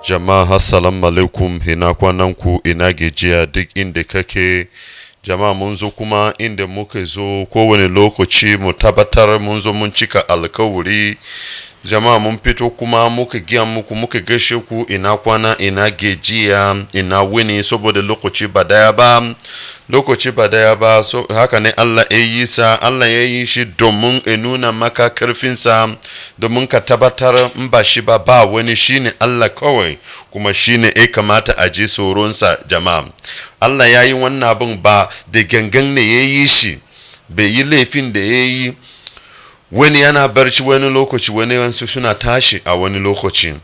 Jama'a assalamu alaikum, ina kwananku, ina gajiya duk inda kake. Jama'a mun zo kuma inda muka zo kowane lokaci mu tabbatar mun zo mun cika alkawari. Jama'a mun fito kuma muka giya muku muka gaishe ku ina kwana ina gajiya ina wuni saboda lokaci ba daya ba so haka ne Allah ya yi sa. Allah ya yi shi domin ya nuna maka karfinsa, domin ka tabbatar in ba shi ba wani shine Allah kawai, kuma shine ya kamata a ji tsoronsa. Jama'a Allah ya yi wannan abin ba da gangan ne ya yi shi, bai yi laifin da ya yi. Wani yana barci wani lokaci, wani wansu suna tashi a wani lokaci.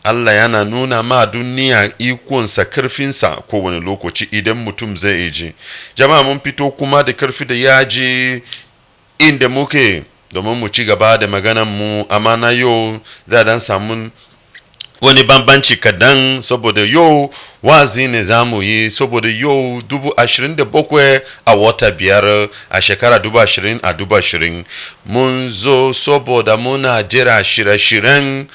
Allah yana nuna ma duniya ikonsa, karfinsa kowane lokaci idan mutum zai ji. Jama'a mun fito kuma da karfi da yaji inda muke domin mu ci gaba da maganan mu, amma na yau za dan samu wani bambanci kadan saboda yau wazi ne za mu yi, saboda yau 27 a wata biyar a shekara 2020 mun zo saboda muna jira shirye-shiryen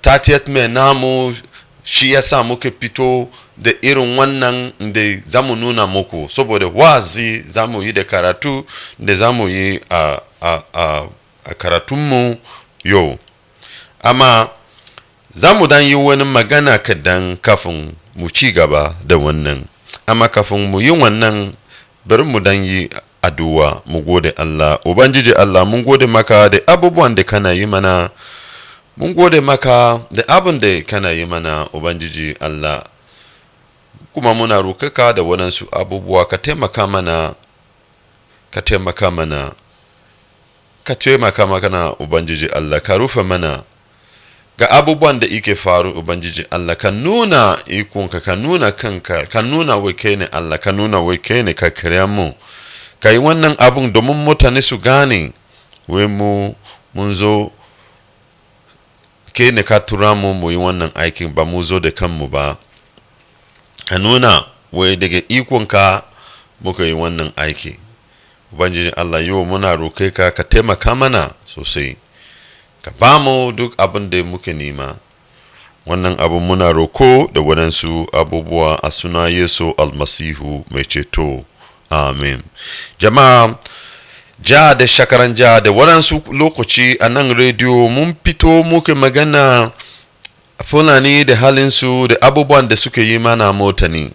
30th May namu. Shi yasa muka fito da irin wannan da za mu nuna muku, saboda wazi za mu yi da karatu da za mu yi a karatunmu yau. Amma za mu dan yi wani magana kadan kafin mu ci gaba da wannan. Amma kafin mu yi wannan, bari mu dan yi addu'a. Mu gode Allah. Ubangiji Allah, mun gode maka da abubuwan da kana yi mana. Mun gode maka da abin da kana yi mana, Ubangiji Allah. Kuma muna roƙaka da waɗansu abubuwa, ka taimaka mana, ka taimaka mana, ka taimaka mana, Ubangiji Allah. Ka rufe mana ga abubuwan da ike faru, Ubangiji Allah. Ka nuna ikonka, ka nuna kanka, ka nuna wai kai ne Allah, ka nuna wai kai ne ka kira mu. Ka yi wannan abun domin mutane su gane wai mun zo, kai ne ka tura mu yi wannan aikin, ba mu zo da kanmu ba. Ka nuna wai daga ikonka muka yi wannan aiki. Ubangiji Allah, yau muna roƙe ka, ka taimaka mana sosai, ka ba mu duk abin da muke nema. Wannan abin muna roko da waɗansu abubuwa a suna Yesu almasihu mai ceto, amen. Jama'a, ja da shakaran ja da waɗansu lokaci a nan rediyo mun fito muke magana Fulani da halinsu da abubuwan da suka yi mana motani.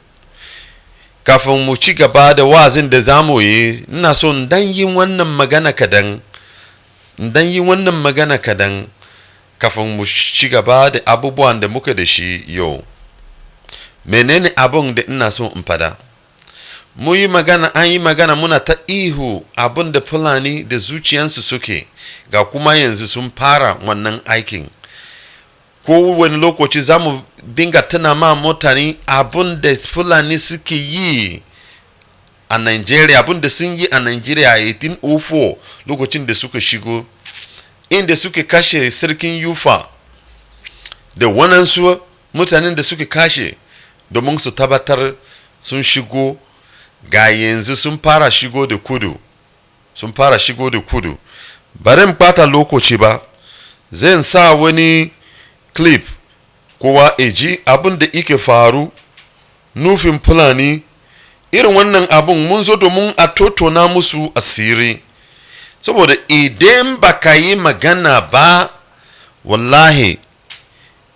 Kafin mu ci gaba da wazin da za mu yi, ina so dan yi wannan magana kadan, kafin mu ci gaba da abubuwan da muka da shi yau. Menene abun da ina so in fada? Mu yi magana, an yi magana, muna ta ihu abin da Fulani da zuciyansu suke, ga kuma yanzu sun fara wannan aikin. Kowane lokaci za mu dinga tuna ma mutane abin da Fulani suke yi a Nigeria, abin da sun yi a Nigeria a 1804 lokacin da suka shigo, inda suke kashe sarkin Yufa da waɗansu mutanen da suke kashe domin su tabbatar sun shigo. Ga yanzu sun fara shigo da kudu. Bari in ɓata lokaci ba, zan sa wani clip kowa eji abin da ike faru nufin Fulani. Irin wannan abun mun zo domin a totona musu asiri, saboda idan baka yi magana ba, wallahi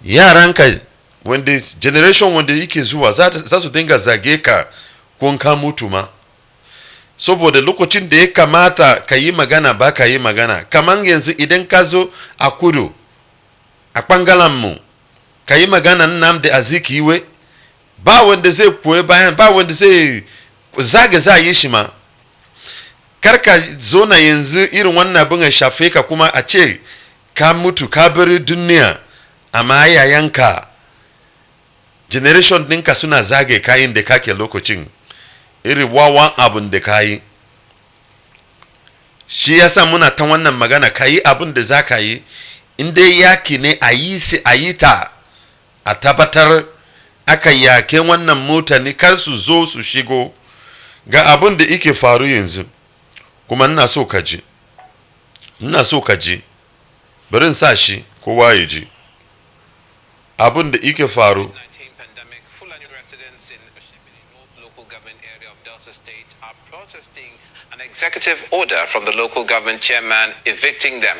yaranka wanda generation wanda yake zuwa za su dinga zage ka ko ka mutu ma, saboda lokacin da ya kamata ka yi magana ba ka yi magana. Kaman yanzu idan ka zo a kudu a ɓangaren mu ka yi magana Nnamdi Azikiwe, ba wanda zai koyi bayan, ba wanda zai za yi shi ma. Karka zo na yanzu irin wannan abin ya shafe ka kuma a ce ka mutu ka bari duniya, amma yayanka generation ɗinka suna zage kayan da kake lokacin, irin wawan abin da ka yi. Shi yasa muna ta wannan magana, ka yi abin da za ka yi, inda yaki ne a yi ta a tabbatar aka yake wannan mutane kar su zo su shigo. Ga abin da ike faru yanzu, kuma ina so ka ji, bari in sa shi kowa ya ji. abun da yake faru. An executive order from the local government chairman evicting them.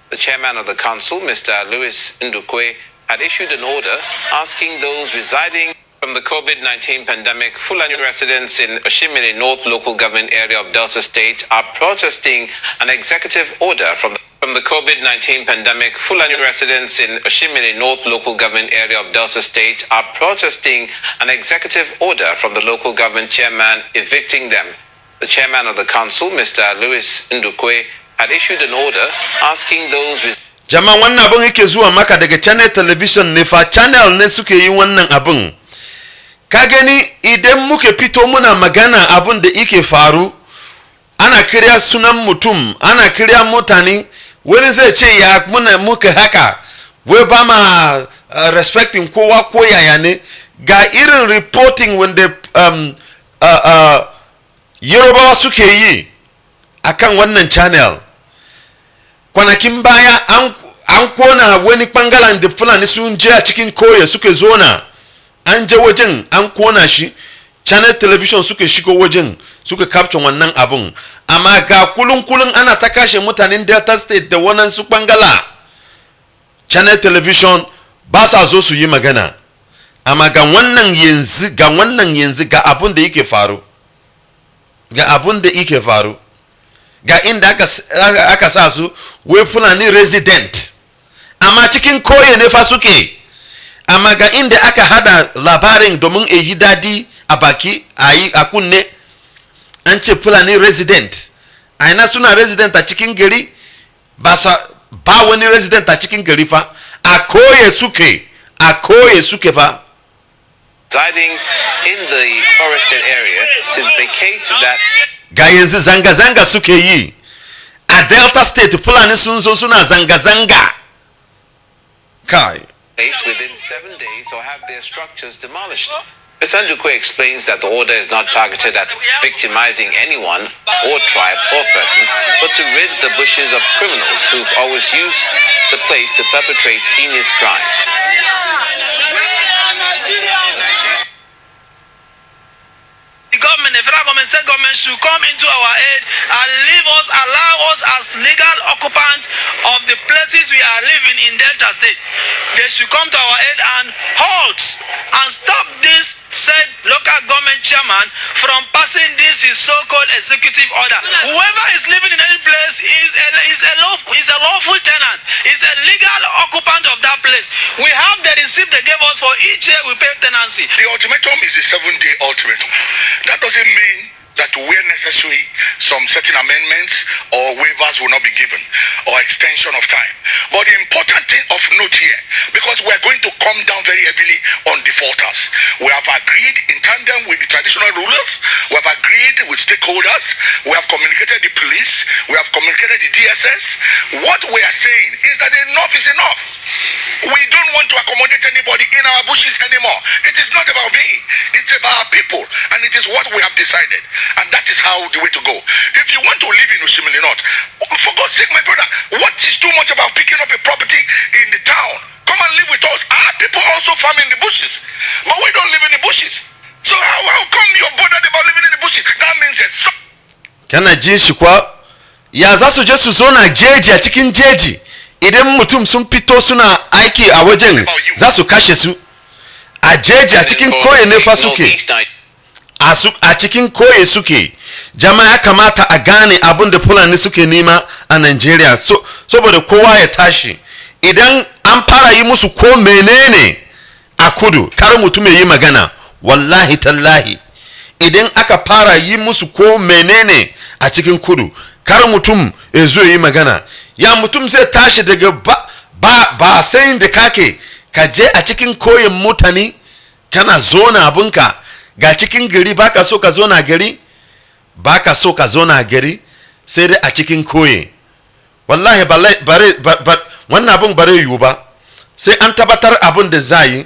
The chairman of the council, Mr. Louis Ndukwe, had issued an order asking those residing from the COVID-19 pandemic. Fulani residents in Oshimili North local government area of Delta State are protesting an executive order from the COVID-19 pandemic. Fulani residents in Oshimili North local government area of Delta State are protesting an executive order from the local government chairman evicting them. The chairman of the council, Mr. Louis Ndukwe, had issued an order asking those... Jama wannan abun yake zuwa maka daga channel television ne fa, channel ne suke yi wannan abun. Ka gani idan muke fito muna magana abun da yake faru, ana kiriya sunan mutum, ana kiriya mutane, wani zai ce ya muka haka, wai ba ma respecting kowa ko yaya ne. Ga irin reporting wanda Yorubawa suke yi akan wannan channel. Kwanakin baya an kona wani bangaren da Fulani sun je a cikin koye suke zona, an je wajen an kona shi, channel television suke shigo wajen suke capture wannan abun. Amma ga kulun ana ta kashe mutanen Delta State da wannan su bangala, channel television ba sa zo su yi magana. Amma ga wannan yanzu ga abun da yake faru, ga abun da yake faru, ga inda aka sa su wai Fulani resident, amma cikin koye ne fa suke. Amma ga inda aka hada labarin domin a yi dadi a baki a kunne, an ce Fulani resident. A ina suna resident a cikin gari? Ba wani resident a cikin gari fa, a koye suke fa. Residing in the forested area to vacate that. Ga yanzu zanga-zanga suke yi a Delta State. Fulani sun zo suna zanga-zanga kai within 7 days or have their structures demolished. Mr. Ndukwe explains that the order is not targeted at victimizing anyone or tribe or person, but to rid the bushes of criminals who've always used the place to perpetrate heinous crimes. The government, the federal government, state government should come into our aid and allow us as legal occupants of the places we are living in Delta State. They should come to our aid and halt and stop this said local government chairman from passing this his so-called executive order. Whoever is living in any place is a lawful tenant, is a legal occupant of that place. We have the receipt they gave us for each year we pay tenancy. The ultimatum is a 7-day ultimatum. That doesn't mean that where necessary some certain amendments or waivers will not be given or extension of time. But the important thing of note here, because we are going to come down very heavily on defaulters, we have agreed in tandem with the traditional rulers, we have agreed with stakeholders, we have communicated the police, we have communicated the DSS. What we are saying is that enough is enough. We don't want to accommodate anybody in our bushes anymore. It is not about me, it's about our people, and it is what we have decided. And that is how the way to go. If you want to live in Oshimili North, for God's sake, my brother, what is too much about picking up a property in the town? Come and live with us. Our people also farm in the bushes, but we don't live in the bushes. So how come you're bothered about living in the bushes? That means there's so... Kana jin shi kwa ya za su je su zo na jeji a cikin jeji, idan mutum sun fito suna aiki a wajen za su kashe su a jeji a cikin koye ne fa suke. A cikin koye suke. Jama'a ya kamata a gane abin da Fulani suke nema a Nigeria, saboda kowa ya tashi. Idan an fara yi musu ko menene a kudu, kar mutum ya yi magana, wallahi tallahi. Idan aka fara yi musu ko menene a cikin kudu, kar mutum ya zo yi magana. Ya mutum zai tashi daga ba sai da kake ka je a cikin koyin mutane kana zona abunka. Ga cikin gari baka so ka zo na gari, sai dai a cikin koye. Wallahi wannan abun bare yiwu ba, sai an tabbatar abun da za yi,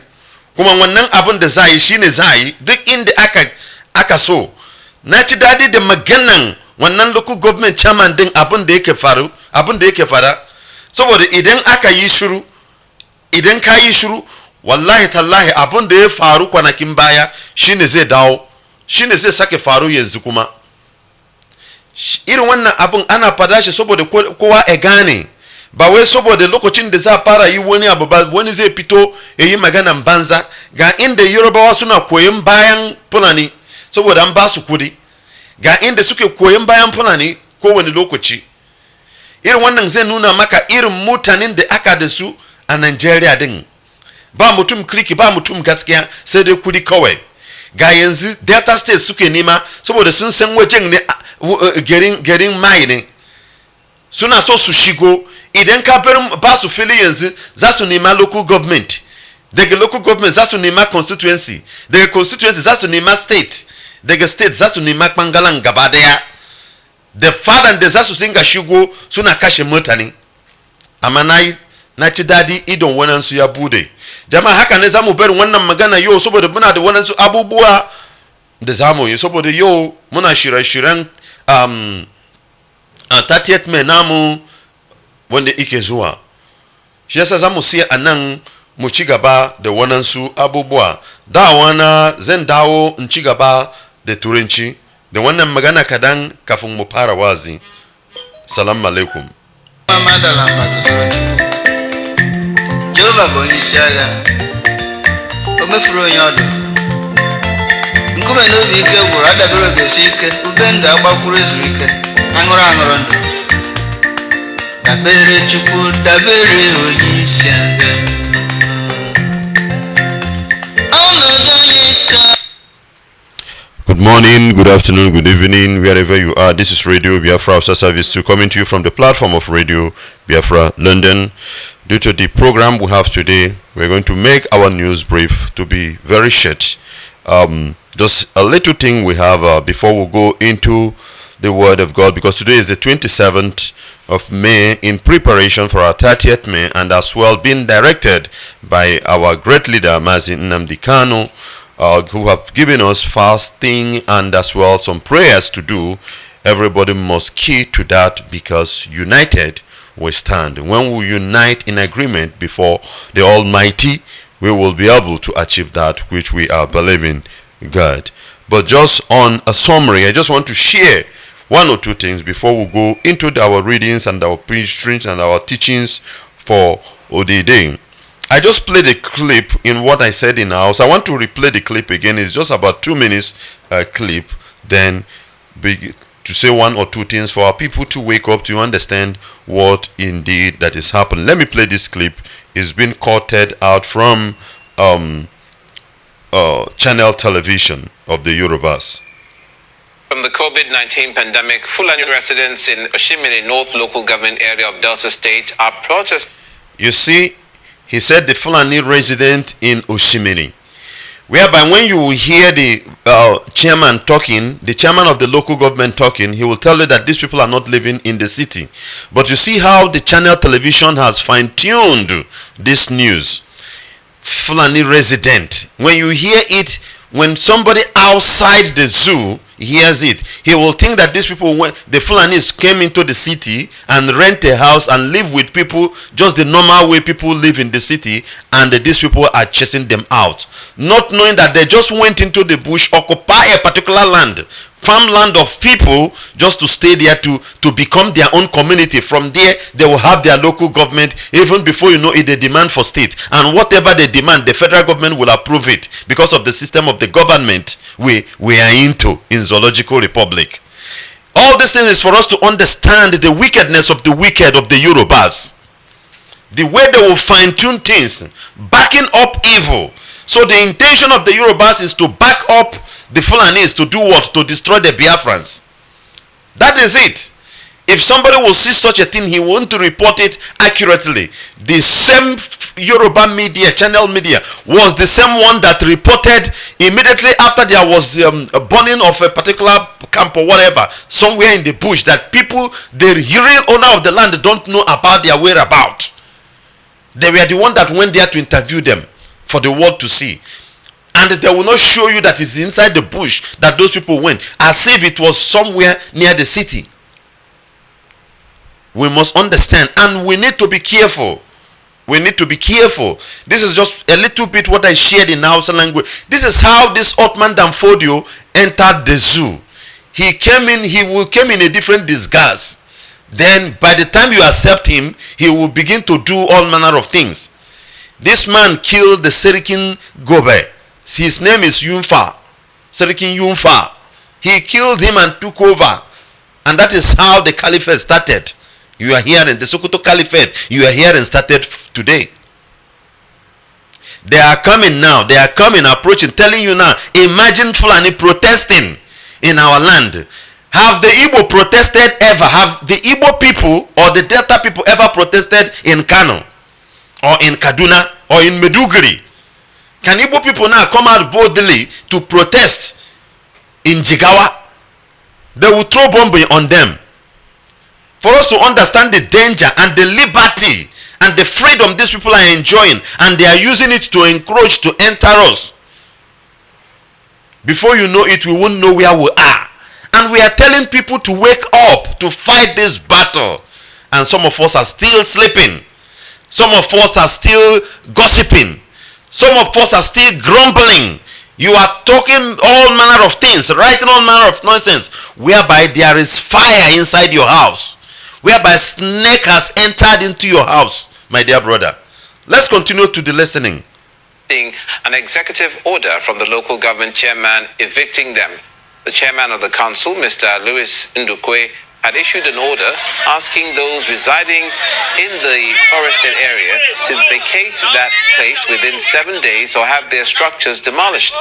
kuma wannan abun da za yi shine za yi duk inda aka so. Na ci dadi da maganan wannan local government chairman din abun da yake fara, saboda idan ka yi shiru wallahi tallahi abun da ya faru kwanakin baya shine zai dawo, shine zai sake faru yanzu kuma. Irin wannan abun ana fada shi saboda kowa ya gane, ba wai saboda lokacin da za fara yi wani abu ba wani zai fito ya yi maganan banza. Ga inda Yorubawa suna koyon bayan Fulani saboda an ba su kudi, ga inda suke koyon bayan Fulani kowane lokaci. Irin wannan zai nuna maka irin mutanen da aka da su a Nigeria din. Ba mutum kirki, ba mutum gaskiya, sai dai kudi kawai. Ga yanzu Delta State suke nema saboda sun san wajen ne garin mai ne, suna so su shigo. Idan ka ba su fili yanzu za su nema local government, daga local government za su nema constituency, daga constituency za su nema state, daga state za su nema bangalan gaba daya. Da fadan da za su singa shigo suna kashe mutane. Amma na ci dadi idon wanansu ya bude. Jama'a haka ne zamu bari wannan magana yau saboda muna da wanansu abubuwa da zamu yi, saboda yau muna shirye-shiryen 30th May namu wanda ike zuwa. Shi yasa zamu siya anan mu ci gaba da wanansu abubuwa. Dawana zan dawo in ci gaba da turanci da wannan magana kadan kafin mu fara wazi. Salamu alaikum. Jehova bụ onye isi agha, o mefuru onye ọdụ. Nkume n'obi ike gwụrụ, adabere ogesi ike, ube ndụ agbakwuru ezuru ike, aṅụrụ aṅụrụ ndụ. Dabere Chukwu, dabere onye isi agha. Ọnọdụ anyị taa. Good morning, good afternoon, good evening, wherever you are. This is Radio Biafra Hausa Service 2 coming to you from the platform of Radio Biafra London. Due to the program we have today, we're going to make our news brief to be very short. Just a little thing we have before we go into the Word of God, because today is the 27th of May in preparation for our 30th May, and as well being directed by our great leader, Mazi Nnamdi Kanu, who have given us fasting and as well some prayers to do. Everybody must key to that, because united we stand. When we unite in agreement before the Almighty, we will be able to achieve that which we are believing God. But just on a summary, I just want to share one or two things before we go into our readings and our preachings and our teachings for the day. I just played a clip in what I said in house. I want to replay the clip again. It's just about 2 minutes clip. Then to say one or two things for our people to wake up to understand what indeed that is happening. Let me play this clip. It's been quoted out from channel television of the Yorubas. From the COVID-19 pandemic, Fulani residents in Oshimiri North local government area of Delta State are protesting. You see, he said the Fulani resident in Oshimiri. Whereby when you hear the chairman talking, the chairman of the local government talking, he will tell you that these people are not living in the city. But you see how the channel television has fine-tuned this news. Fulani resident. When you hear it, when somebody outside the zoo hears it, he will think that these people, the Fulanis came into the city and rent a house and live with people just the normal way people live in the city, and these people are chasing them out, not knowing that they just went into the bush, occupy a particular land, farmland of people, just to stay there to become their own community. From there they will have their local government. Even before you know it, they demand for state, and whatever they demand, the federal government will approve it, because of the system of the government we are into in Zoological Republic. All this thing is for us to understand the wickedness of the wicked of the Yorubas, the way they will fine-tune things, backing up evil. So the intention of the Yorubas is to back up the Fulanis to do what? To destroy the Biafrans. That is it. If somebody will see such a thing, he want to report it accurately. The same Yoruba media, channel media, was the same one that reported immediately after there was a burning of a particular camp or whatever, somewhere in the bush, that people, the real owner of the land, don't know about their whereabouts. They were the one that went there to interview them for the world to see. And they will not show you that it's inside the bush that those people went, as if it was somewhere near the city. We must understand, and we need to be careful. We need to be careful. This is just a little bit what I shared in Hausa language. This is how this Otman Danfodio entered the zoo. He came in a different disguise. Then by the time you accept him, he will begin to do all manner of things. This man killed the Serikin Gobe. His name is Yunfa. Serikin Yunfa. He killed him and took over. And that is how the caliphate started. You are hearing the Sokoto Caliphate. You are hearing started today. They are coming now. They are coming, approaching, telling you now. Imagine Fulani protesting in our land. Have the Igbo protested ever? Have the Igbo people or the Delta people ever protested in Kano or in Kaduna or in Meduguri? Can Igbo people now come out boldly to protest in Jigawa? They will throw bombing on them. For us to understand the danger and the liberty and the freedom these people are enjoying, and they are using it to encroach, to enter us. Before you know it, we won't know where we are. And we are telling people to wake up, to fight this battle. And some of us are still sleeping. Some of us are still gossiping. Some of us are still grumbling. You are talking all manner of things, writing all manner of nonsense, whereby there is fire inside your house, whereby snake has entered into your house, my dear brother. Let's continue to the listening. An executive order from the local government chairman evicting them. The chairman of the council, Mr. Louis Ndukwe, had issued an order asking those residing in the forested area to vacate that place within 7 days or have their structures demolished.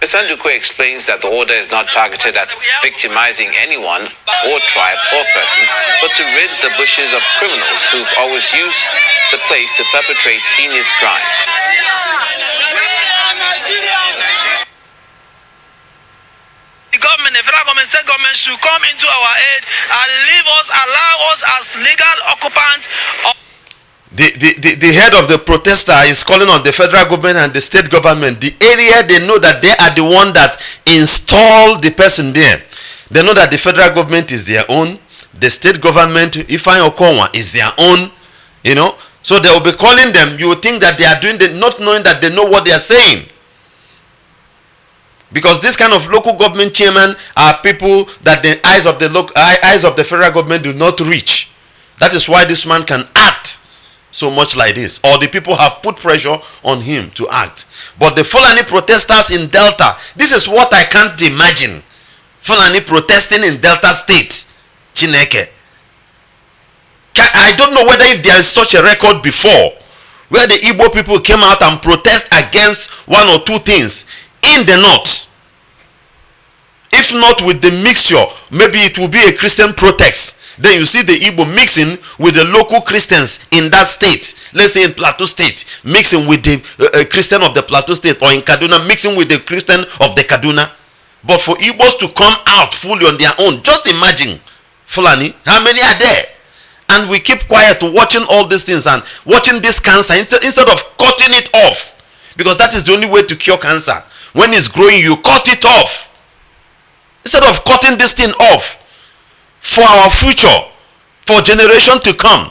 Mr. Ndukwe explains that the order is not targeted at victimizing anyone or tribe or person, but to rid the bushes of criminals who've always used the place to perpetrate heinous crimes. The government, the federal government, state government should come into our aid and allow us as legal occupants of the head of the protester is calling on the federal government and the state government. The area, they know that they are the one that installed the person there. They know that the federal government is their own. The state government, Ifeanyi Okonwa, is their own. You know, so they will be calling them. You would think that they are doing the, not knowing that they know what they are saying. Because this kind of local government chairman are people that the eyes of the federal government do not reach. That is why this man can act so much like this, or the people have put pressure on him to act. But the Fulani protesters in Delta, this is what I can't imagine. Fulani protesting in Delta State, Chineke. I don't know whether if there is such a record before, where the Igbo people came out and protest against one or two things in the north. If not with the mixture, maybe it will be a Christian protest. Then you see the Igbo mixing with the local Christians in that state. Let's say in Plateau State, mixing with the Christian of the Plateau State, or in Kaduna, mixing with the Christian of the Kaduna. But for Igbos to come out fully on their own, just imagine, Fulani, how many are there? And we keep quiet watching all these things and watching this cancer instead of cutting it off. Because that is the only way to cure cancer. When it's growing, you cut it off. Instead of cutting this thing off for our future, for generation to come.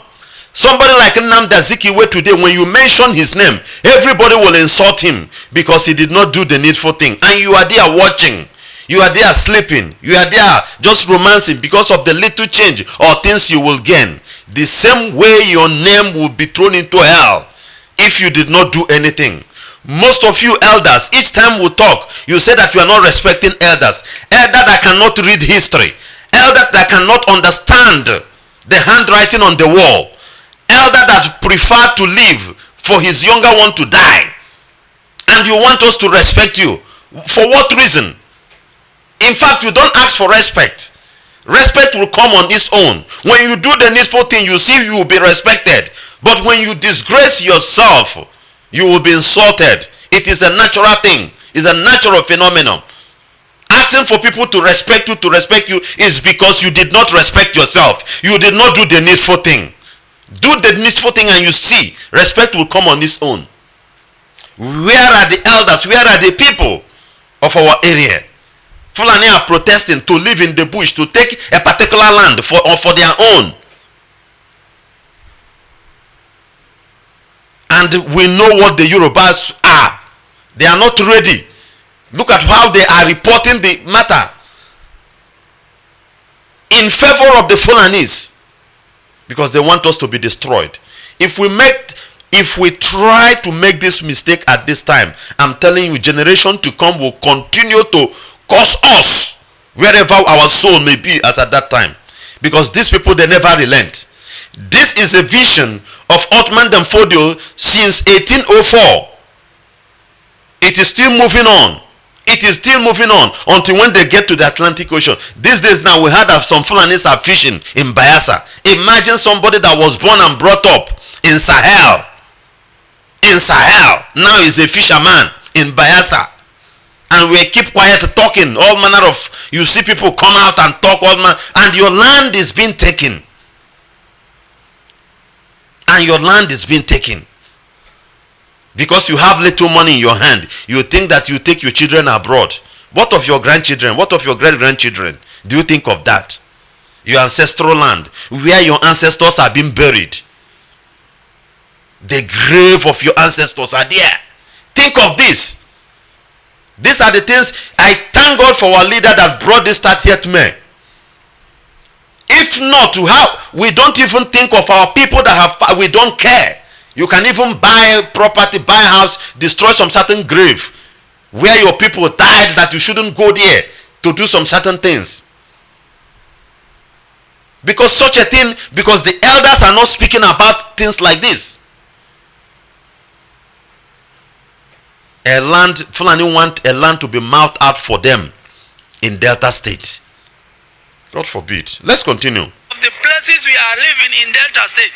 Somebody like Nnamdi Azikiwe today, when you mention his name, everybody will insult him because he did not do the needful thing. And you are there watching. You are there sleeping. You are there just romancing because of the little change or things you will gain. The same way your name will be thrown into hell if you did not do anything. Most of you elders, each time we talk, you say that you are not respecting elders. Elder that cannot read history. Elder that cannot understand the handwriting on the wall. Elder that prefer to live for his younger one to die. And you want us to respect you. For what reason? In fact, you don't ask for respect. Respect will come on its own. When you do the needful thing, you see you will be respected. But when you disgrace yourself, you will be insulted. It is a natural thing. It's a natural phenomenon. Asking for people to respect you is because you did not respect yourself. You did not do the needful thing. Do the needful thing and you see respect will come on its own. Where are the elders? Where are the people of our area? Fulani are protesting to live in the bush, to take a particular land for their own. And we know what the Yorubas are. They are not ready. Look at how they are reporting the matter in favor of the Fulanis, because they want us to be destroyed. If we try to make this mistake at this time, I'm telling you, generation to come will continue to cause us wherever our soul may be as at that time, because these people, they never relent. This is a vision of Ottoman Demfodio since 1804. It is still moving on. It is still moving on until when they get to the Atlantic Ocean. These days now, we heard of some Fulanis are fishing in Bayelsa. Imagine somebody that was born and brought up in Sahel. In Sahel, now is a fisherman in Bayelsa. And we keep quiet talking, all manner of, you see people come out and talk all manner, and your land is being taken. And your land is being taken. Because you have little money in your hand, you think that you take your children abroad. What of your grandchildren? What of your great-grandchildren? Do you think of that? Your ancestral land, where your ancestors are being buried. The grave of your ancestors are there. Think of this. These are the things. I thank God for our leader that brought this 30th May. If not, to have, we don't even think of our people that have, we don't care. You can even buy property, buy a house, destroy some certain grave where your people died that you shouldn't go there to do some certain things. Because such a thing, because the elders are not speaking about things like this. A land, Fulani want a land to be mouthed out for them in Delta State. God forbid. Let's continue. The places we are living in Delta State,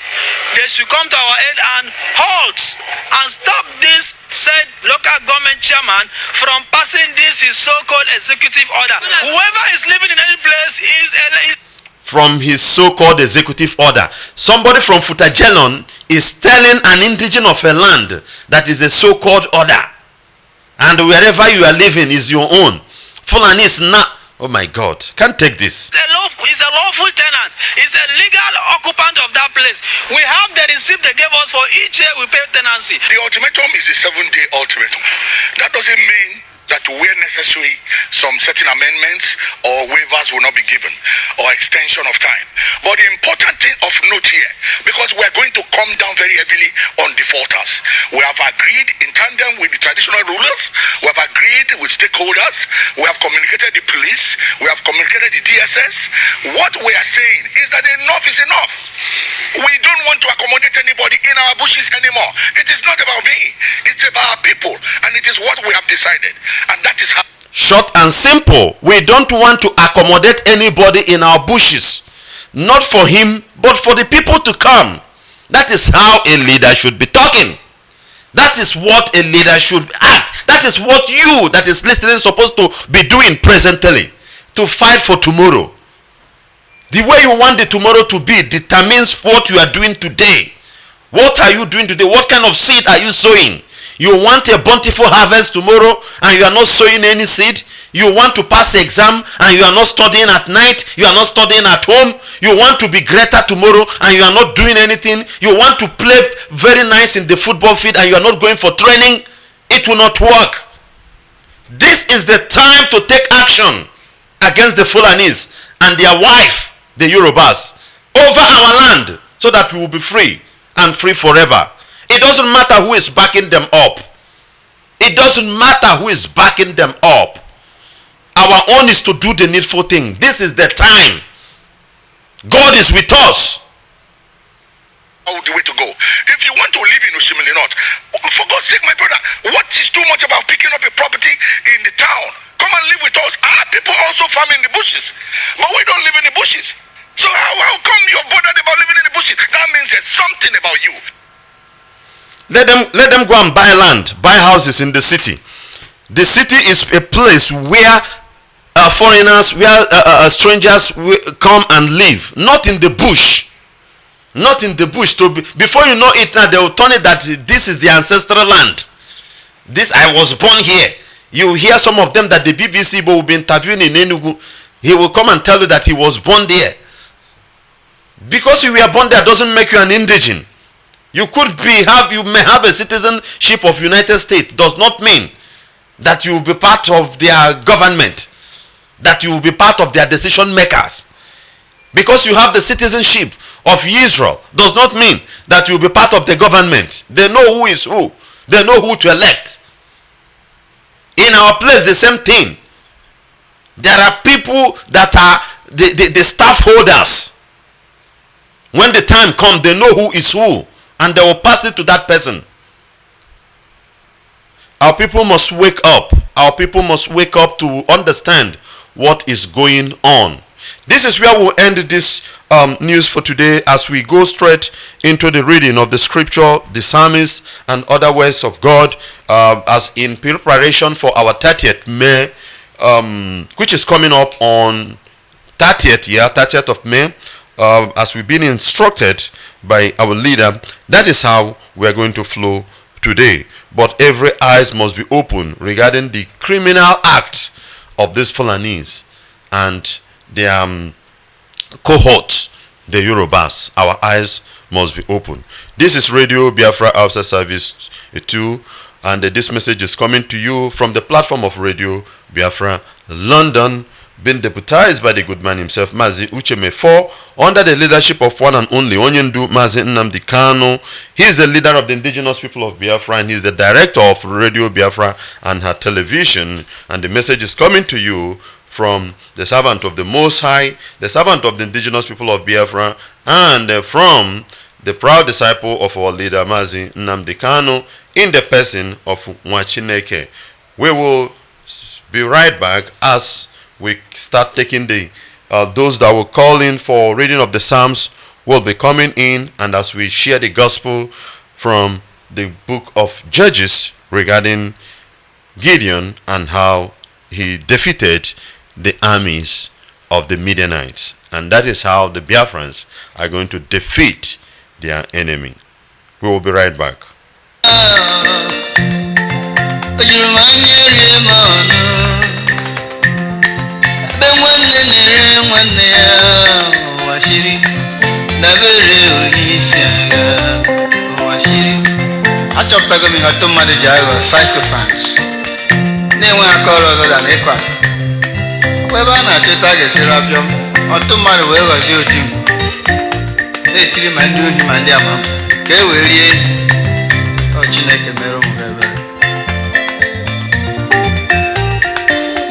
they should come to our aid and halt and stop this said local government chairman from passing this his so-called executive order. Whoever is living in any place is from his so-called executive order. Somebody from Futajelon is telling an indigene of a land that is a so-called order, and wherever you are living is your own. Fulani is not. Oh my God, can't take this. He's a lawful tenant. He's a legal occupant of that place. We have the receipt they gave us for each year we pay tenancy. The ultimatum is a 7-day ultimatum. That doesn't mean that where necessary, some certain amendments or waivers will not be given, or extension of time. But the important thing of note here, because we are going to come down very heavily on defaulters. We have agreed in tandem with the traditional rulers, we have agreed with stakeholders, we have communicated the police, we have communicated the DSS. What we are saying is that enough is enough. We don't want to accommodate anybody in our bushes anymore. It is not about me, it's about our people, and it is what we have decided. And that is how. Short and simple. We don't want to accommodate anybody in our bushes. Not for him, but for the people to come. That is how a leader should be talking. That is what a leader should act. That is what you that is listening supposed to be doing presently. To fight for tomorrow. The way you want the tomorrow to be determines what you are doing today. What are you doing today? What kind of seed are you sowing? You want a bountiful harvest tomorrow and you are not sowing any seed. You want to pass the exam and you are not studying at night. You are not studying at home. You want to be greater tomorrow and you are not doing anything. You want to play very nice in the football field and you are not going for training. It will not work. This is the time to take action against the Fulanis and their wife, the Yorubas, over our land so that we will be free and free forever. It doesn't matter who is backing them up. It doesn't matter who is backing them up. Our own is to do the needful thing. This is the time. God is with us. The way to go. If you want to live in Oshimili North, for God's sake, my brother, what is too much about picking up a property in the town? Come and live with us. Our people also farm in the bushes, but we don't live in the bushes. So how come you're bothered about living in the bushes? That means there's something about you. Let them go and buy land, buy houses in the city. The city is a place where foreigners, where strangers will come and live. Not in the bush. Not in the bush. Before you know it, now they will turn it that this is the ancestral land. This, I was born here. You hear some of them that the BBC will be interviewing in Enugu. He will come and tell you that he was born there. Because you were born there doesn't make you an indigene. You may have a citizenship of United States. Does not mean that you will be part of their government, that you will be part of their decision makers. Because you have the citizenship of Israel does not mean that you will be part of the government. They know who is who. They know who to elect. In our place, the same thing. There are people that are the staff holders. When the time comes, they know who is who, and they will pass it to that person. Our people must wake up. Our people must wake up to understand what is going on. This is where we'll end this news for today, as we go straight into the reading of the scripture, the psalmist, and other words of God, as in preparation for our 30th May, which is coming up on 30th of May. As we've been instructed by our leader, that is how we are going to flow today. But every eyes must be open regarding the criminal act of these Fulanese and their cohorts, the Yorubas. Our eyes must be open. This is Radio Biafra Outside Service 2, and this message is coming to you from the platform of Radio Biafra London, being deputized by the good man himself, Mazi Ucheme 4, under the leadership of one and only Onyendu Mazi Nnamdi Kanu. He is the leader of the indigenous people of Biafra, and he is the director of Radio Biafra and her television. And the message is coming to you from the servant of the Most High, the servant of the indigenous people of Biafra, and from the proud disciple of our leader, Mazi Nnamdi Kanu, in the person of nwachineke. We will be right back as we start taking the those that will call in for reading of the Psalms will be coming in, and as we share the gospel from the book of Judges regarding Gideon and how he defeated the armies of the Midianites. And that is how the Biafrans are going to defeat their enemy. We will be right back. Achọpụtago m ihe ọtụ mmadụ ji aghọ psychophants na-enwe aka ọrụ ọzọ da na ịkwa akwa ebe a na-achọta a ga-esiri apịọm ọtụ mmadụ wee ghọzie oti mkpu na-etiri ma ndị ohi ma ndị ama ka e wee rie Chineke mere ụmụ gị ebere.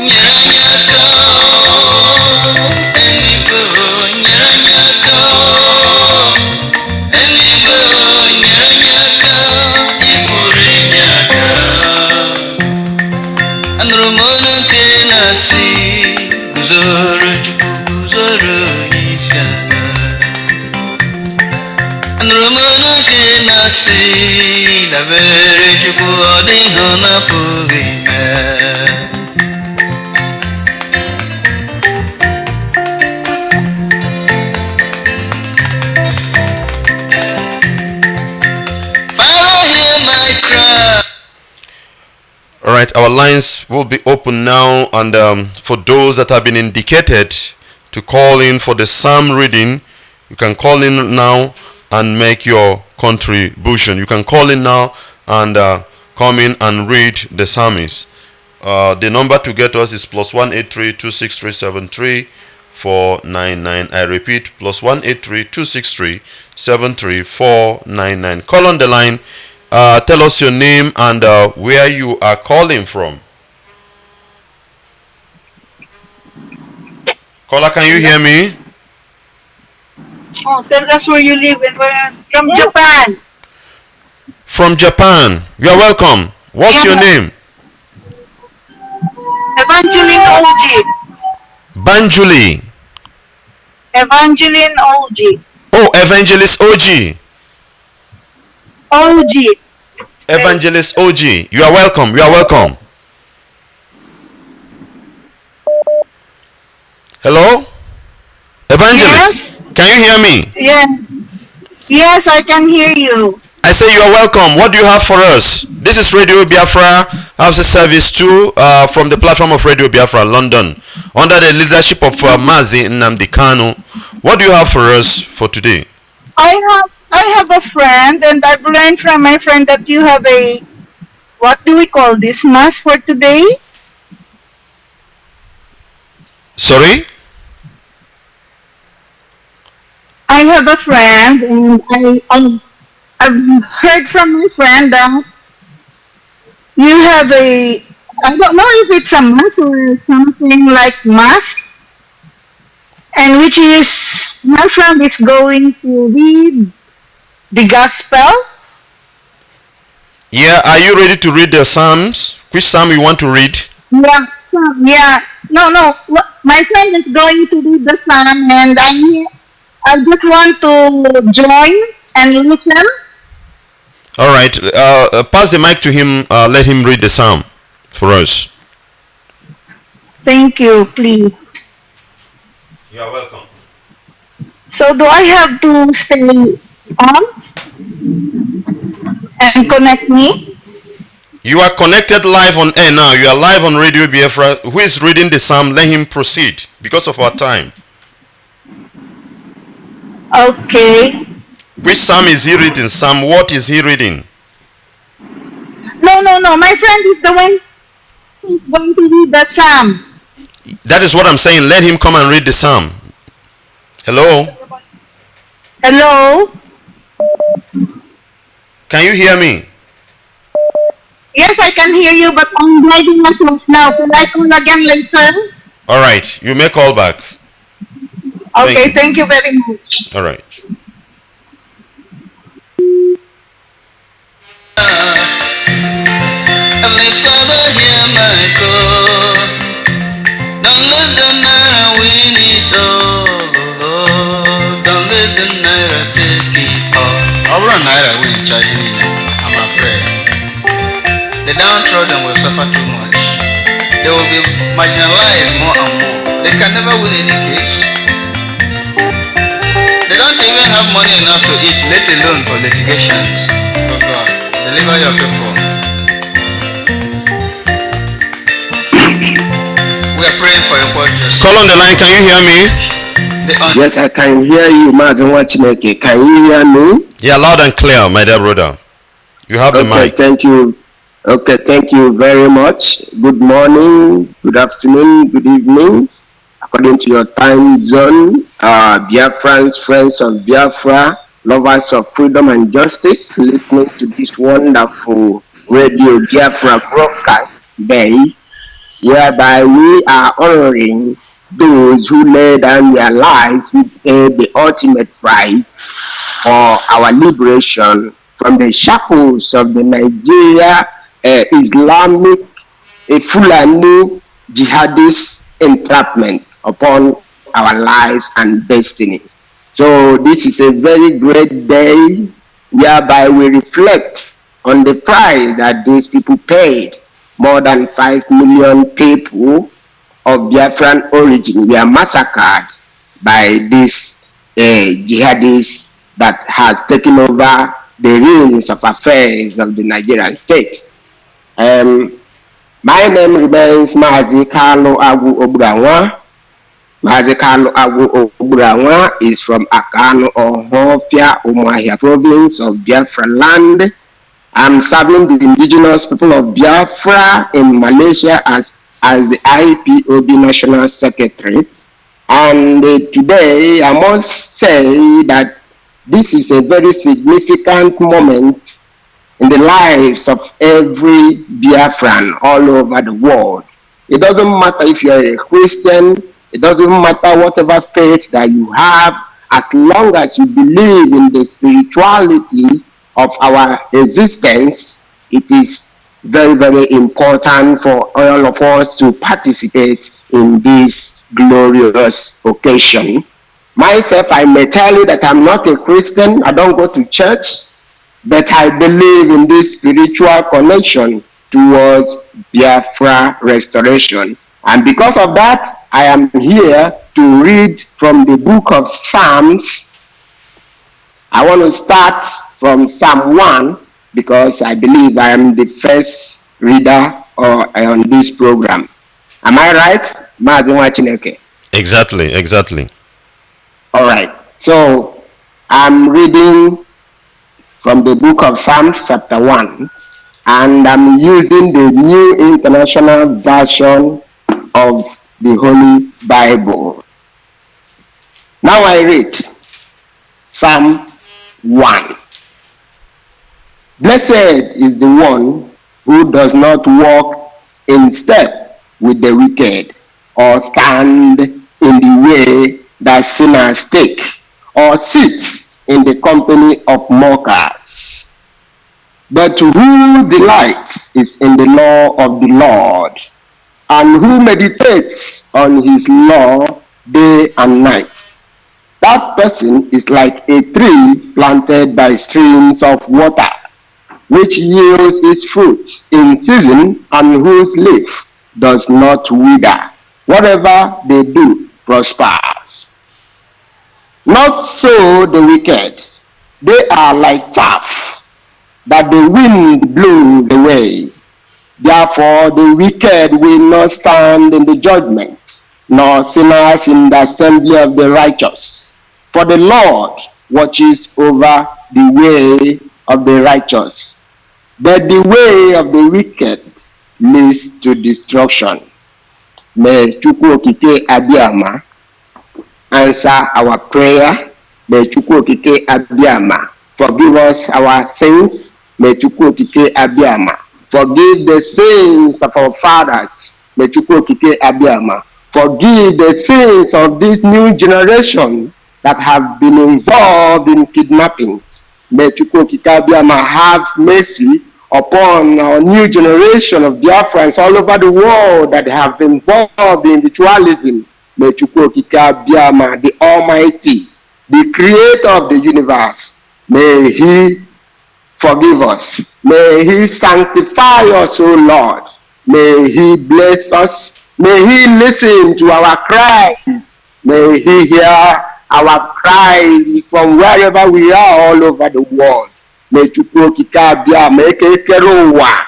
Nyere anyị aka eluigwe, nyere anyị aka eluigwe, nyere anyị aka, ị pụrụ inye aka. Anụrụ m olu nke na-asị guzoro Chukwu, guzoro onye isi ala. Anụrụ m olu nke na-asị dabere Chukwu, ọ dịghị ọ na-apụghị ime. All right, our lines will be open now, and for those that have been indicated to call in for the psalm reading, you can call in now and make your contribution. You can call in now and come in and read the psalmist. The number to get us is +183 263 73499. I repeat, +183 263 73499. Call on the line. Tell us your name and where you are calling from. Caller, can you hear me? Oh, tell us where you live and where. From Japan. From Japan. You are welcome. What's your name? Evangeline OG. Banjuli. Evangeline OG. Oh, Evangelist OG. OG. Evangelist OG. You are welcome. You are welcome. Hello? Evangelist. Yes? Can you hear me? Yes. Yes, I can hear you. I say you are welcome. What do you have for us? This is Radio Biafra House Service 2 from the platform of Radio Biafra London, under the leadership of Mazi Nnamdi Kanu. What do you have for us for today? I I have a friend, and I've learned from my friend that you have a, what do we call this, mass for today? Sorry? I have a friend, and I've heard from my friend that you have a, I don't know if it's a mass or something like mass, and which is, my friend is going to read the gospel. Yeah, are you ready to read the Psalms? Which Psalm you want to read? Yeah, yeah. No, no. My friend is going to read the psalm, and I just want to join and listen. All right. Pass the mic to him. Let him read the Psalm for us. Thank you, please. You are welcome. So, do I have to stay on and connect me? You are connected live on air now. You are live on Radio Biafra. Who is reading the Psalm? Let him proceed because of our time. Okay. Which Psalm is he reading? Psalm what is he reading? No, no, no. My friend is the one who's going to read the psalm. That is what I'm saying. Let him come and read the Psalm. Hello? Hello? Can you hear me? Yes, I can hear you, but I'm driving myself now. Can I call again later? All right. You may call back. Okay, thank you very much. All right. Heavenly Father, hear my call. Don't let the naira win it all. Don't let the naira take it all. Our naira win charging, I'm afraid. The downtrodden will suffer too much. They will be marginalized more and more. They can never win any case. They don't even have money enough to eat, let alone for litigations. Oh God, deliver your people. We are praying for your word justice. Call on the line. Can you hear me? Yes, I can hear you, nwachineke. Can you hear me? Yeah, loud and clear, my dear brother. You have the mic. Thank you. Okay, thank you very much. Good morning, good afternoon, good evening, according to your time zone. Biafrans, friends of Biafra, lovers of freedom and justice, listening to this wonderful Radio Biafra broadcast day, whereby we are honoring those who laid down their lives to pay the ultimate price for our liberation from the shackles of the Nigeria Islamic Fulani jihadist entrapment upon our lives and destiny. So this is a very great day whereby we reflect on the price that these people paid. More than 5 million people of Biafran origin were massacred by this jihadists that has taken over the reins of affairs of the Nigerian state. My name remains Mazi Carlo Agu Oburanwa. Mazi Carlo Agu Oburanwa is from Akano, Ohofia, Umuahia province of Biafra land. I'm serving the indigenous people of Biafra in Malaysia as the IPOB National Secretary. And today I must say that this is a very significant moment in the lives of every Biafran all over the world. It doesn't matter if you're a Christian, it doesn't matter whatever faith that you have, as long as you believe in the spirituality of our existence, it is very, very important for all of us to participate in this glorious occasion. Myself, I may tell you that I'm not a Christian, I don't go to church, but I believe in this spiritual connection towards Biafra restoration. And because of that, I am here to read from the book of Psalms. I want to start from Psalm 1 because I believe I am the first reader on this program. Am I right, nwachineke? Exactly. All right. So I'm reading from the book of Psalms chapter 1, and I'm using the New International Version of the Holy Bible. Now I read Psalm 1. Blessed is the one who does not walk in step with the wicked, or stand in the way that sinners take, or sit in the company of mockers. But who delights is in the law of the Lord, and who meditates on his law day and night. That person is like a tree planted by streams of water, which yields its fruit in season, and whose leaf does not wither. Whatever they do prospers. Not so the wicked. They are like chaff that the wind blows away. Therefore the wicked will not stand in the judgment, nor sinners in the assembly of the righteous. For the Lord watches over the way of the righteous, but the way of the wicked leads to destruction. May Chukwu Okike Abiyama answer our prayer. May Chukwu Okike Abiyama forgive us our sins. May Chukwu Okike Abiyama forgive the sins of our fathers. May Chukwu Okike Abiyama forgive the sins of this new generation that have been involved in kidnappings. May Chukwu Okike Abiyama have mercy upon our new generation of Biafrans all over the world that have been involved in ritualism. May Chukwu Okike Abiyama, the Almighty, the Creator of the universe, may He forgive us. May He sanctify us, O Lord. May He bless us. May He listen to our cries. May He hear our cries from wherever we are all over the world. May Chukwu Okike Abiyama ekekere ụwa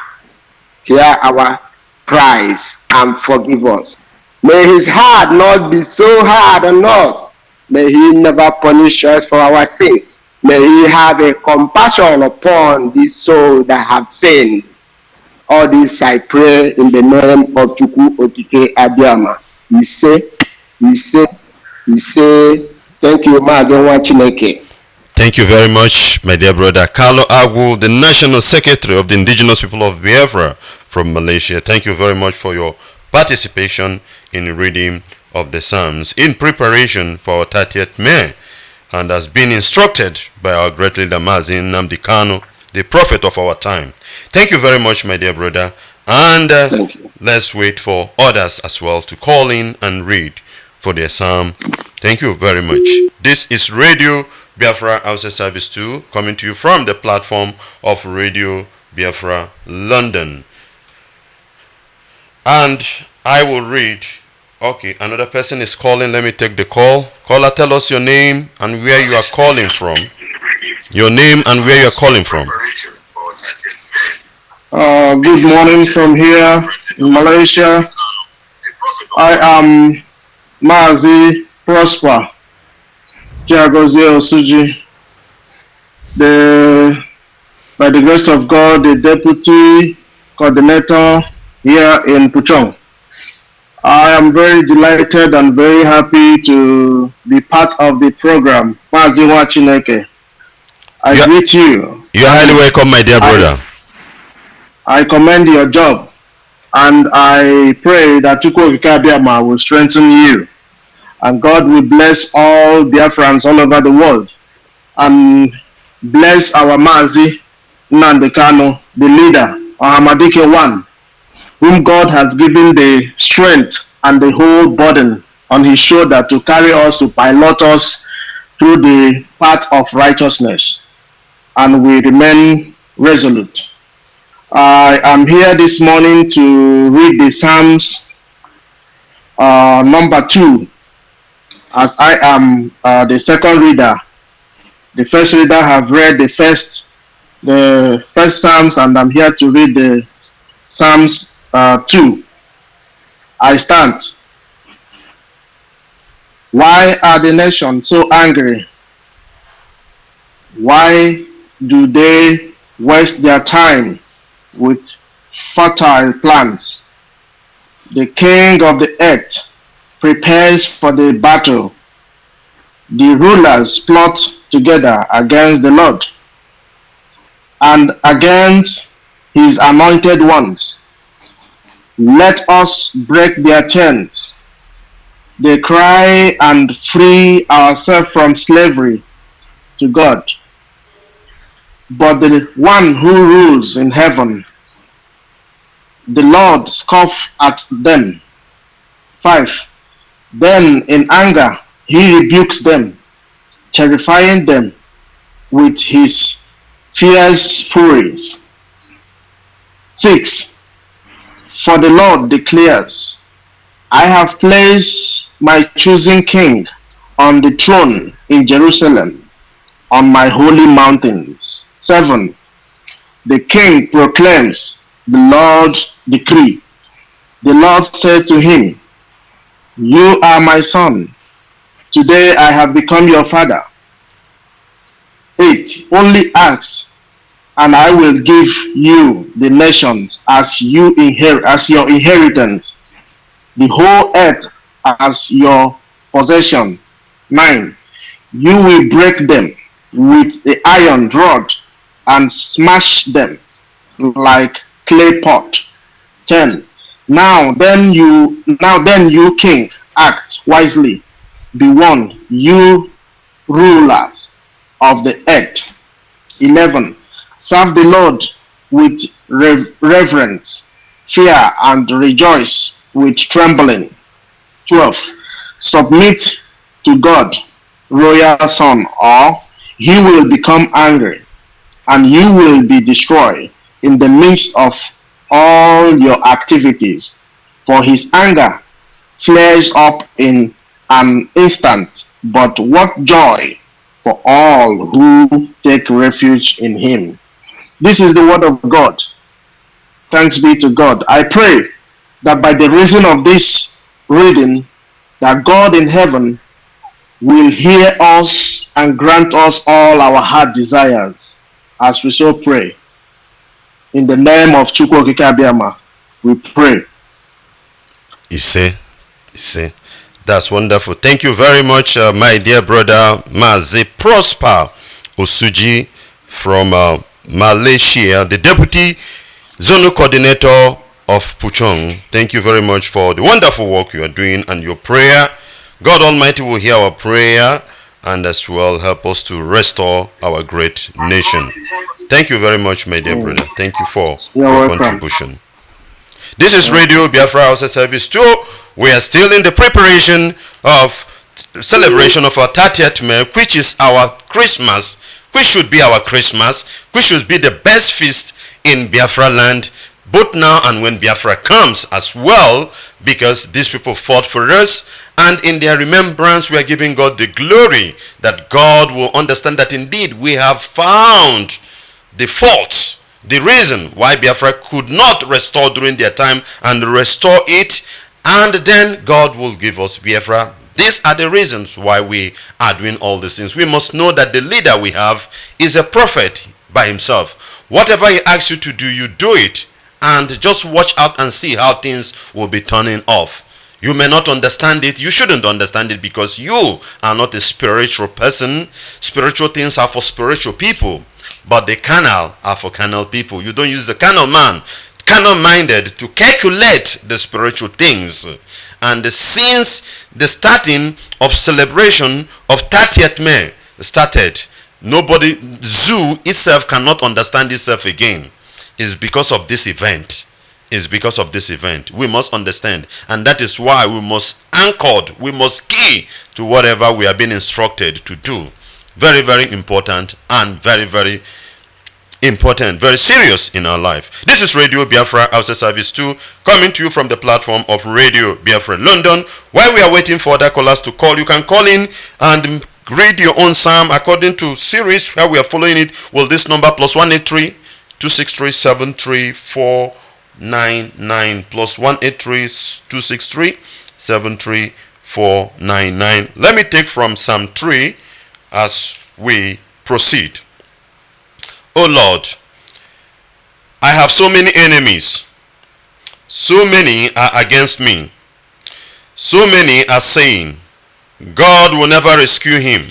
hear our cries and forgive us. May His heart not be so hard on us. May He never punish us for our sins. May He have a compassion upon this soul that have sinned. All this I pray in the name of Chukwu Okike Abiyama. He say, thank you, nwachineke. Thank you very much, my dear brother Carlo Agwu, the National Secretary of the Indigenous People of Biafra from Malaysia. Thank you very much for your participation in the reading of the Psalms in preparation for our 30th May, and has been instructed by our great leader Mazi Nnamdi Kanu, the prophet of our time. Thank you very much, my dear brother, and let's wait for others as well to call in and read for their psalm. Thank you very much. This is Radio Biafra Hausa Service 2 coming to you from the platform of Radio Biafra London. And I will read. Okay, another person is calling. Let me take the call. Caller, tell us your name and where you are calling from. Your name and where you are calling from. Good morning from here in Malaysia. I am Mazi Prosper Jagozie Osuji, by the grace of God, the deputy coordinator here in Puchong. I am very delighted and very happy to be part of the program. Mazi nwachineke, I greet you. You are highly welcome, my dear brother. I commend your job, and I pray that Chukwu Okike Abiyama will strengthen you, and God will bless all Biafrans all over the world, and bless our Mazi Nnamdi Kanu, the leader, Ahamadike One, whom God has given the strength and the whole burden on his shoulder to carry us, to pilot us through the path of righteousness, and we remain resolute. I am here this morning to read the Psalms number 2, as I am the second reader. The first reader have read the first Psalms, and I'm here to read the Psalms 2. I stand. Why are the nations so angry? Why do they waste their time with fertile plants. The king of the earth prepares for the battle. The rulers plot together against the Lord and against his anointed ones. Let us break their chains. They cry and free ourselves from slavery to God. But the one who rules in heaven, the Lord scoffs at them. 5. Then in anger he rebukes them, terrifying them with his fierce furies. 6. For the Lord declares, I have placed my chosen king on the throne in Jerusalem, on my holy mountains. 7. The king proclaims the Lord's decree. The Lord said to him, You are my son. Today I have become your father. 8. Only ask, and I will give you the nations as your inheritance, the whole earth as your possession. 9. You will break them with the iron rod and smash them like clay pot. 10. Now then you king, act wisely. Be warned, you rulers of the earth. 11. Serve the Lord with reverence, fear, and rejoice with trembling. 12. Submit to God, royal son, or he will become angry, and you will be destroyed in the midst of all your activities. For his anger flares up in an instant, but what joy for all who take refuge in him. This is the word of God. Thanks be to God. I pray that by the reason of this reading, that God in heaven will hear us and grant us all our heart desires as we so pray. In the name of Chukwu Okike Abiama, we pray. Ise. That's wonderful. Thank you very much, my dear brother Mazi Prosper Osuji from Malaysia, the Deputy Zonal Coordinator of Puchong. Thank you very much for the wonderful work you are doing and your prayer. God Almighty will hear our prayer and as well help us to restore our great nation. Thank you very much, my dear brother. Thank you for your contribution. This is Radio Biafra House Service 2. We are still in the preparation of celebration of our 30th May, which is our Christmas, which should be our Christmas, which should be the best feast in Biafra land, both now and when Biafra comes as well, because these people fought for us, and in their remembrance we are giving God the glory, that God will understand that indeed we have found the fault, the reason why Biafra could not restore during their time, and restore it, and then God will give us Biafra. These are the reasons why we are doing all these things. We must know that the leader we have is a prophet by himself. Whatever he asks you to do, you do it, and just watch out and see how things will be turning off. You may not understand it. You shouldn't understand it because you are not a spiritual person. Spiritual things are for spiritual people, but the carnal are for carnal people. You don't use the carnal man, carnal minded, to calculate the spiritual things. And since the starting of celebration of 30th May started, nobody, zoo itself cannot understand itself again. It's because of this event. It's because of this event. We must understand, and that is why we must anchor, we must key to whatever we are being instructed to do. Very, very important, and very, very important, very serious in our life. This is Radio Biafra House Service 2, coming to you from the platform of Radio Biafra London. While we are waiting for other callers to call, you can call in and read your own psalm according to series where we are following it. Well, this number +183 263 73499 +183 263 73499. Let me take from Psalm 3 as we proceed. O Lord, I have so many enemies. So many are against me. So many are saying, God will never rescue him.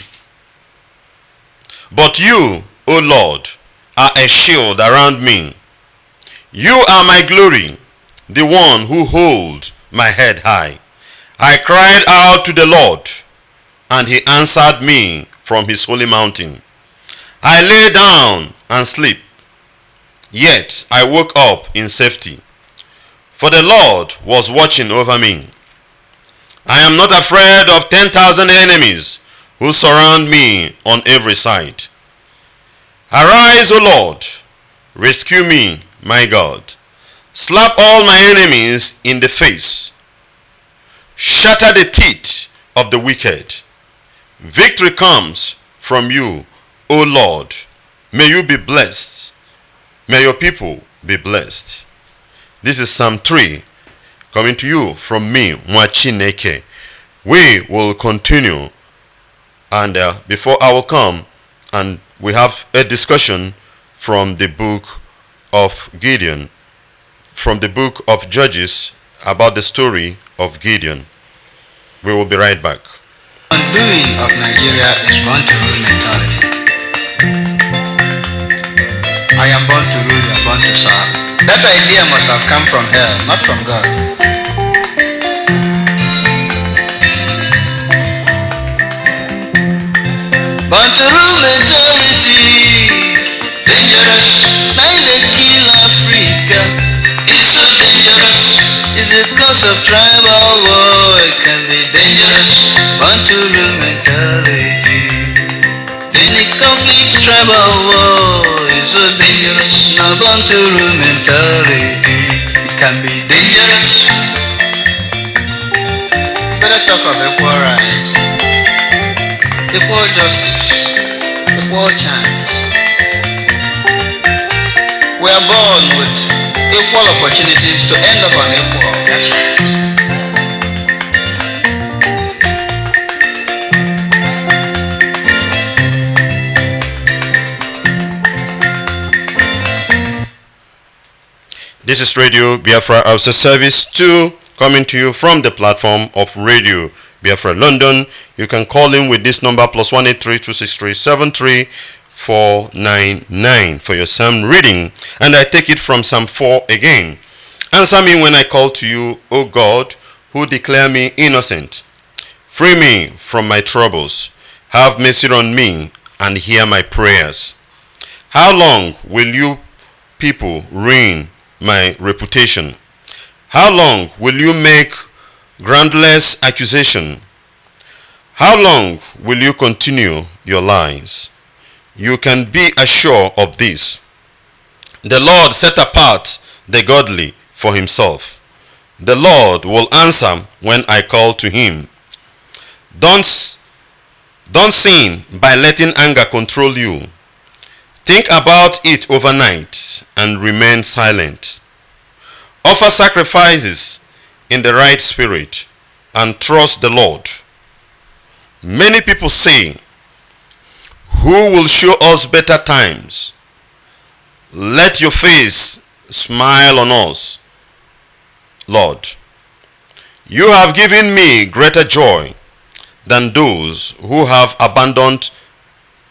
But you, O Lord, are a shield around me. You are my glory, the one who holds my head high. I cried out to the Lord, and he answered me from his holy mountain. I lay down and sleep, yet I woke up in safety, for the Lord was watching over me. I am not afraid of 10,000 enemies who surround me on every side. Arise, O Lord, rescue me, my God. Slap all my enemies in the face. Shatter the teeth of the wicked. Victory comes from you, O Lord. May you be blessed. May your people be blessed. This is Psalm 3 coming to you from me, nwachineke. We will continue, and before I will come, and we have a discussion from the book of Gideon, from the book of Judges, about the story of Gideon. We will be right back. Undoing of Nigeria is born to rule mentality. I am born to rule, you are born to serve. That idea must have come from hell, not from God. Born to rule mentality, dangerous, now they kill Africa. It's so dangerous, it's a cause of tribal war. It can be dangerous, born to rule mentality. Any conflict, tribal war is so dangerous. Now born to rule mentality, it can be dangerous. Better talk of equal rights, equal justice, equal chance. We are born with equal opportunities to end up unequal. That's right. This is Radio Biafra Hausa Service 2 coming to you from the platform of Radio Biafra London. You can call in with this number +183 263 73499 for your psalm reading. And I take it from Psalm 4 again. Answer me when I call to you, O God, who declare me innocent. Free me from my troubles. Have mercy on me and hear my prayers. How long will you people ruin my reputation? How long will you make groundless accusation? How long will you continue your lies? You can be assured of this. The Lord set apart the godly for himself. The Lord will answer when I call to him. Don't sin by letting anger control you. Think about it overnight and remain silent. Offer sacrifices in the right spirit and trust the Lord. Many people say, who will show us better times? Let your face smile on us, Lord. You have given me greater joy than those who have abundant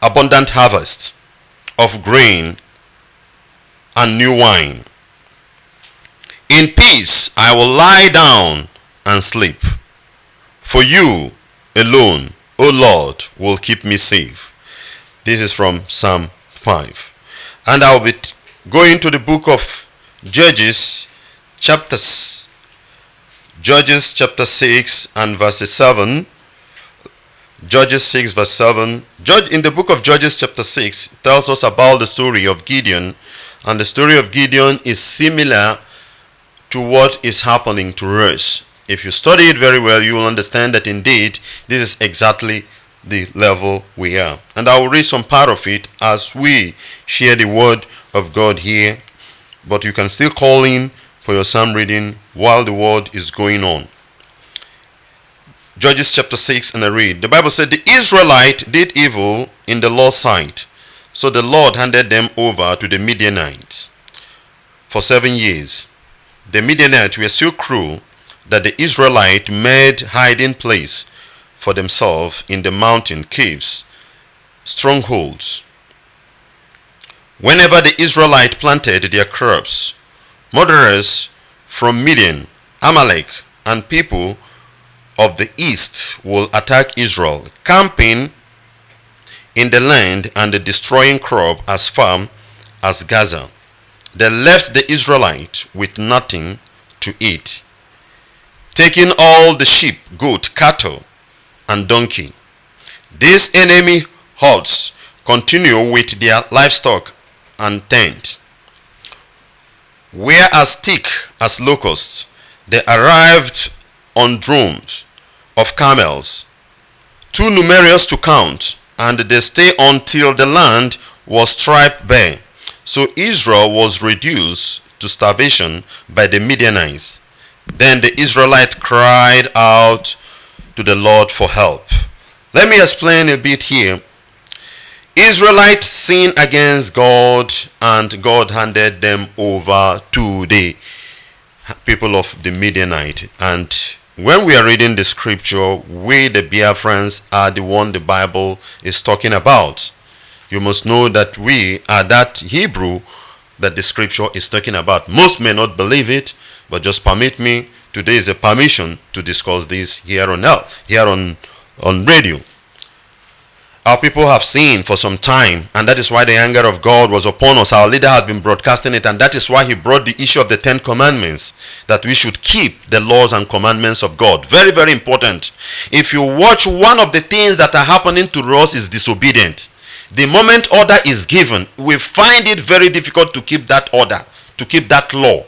harvest of grain and new wine. In peace I will lie down and sleep. For you alone, O Lord, will keep me safe. This is from Psalm 5. And I will be going to the book of Judges chapter 6 and verse 7. Judges 6 verse 7. In the book of Judges chapter 6 tells us about the story of Gideon, and the story of Gideon is similar to what is happening to us. If you study it very well, you will understand that indeed this is exactly the level we are. And I will read some part of it as we share the word of God here, but you can still call in for your psalm reading while the word is going on. Judges chapter 6, and I read. The Bible said, the Israelite did evil in the Lord's sight, So the Lord handed them over to the Midianites for 7 years. The Midianites were so cruel that the Israelites made hiding place for themselves in the mountain caves, strongholds. Whenever the Israelites planted their crops, murderers from Midian, Amalek, and people of the east will attack Israel, camping in the land and destroying crop as far as Gaza. They left the Israelites with nothing to eat, taking all the sheep, goat, cattle, and donkey. These enemy hordes continue with their livestock and tent. Were as thick as locusts, they arrived on droves of camels, too numerous to count, and they stayed until the land was stripped bare. So Israel was reduced to starvation by the Midianites. Then the Israelites cried out to the Lord for help. Let me explain a bit here. Israelites sinned against God, and God handed them over to the people of the Midianite. And when we are reading the scripture, we the Biafrans are the one the Bible is talking about. You must know that we are that Hebrew that the scripture is talking about. Most may not believe it, but just permit me. Today is a permission to discuss this here on radio. Our people have seen for some time, and that is why the anger of God was upon us. Our leader has been broadcasting it, and that is why he brought the issue of the 10 commandments, that we should keep the laws and commandments of God. Very, very important. If you watch, one of the things that are happening to us is disobedient. The moment order is given, we find it very difficult to keep that order, to keep that law.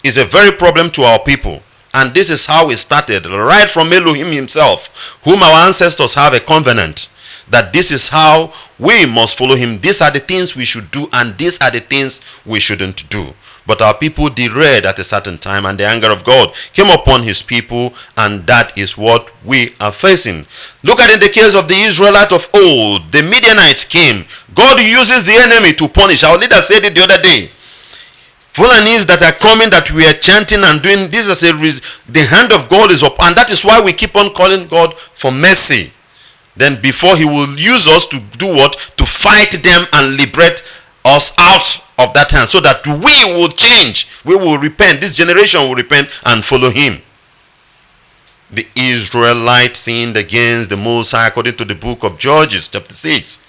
It's a very problem to our people. And this is how it started, right from Elohim himself, whom our ancestors have a covenant, that this is how we must follow him. These are the things we should do, and these are the things we shouldn't do. But our people derailed at a certain time, and the anger of God came upon his people, and that is what we are facing. Look at in the case of the Israelites of old. The Midianites came. God uses the enemy to punish. Our leader said it the other day. Fulanis that are coming, that we are chanting and doing this, as the hand of God is up, and that is why we keep on calling God for mercy. Then before he will use us to do what? To fight them and liberate us out of that hand, so that we will change, we will repent, this generation will repent and follow him. The Israelites sinned against the Most High according to the book of Judges chapter 6,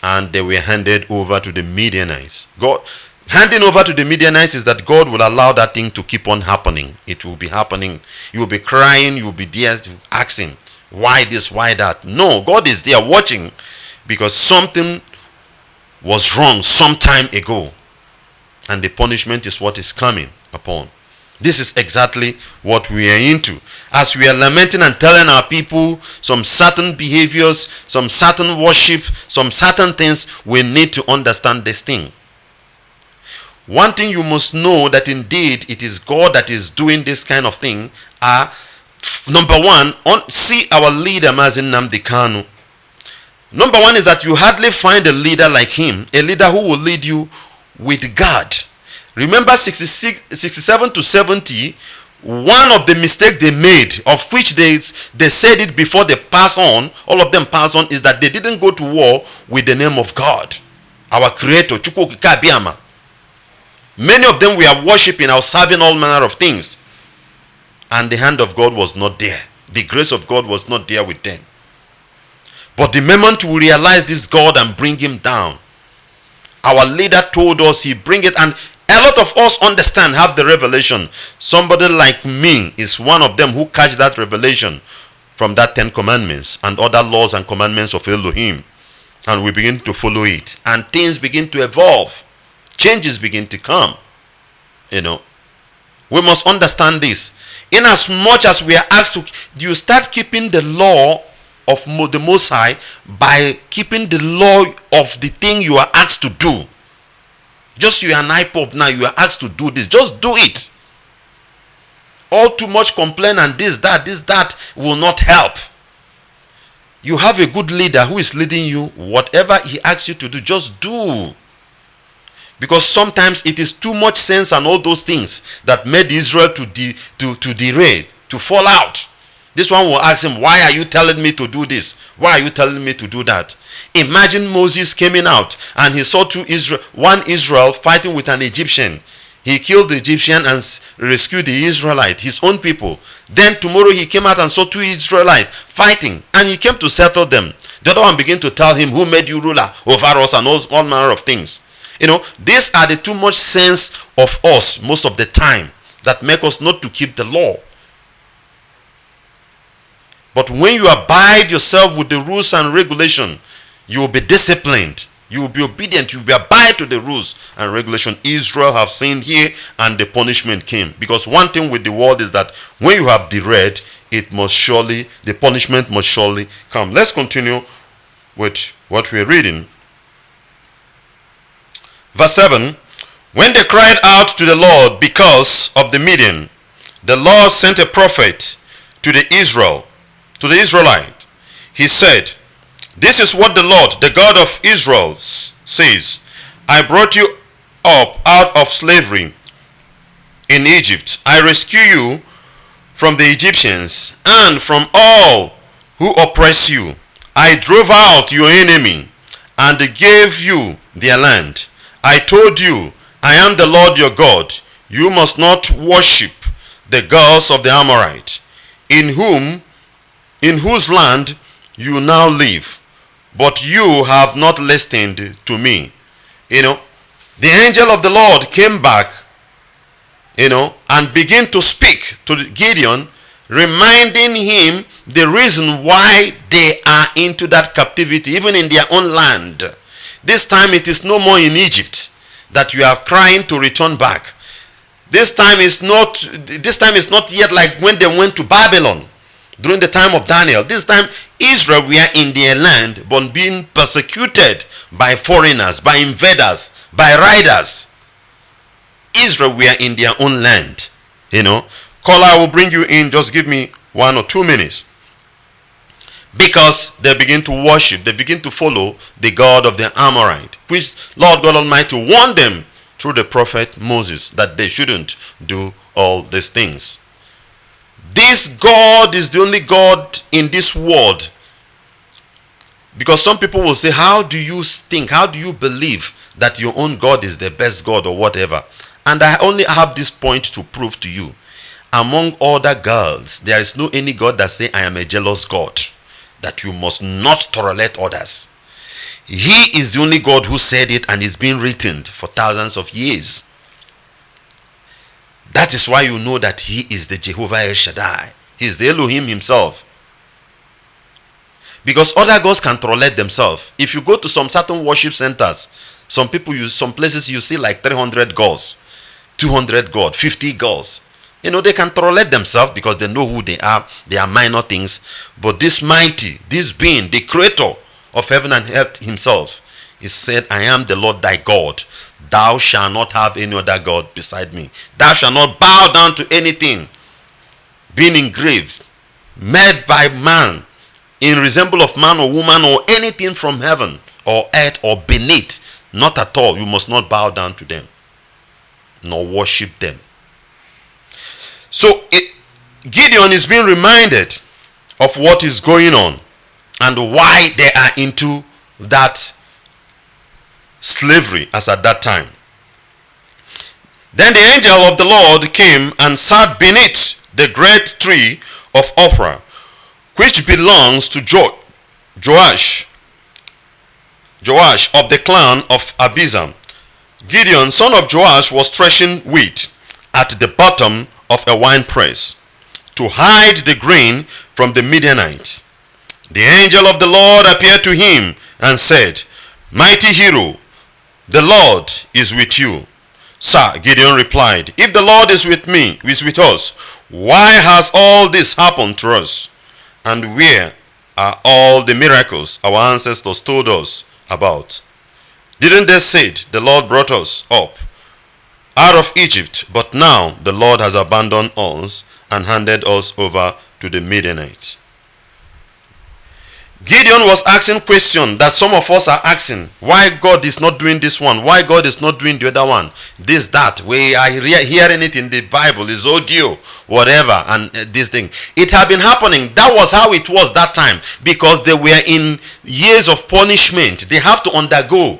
and they were handed over to the Midianites. God handing over to the Midianites is that God will allow that thing to keep on happening. It will be happening. You will be crying, you will be there asking, why this, why that? No, God is there watching, because something was wrong some time ago, and the punishment is what is coming upon. This is exactly what we are into. As we are lamenting and telling our people some certain behaviors, some certain worship, some certain things, we need to understand this thing. One thing you must know, that indeed it is God that is doing this kind of thing, are number one, see our leader Mazin Nnamdi Kanu. Number one is that you hardly find a leader like him, a leader who will lead you with God. Remember 67 to 70, one of the mistakes they made, of which they said it before they pass on, all of them pass on, is that they didn't go to war with the name of God, our creator, Chukwu Okike Abiyama. Many of them were worshiping or serving all manner of things, and the hand of God was not there. The grace of God was not there with them. But the moment we realize this God and bring him down, our leader told us he bring it, and a lot of us understand, have the revelation. Somebody like me is one of them who catch that revelation from that 10 commandments and other laws and commandments of Elohim, and we begin to follow it, and things begin to evolve, changes begin to come. We must understand this. In as much as we are asked to, you start keeping the law of the Most High by keeping the law of the thing you are asked to do. Just you are an IPOP now, you are asked to do this, just do it. All too much complain and this, that will not help. You have a good leader who is leading you. Whatever he asks you to do, just do. Because sometimes it is too much sense and all those things that made Israel to derail, to fall out. This one will ask him, why are you telling me to do this? Why are you telling me to do that? Imagine Moses coming out and he saw one Israel fighting with an Egyptian. He killed the Egyptian and rescued the Israelite, his own people. Then tomorrow he came out and saw two Israelites fighting, and he came to settle them. The other one began to tell him, who made you ruler over us, and all manner of things. These are the too much sense of us most of the time that make us not to keep the law. But when you abide yourself with the rules and regulation, you will be disciplined. You will be obedient. You will abide to the rules and regulation. Israel have sinned here, and the punishment came. Because one thing with the world is that when you have derailed, the punishment must surely come. Let's continue with what we are reading. Verse 7. When they cried out to the Lord because of the Midian, the Lord sent a prophet to the Israelite. He said, this is what the Lord, the God of Israel, says. I brought you up out of slavery in Egypt. I rescue you from the Egyptians and from all who oppress you. I drove out your enemy and gave you their land. I told you, I am the Lord your God. You must not worship the gods of the Amorite, in whose land you now live. But you have not listened to me. The angel of the Lord came back, and began to speak to Gideon, reminding him the reason why they are into that captivity, even in their own land. This time it is no more in Egypt that you are crying to return back. This time is not yet like when they went to Babylon during the time of Daniel. This time Israel were in their land, but being persecuted by foreigners, by invaders, by raiders. Israel were in their own land. Caller, I will bring you in. Just give me 1 or 2 minutes. Because they begin to worship, they begin to follow the God of the Amorite, which Lord God Almighty warned them through the prophet Moses that they shouldn't do all these things. This God is the only God in this world. Because some people will say, how do you think, how do you believe that your own God is the best God or whatever? And I only have this point to prove to you. Among other gods, there is no any God that say, I am a jealous God, that you must not tolerate others. He is the only God who said it, and it's been written for thousands of years. That is why you know that he is the Jehovah El Shaddai. He is the Elohim himself. Because other gods can tolerate themselves. If you go to some certain worship centers, some places you see like 300 gods, 200 gods, 50 gods. They can tolerate themselves because they know who they are. They are minor things. But this mighty, this being, the creator of heaven and earth himself, he said, I am the Lord thy God. Thou shalt not have any other God beside me. Thou shalt not bow down to anything being engraved, made by man, in resemble of man or woman or anything from heaven or earth or beneath. Not at all. You must not bow down to them, nor worship them. So Gideon is being reminded of what is going on and why they are into that slavery as at that time. Then the angel of the Lord came and sat beneath the great tree of Ophrah, which belongs to Joash of the clan of Abizam. Gideon, son of Joash, was threshing wheat at the bottom of a winepress to hide the grain from the Midianites. The angel of the Lord appeared to him and said, Mighty hero, the Lord is with you. Sir, Gideon replied, if the Lord is with us, why has all this happened to us? And where are all the miracles our ancestors told us about? Didn't they say the Lord brought us up out of Egypt, but now the Lord has abandoned us and handed us over to the Midianites? Gideon was asking questions that some of us are asking. Why God is not doing this one? Why God is not doing the other one? This, that. We are hearing it in the Bible. It's audio, whatever, and this thing. It had been happening. That was how it was that time. Because they were in years of punishment. They have to undergo.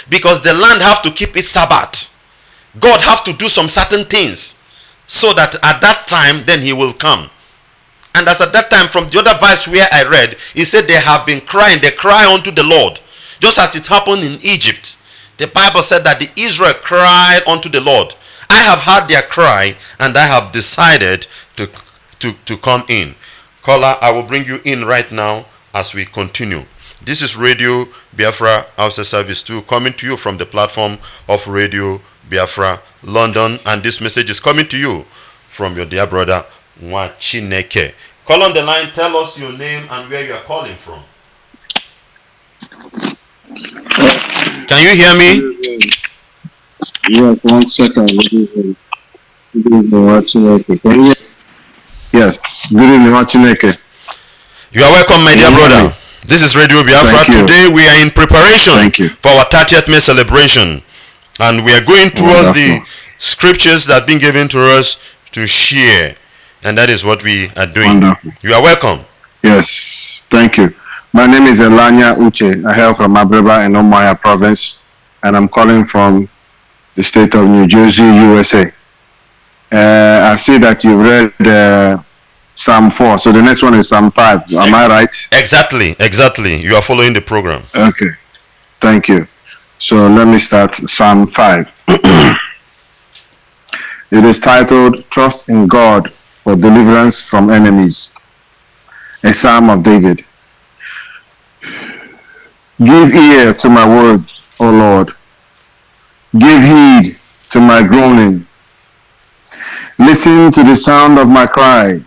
Because the land have to keep its Sabbath. God have to do some certain things. So that at that time, then he will come. And as at that time, from the other verse where I read, he said they have been crying. They cry unto the Lord. Just as it happened in Egypt. The Bible said that the Israel cried unto the Lord. I have heard their cry and I have decided to come in. Caller, I will bring you in right now as we continue. This is Radio Biafra Hausa Service 2 coming to you from the platform of Radio Biafra London. And this message is coming to you from your dear brother nwachineke. Call on the line, tell us your name and where you are calling from. Can you hear me? Yes, 1 second. Good evening, nwachineke. Can you hear? Yes, good evening, nwachineke. You are welcome, my dear brother. This is Radio Biafra. Today we are in preparation for our 30th May celebration. And we are going towards the scriptures that have been given to us to share. And that is what we are doing. Wonderful. You are welcome. Yes, thank you. My name is Elanya Uche. I hail from Abreba in Omaya province, and I'm calling from the state of New Jersey, USA. I see that you read Psalm 4, so the next one is Psalm 5. Am I right? Exactly. You are following the program. Okay, thank you. So let me start Psalm 5. It is titled, Trust in God for Deliverance from Enemies, a Psalm of David. Give ear to my words, O Lord. Give heed to my groaning. Listen to the sound of my cry,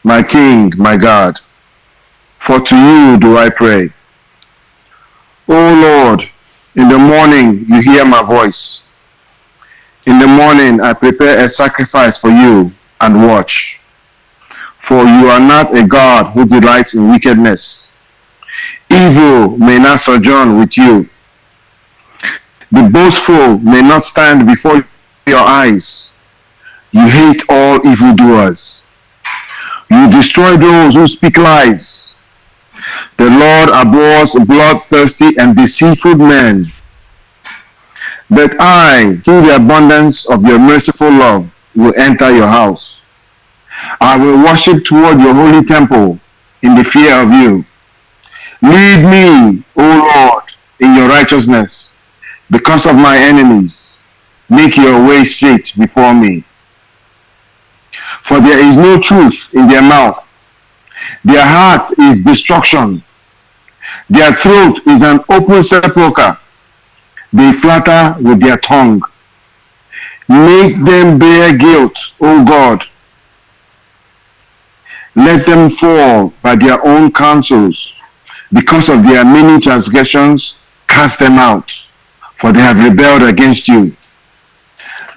my King, my God. For to you do I pray. O Lord, in the morning you hear my voice. In the morning I prepare a sacrifice for you and watch. For you are not a God who delights in wickedness. Evil may not sojourn with you. The boastful may not stand before your eyes. You hate all evildoers. You destroy those who speak lies. The Lord abhors bloodthirsty and deceitful men. But I, through the abundance of your merciful love, will enter your house. I will worship toward your holy temple in the fear of you. Lead me, O Lord, in your righteousness, because of my enemies. Make your way straight before me. For there is no truth in their mouth. Their heart is destruction. Their throat is an open sepulchre. They flatter with their tongue. Make them bear guilt, O God. Let them fall by their own counsels. Because of their many transgressions, cast them out, for they have rebelled against you.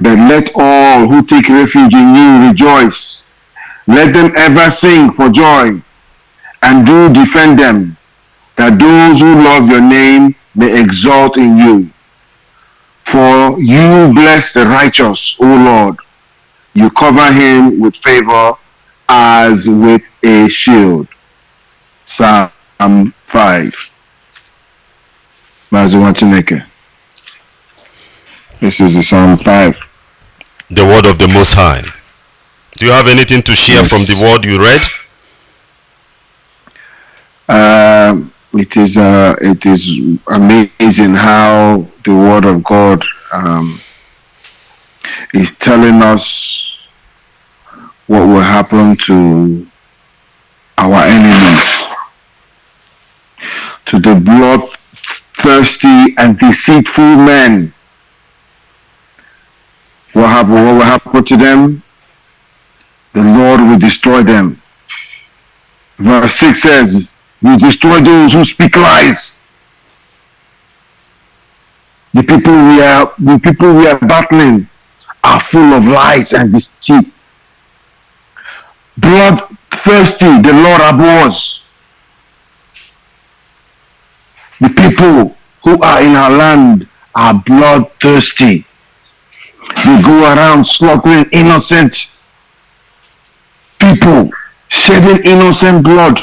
But let all who take refuge in you rejoice. Let them ever sing for joy, and do defend them, that those who love your name may exalt in you. For you bless the righteous, O Lord. You cover him with favor as with a shield. Psalm 5. nwachineke. This is the Psalm 5. The word of the Most High. Do you have anything to share from the word you read? It is amazing how the word of God is telling us what will happen to our enemies, to the bloodthirsty and deceitful men. What will happen to them? The Lord will destroy them. Verse 6 says, "We destroy those who speak lies." The people we are battling are full of lies and deceit. Bloodthirsty, the Lord abhors. The people who are in our land are bloodthirsty. They go around slaughtering innocent people, shedding innocent blood.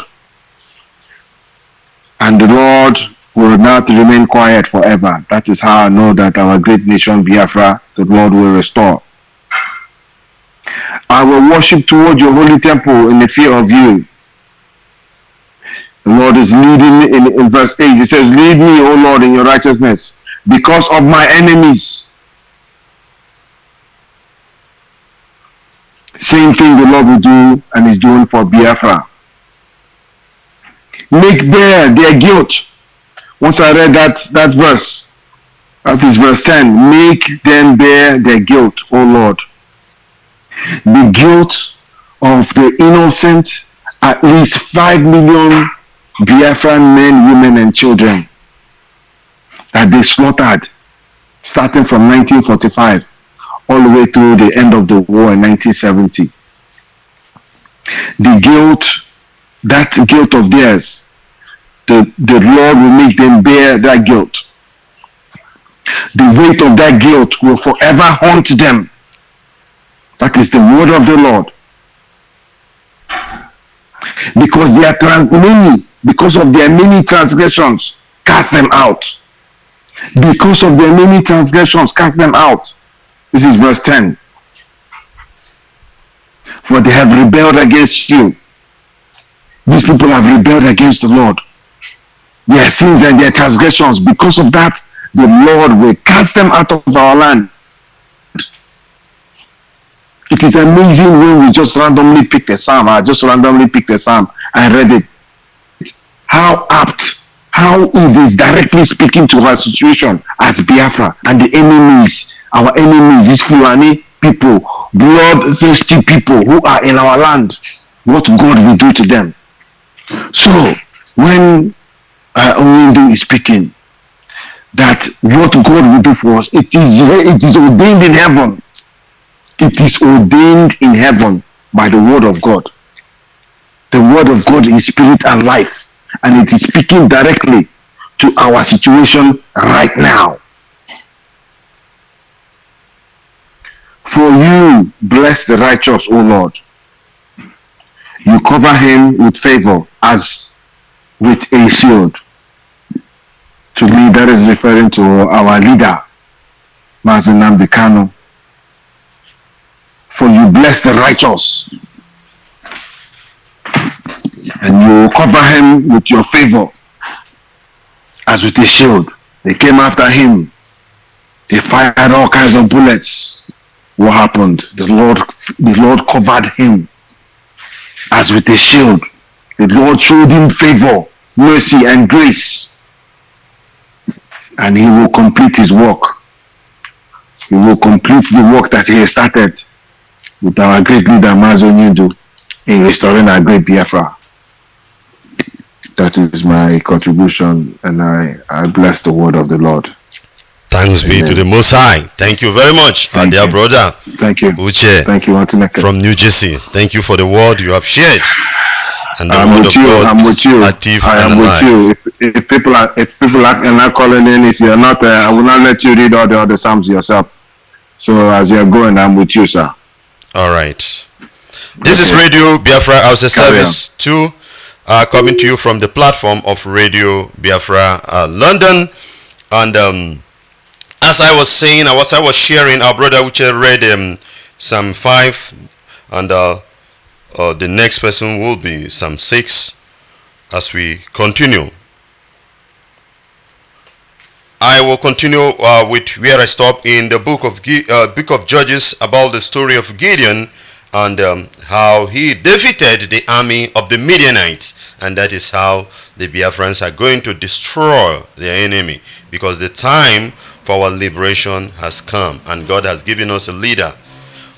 And the Lord will not remain quiet forever. That is how I know that our great nation, Biafra, the Lord will restore. I will worship toward your holy temple in the fear of you. The Lord is leading me in verse 8. He says, lead me, O Lord, in your righteousness because of my enemies. Same thing the Lord will do and is doing for Biafra. Make bare their guilt. Once I read that verse, that is verse 10. Make them bear their guilt, O Lord. The guilt of the innocent, at least 5 million Biafran men, women, and children that they slaughtered starting from 1945 all the way through the end of the war in 1970. The guilt, that guilt of theirs, the Lord will make them bear that guilt. The weight of that guilt will forever haunt them. That is the word of the Lord. Because of their many transgressions, cast them out. Because of their many transgressions, cast them out. This is verse 10. For they have rebelled against you. These people have rebelled against the Lord. Their sins and their transgressions. Because of that, the Lord will cast them out of our land. It is amazing when we just randomly pick a psalm. I just randomly picked a psalm and read it. How apt, how it is directly speaking to our situation as Biafra and the enemies, our enemies, these Fulani people, bloodthirsty people who are in our land, what God will do to them. So, when Owendo is speaking, that what God will do for us, it is ordained in heaven. It is ordained in heaven by the word of God. The word of God is spirit and life, and it is speaking directly to our situation right now. For you bless the righteous, O Lord. You cover him with favor as with a shield. To me, that is referring to our leader, Mazen Nnamdi Kanu. For you bless the righteous, and you cover him with your favor as with a shield. They came after him. They fired all kinds of bullets. What happened? The Lord covered him as with a shield. The Lord showed him favor, mercy, and grace. And he will complete his work. He will complete the work that he has started with our great leader Mazen Nnamdi in restoring our great Biafra. That is my contribution, and I bless the word of the Lord. Thanks be to the Most High. Thank you very much, our dear brother. Thank you. Uche. Thank you, nwachineke. From New Jersey. Thank you for the word you have shared. And the I'm word with of you. God I'm with you. active I and am alive. with you. If people are not calling in, if you're not, I will not let you read all the other psalms yourself. So as you're going, I'm with you, sir. All right. This is Radio Biafra Hausa Service 2, coming to you from the platform of Radio Biafra London. And as I was saying, as I was sharing, our brother Uche read Psalm 5, and the next person will be Psalm 6 as we continue. I will continue with where I stopped in the book of Judges, about the story of Gideon and how he defeated the army of the Midianites, and that is how the Biafrans are going to destroy their enemy, because the time for our liberation has come and God has given us a leader.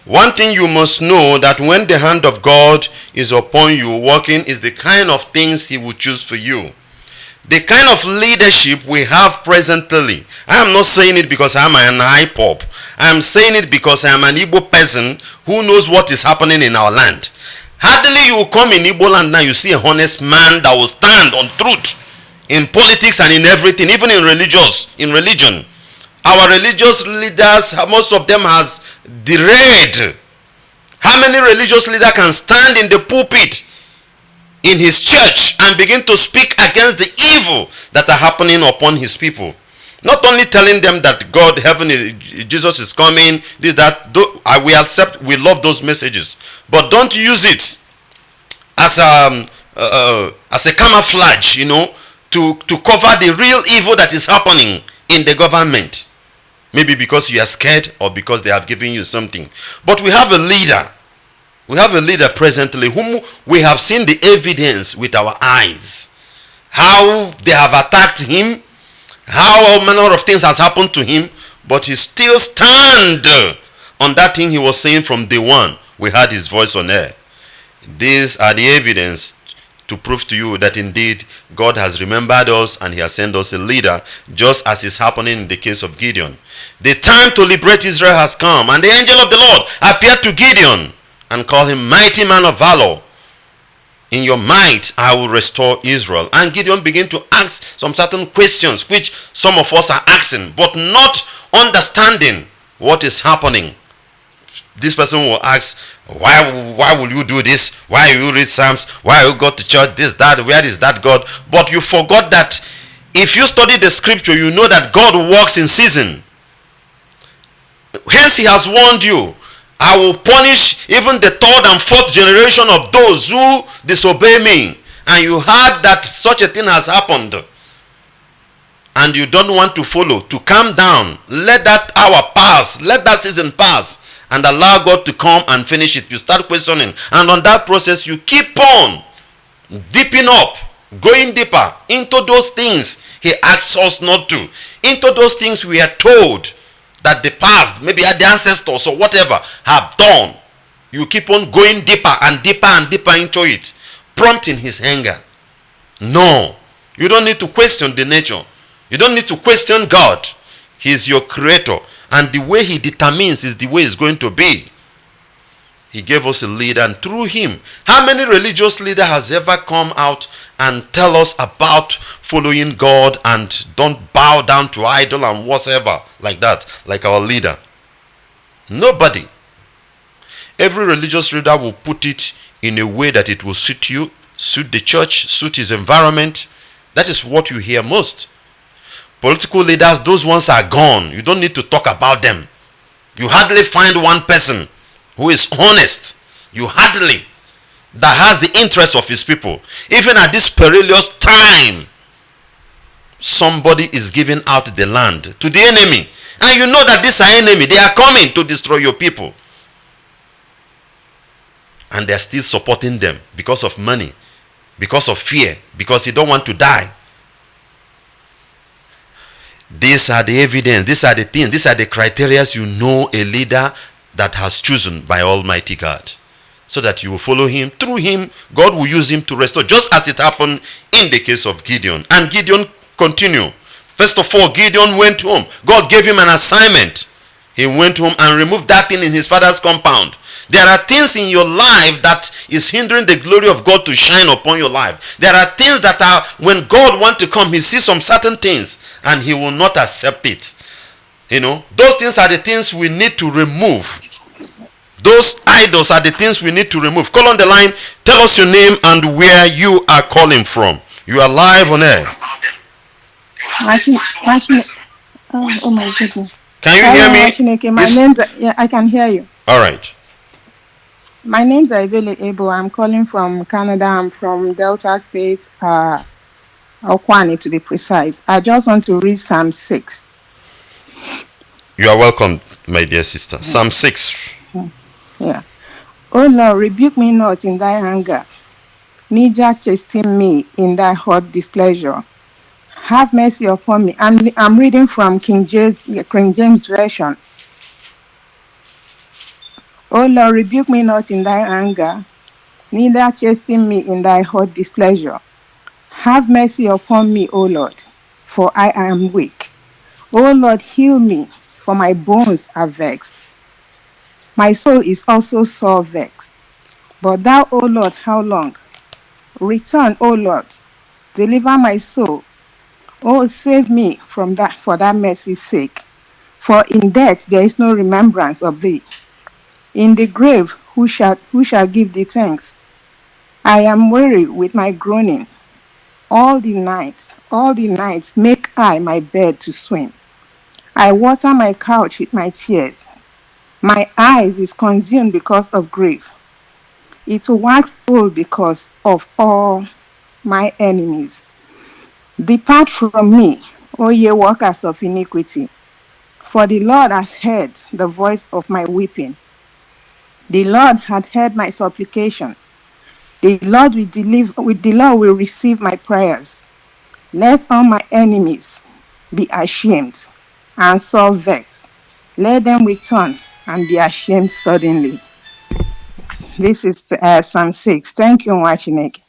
One thing you must know, that when the hand of God is upon you working, is the kind of things he will choose for you. The kind of leadership we have presently. I am not saying it because I am an IPOP. I am saying it because I am an Igbo person who knows what is happening in our land. Hardly you will come in Igbo land now, you see a honest man that will stand on truth. in politics and in everything, even in religion. Our religious leaders, most of them has derailed. How many religious leader can stand in the pulpit in his church and begin to speak against the evil that are happening upon his people? Not only telling them that God, heaven, Jesus is coming, this, that, we accept, we love those messages, but don't use it as a camouflage, to cover the real evil that is happening in the government. Maybe because you are scared or because they have given you something. But we have a leader. We have a leader presently whom we have seen the evidence with our eyes. How they have attacked him, how all manner of things has happened to him, but he still stand on that thing he was saying from day one. We heard his voice on air. These are the evidence to prove to you that indeed God has remembered us and he has sent us a leader, just as is happening in the case of Gideon. The time to liberate Israel has come, and the angel of the Lord appeared to Gideon and called him mighty man of valor. In your might I will restore Israel. And Gideon began to ask some certain questions which some of us are asking, but not understanding what is happening. This person will ask, why will you do this? Why will you read Psalms? Why will you go to church? This, that, where is that God? But you forgot that if you study the scripture, you know that God works in season. Hence he has warned you, I will punish even the third and fourth generation of those who disobey me. And you heard that such a thing has happened, and you don't want to follow, to calm down. Let that hour pass, let that season pass, and allow God to come and finish it. You start questioning, and on that process you keep on deeping up, going deeper into those things he asks us not to, into those things we are told that the past, maybe the ancestors or whatever, have done. You keep on going deeper and deeper and deeper into it, prompting his anger. No, you don't need to question the nature. You don't need to question God. He is your creator, and the way he determines is the way it's going to be. He gave us a leader, and through him, how many religious leader has ever come out and tell us about following God and don't bow down to idol and whatever like that, like our leader? Nobody. Every religious leader will put it in a way that it will suit you, suit the church, suit his environment. That is what you hear most. Political leaders, those ones are gone. You don't need to talk about them. You hardly find one person who is honest. You hardly, that has the interest of his people. Even at this perilous time, somebody is giving out the land to the enemy. And you know that these are enemy. They are coming to destroy your people. And they are still supporting them because of money, because of fear, because they don't want to die. These are the evidence, these are the things, these are the criteria you know a leader that has chosen by Almighty God. So that you will follow him. Through him, God will use him to restore, just as it happened in the case of Gideon. And Gideon continued. First of all, Gideon went home. God gave him an assignment. He went home and removed that thing in his father's compound. There are things in your life that is hindering the glory of God to shine upon your life. There are things that are, when God wants to come, he sees some certain things and he will not accept it. Those things are the things we need to remove. Those idols are the things we need to remove. Call on the line. Tell us your name and where you are calling from. You are live on air. Oh my goodness. Can you hear me? Nwachineke, my name's, yeah, I can hear you. All right. My name's Ivele Ebo. I'm calling from Canada. I'm from Delta State, Okwani to be precise. I just want to read Psalm 6. You are welcome, my dear sister. Psalm 6. Yeah. Oh Lord, rebuke me not in thy anger, neither chasten me in thy hot displeasure. Have mercy upon me. I'm reading from King James Version. O Lord, rebuke me not in thy anger, neither chasten me in thy hot displeasure. Have mercy upon me, O Lord, for I am weak. O Lord, heal me, for my bones are vexed. My soul is also sore vexed. But thou, O Lord, how long? Return, O Lord, deliver my soul, Oh, save me from that for that mercy's sake. For in death there is no remembrance of thee. In the grave who shall give thee thanks? I am weary with my groaning. All the nights make I my bed to swim. I water my couch with my tears. My eyes is consumed because of grief. It waxed old because of all my enemies. Depart from me, O ye workers of iniquity, for the Lord has heard the voice of my weeping. The Lord had heard my supplication. The Lord will receive my prayers. Let all my enemies be ashamed and so vexed. Let them return and be ashamed suddenly. This is Psalm 6. Thank you, nwachineke.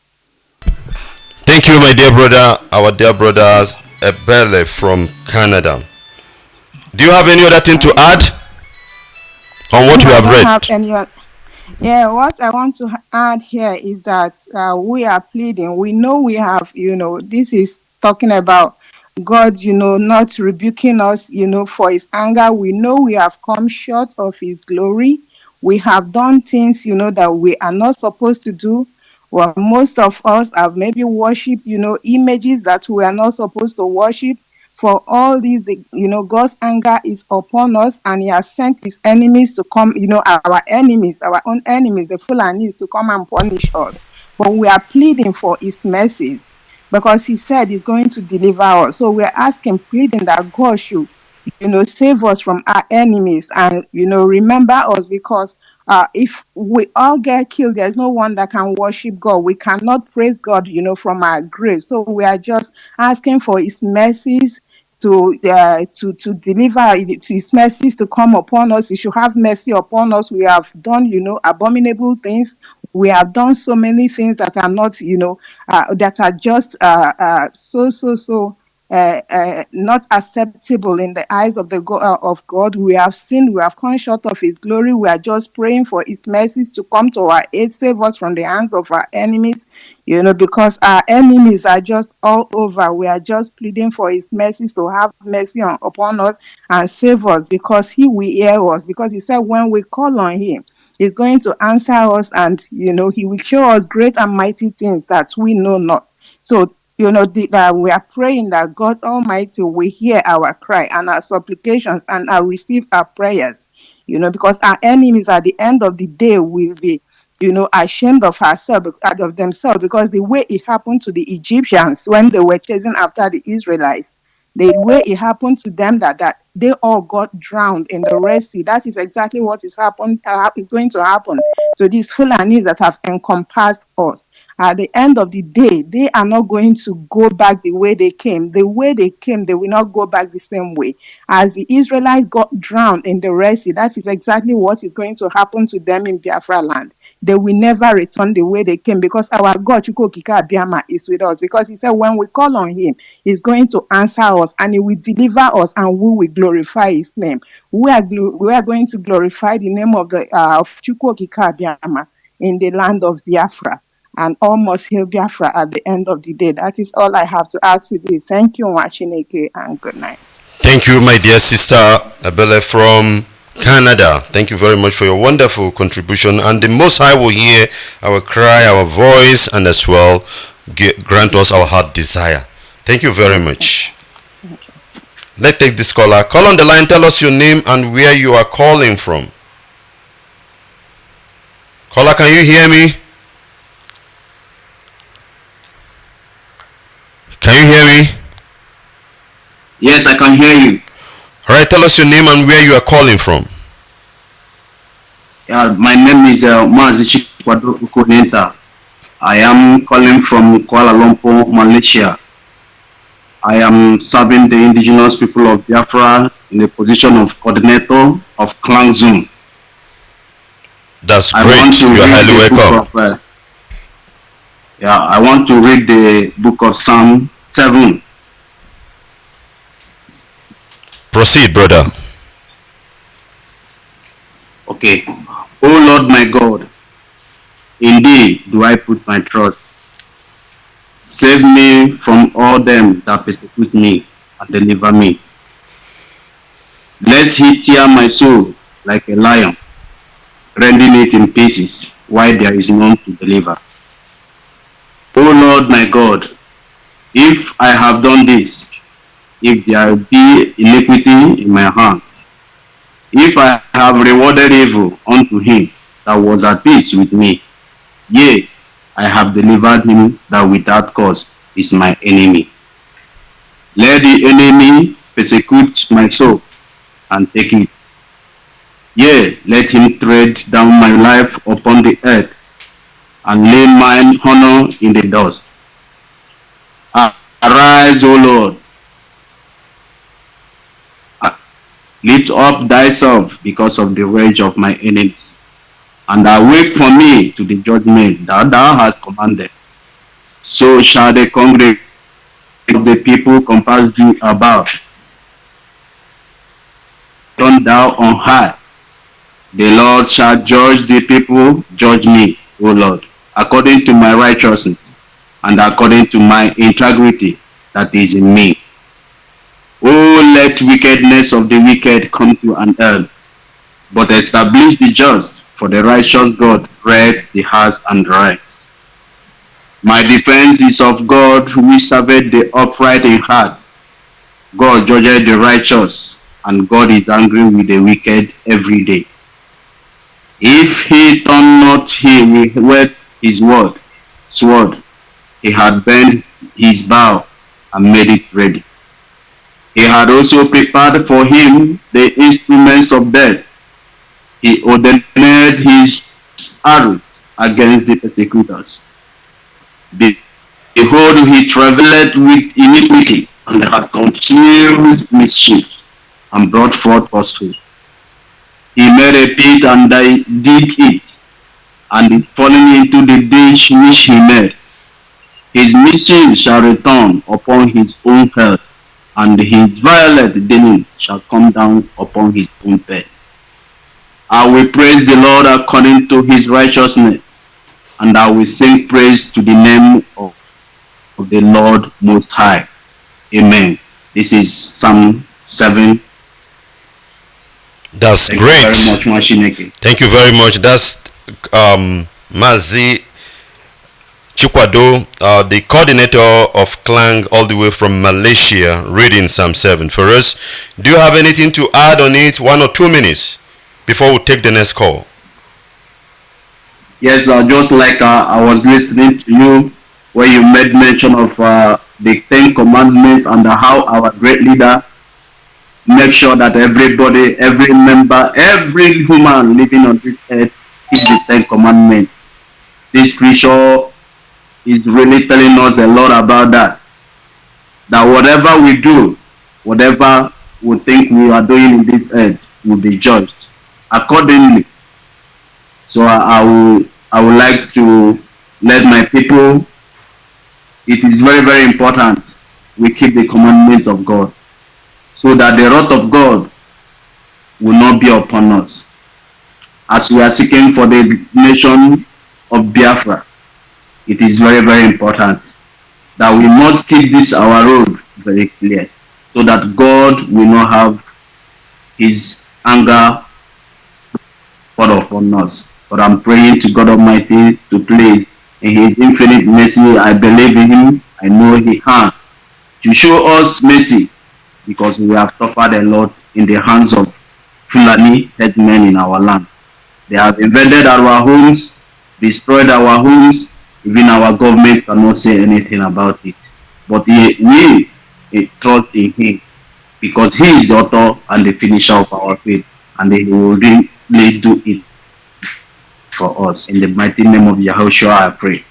Thank you, my dear brother, our dear brothers, Ebele from Canada. Do you have any other thing to add on what No, you I have don't read? have any. Yeah, what I want to add here is that we are pleading. We know we have, this is talking about God, not rebuking us, for his anger. We know we have come short of his glory. We have done things, that we are not supposed to do. Well, most of us have maybe worshipped, images that we are not supposed to worship. For all these, God's anger is upon us, and he has sent his enemies to come, our enemies, our own enemies, the Fulanis, to come and punish us. But we are pleading for his mercies because he said he's going to deliver us. So we're asking, pleading that God should, save us from our enemies and, remember us, because if we all get killed, there's no one that can worship God. We cannot praise God, from our grave. So we are just asking for his mercies to deliver, to his mercies to come upon us. He should have mercy upon us. We have done, abominable things. We have done so many things that are not, that are just not acceptable in the eyes of of God. We have sinned. We have come short of his glory. We are just praying for his mercies to come to our aid, save us from the hands of our enemies, because our enemies are just all over. We are just pleading for his mercies to have mercy upon us and save us, because he will hear us, because he said when we call on him, he's going to answer us, and he will show us great and mighty things that we know not. So we are praying that God Almighty will hear our cry and our supplications and receive our prayers, because our enemies at the end of the day will be, ashamed of of themselves, because the way it happened to the Egyptians when they were chasing after the Israelites, the way it happened to them, that they all got drowned in the Red Sea. That is exactly what is going to happen to these Fulanis that have encompassed us. At the end of the day, they are not going to go back the way they came. The way they came, they will not go back the same way. As the Israelites got drowned in the Red Sea, that is exactly what is going to happen to them in Biafra land. They will never return the way they came, because our God, Chukwokika Abiyama, is with us. Because he said when we call on him, he's going to answer us and he will deliver us, and we will glorify his name. We are going to glorify the name of the of Chukwokika Abiyama in the land of Biafra, and almost heal Biafra at the end of the day. That is all I have to add to this. Thank you, nwachineke, and good night. Thank you, my dear sister Ebele from Canada. Thank you very much for your wonderful contribution. And the Most High will hear our cry, our voice, and as well grant us our heart desire. Thank you very much. Let's take this caller. Call on the line. Tell us your name and where you are calling from. Caller, can you hear me? Can you hear me? Yes, I can hear you. All right, tell us your name and where you are calling from. My name is Mazichi Kwadro. I am calling from Kuala Lumpur, Malaysia. I am serving the indigenous people of Biafra in the position of coordinator of Clan Zoom. That's great. You are highly welcome. I want to read the book of Psalm 7. Proceed, brother. Okay. O Lord my God, in thee do I put my trust. Save me from all them that persecute me, and deliver me. Lest he tear my soul like a lion, rending it in pieces, while there is none to deliver. O Lord my God, if I have done this, if there be iniquity in my hands, if I have rewarded evil unto him that was at peace with me, yea, I have delivered him that without cause is my enemy. Let the enemy persecute my soul and take it. Yea, let him tread down my life upon the earth, and lay mine honor in the dust. Arise, O Lord, lift up thyself because of the rage of my enemies, and awake for me to the judgment that thou hast commanded. So shall the congregation of the people compass thee about. Turn thou on high. The Lord shall judge the people, judge me, O Lord, according to my righteousness, and according to my integrity that is in me. Oh, let wickedness of the wicked come to an end, but establish the just, for the righteous God rests the hearts and rights. My defense is of God, who serveth the upright in heart. God judgeth the righteous, and God is angry with the wicked every day. If he turn not, he will whet his sword. He had bent his bow and made it ready. He had also prepared for him the instruments of death. He ordained his arrows against the persecutors. Behold, he travelled with iniquity, and had concealed mischief, and brought forth falsehood. He made a pit, and dig it, and is fallen into the ditch which he made. His mischief shall return upon his own head, and his violent dealing shall come down upon his own bed. I will praise the Lord according to his righteousness, and I will sing praise to the name of the Lord Most High. Amen. This is Psalm 7. That's Thank great. you very much, nwachineke. Thank you very much. That's Mazi Chikwado, the coordinator of Clang, all the way from Malaysia, reading Psalm 7 for us. Do you have anything to add on it? 1 or 2 minutes before we take the next call. Yes, just like I was listening to you, where you made mention of the 10 commandments and how our great leader make sure that everybody, every member, every human living on this earth keep the 10 commandments. This scripture is really telling us a lot about that. That whatever we do, whatever we think we are doing in this earth will be judged accordingly. So I would like to let my people, it is very, very important we keep the commandments of God, so that the wrath of God will not be upon us. As we are seeking for the nation of Biafra, it is very, very important that we must keep this our road very clear, so that God will not have his anger poured upon us. But I'm praying to God Almighty to please, in his infinite mercy, I believe in him, I know he can, to show us mercy, because we have suffered a lot in the hands of Fulani headmen in our land. They have invaded our homes, destroyed our homes. Even our government cannot say anything about it. But we trust in him, because he is the author and the finisher of our faith, and he will really do it for us. In the mighty name of Yahushua, I pray.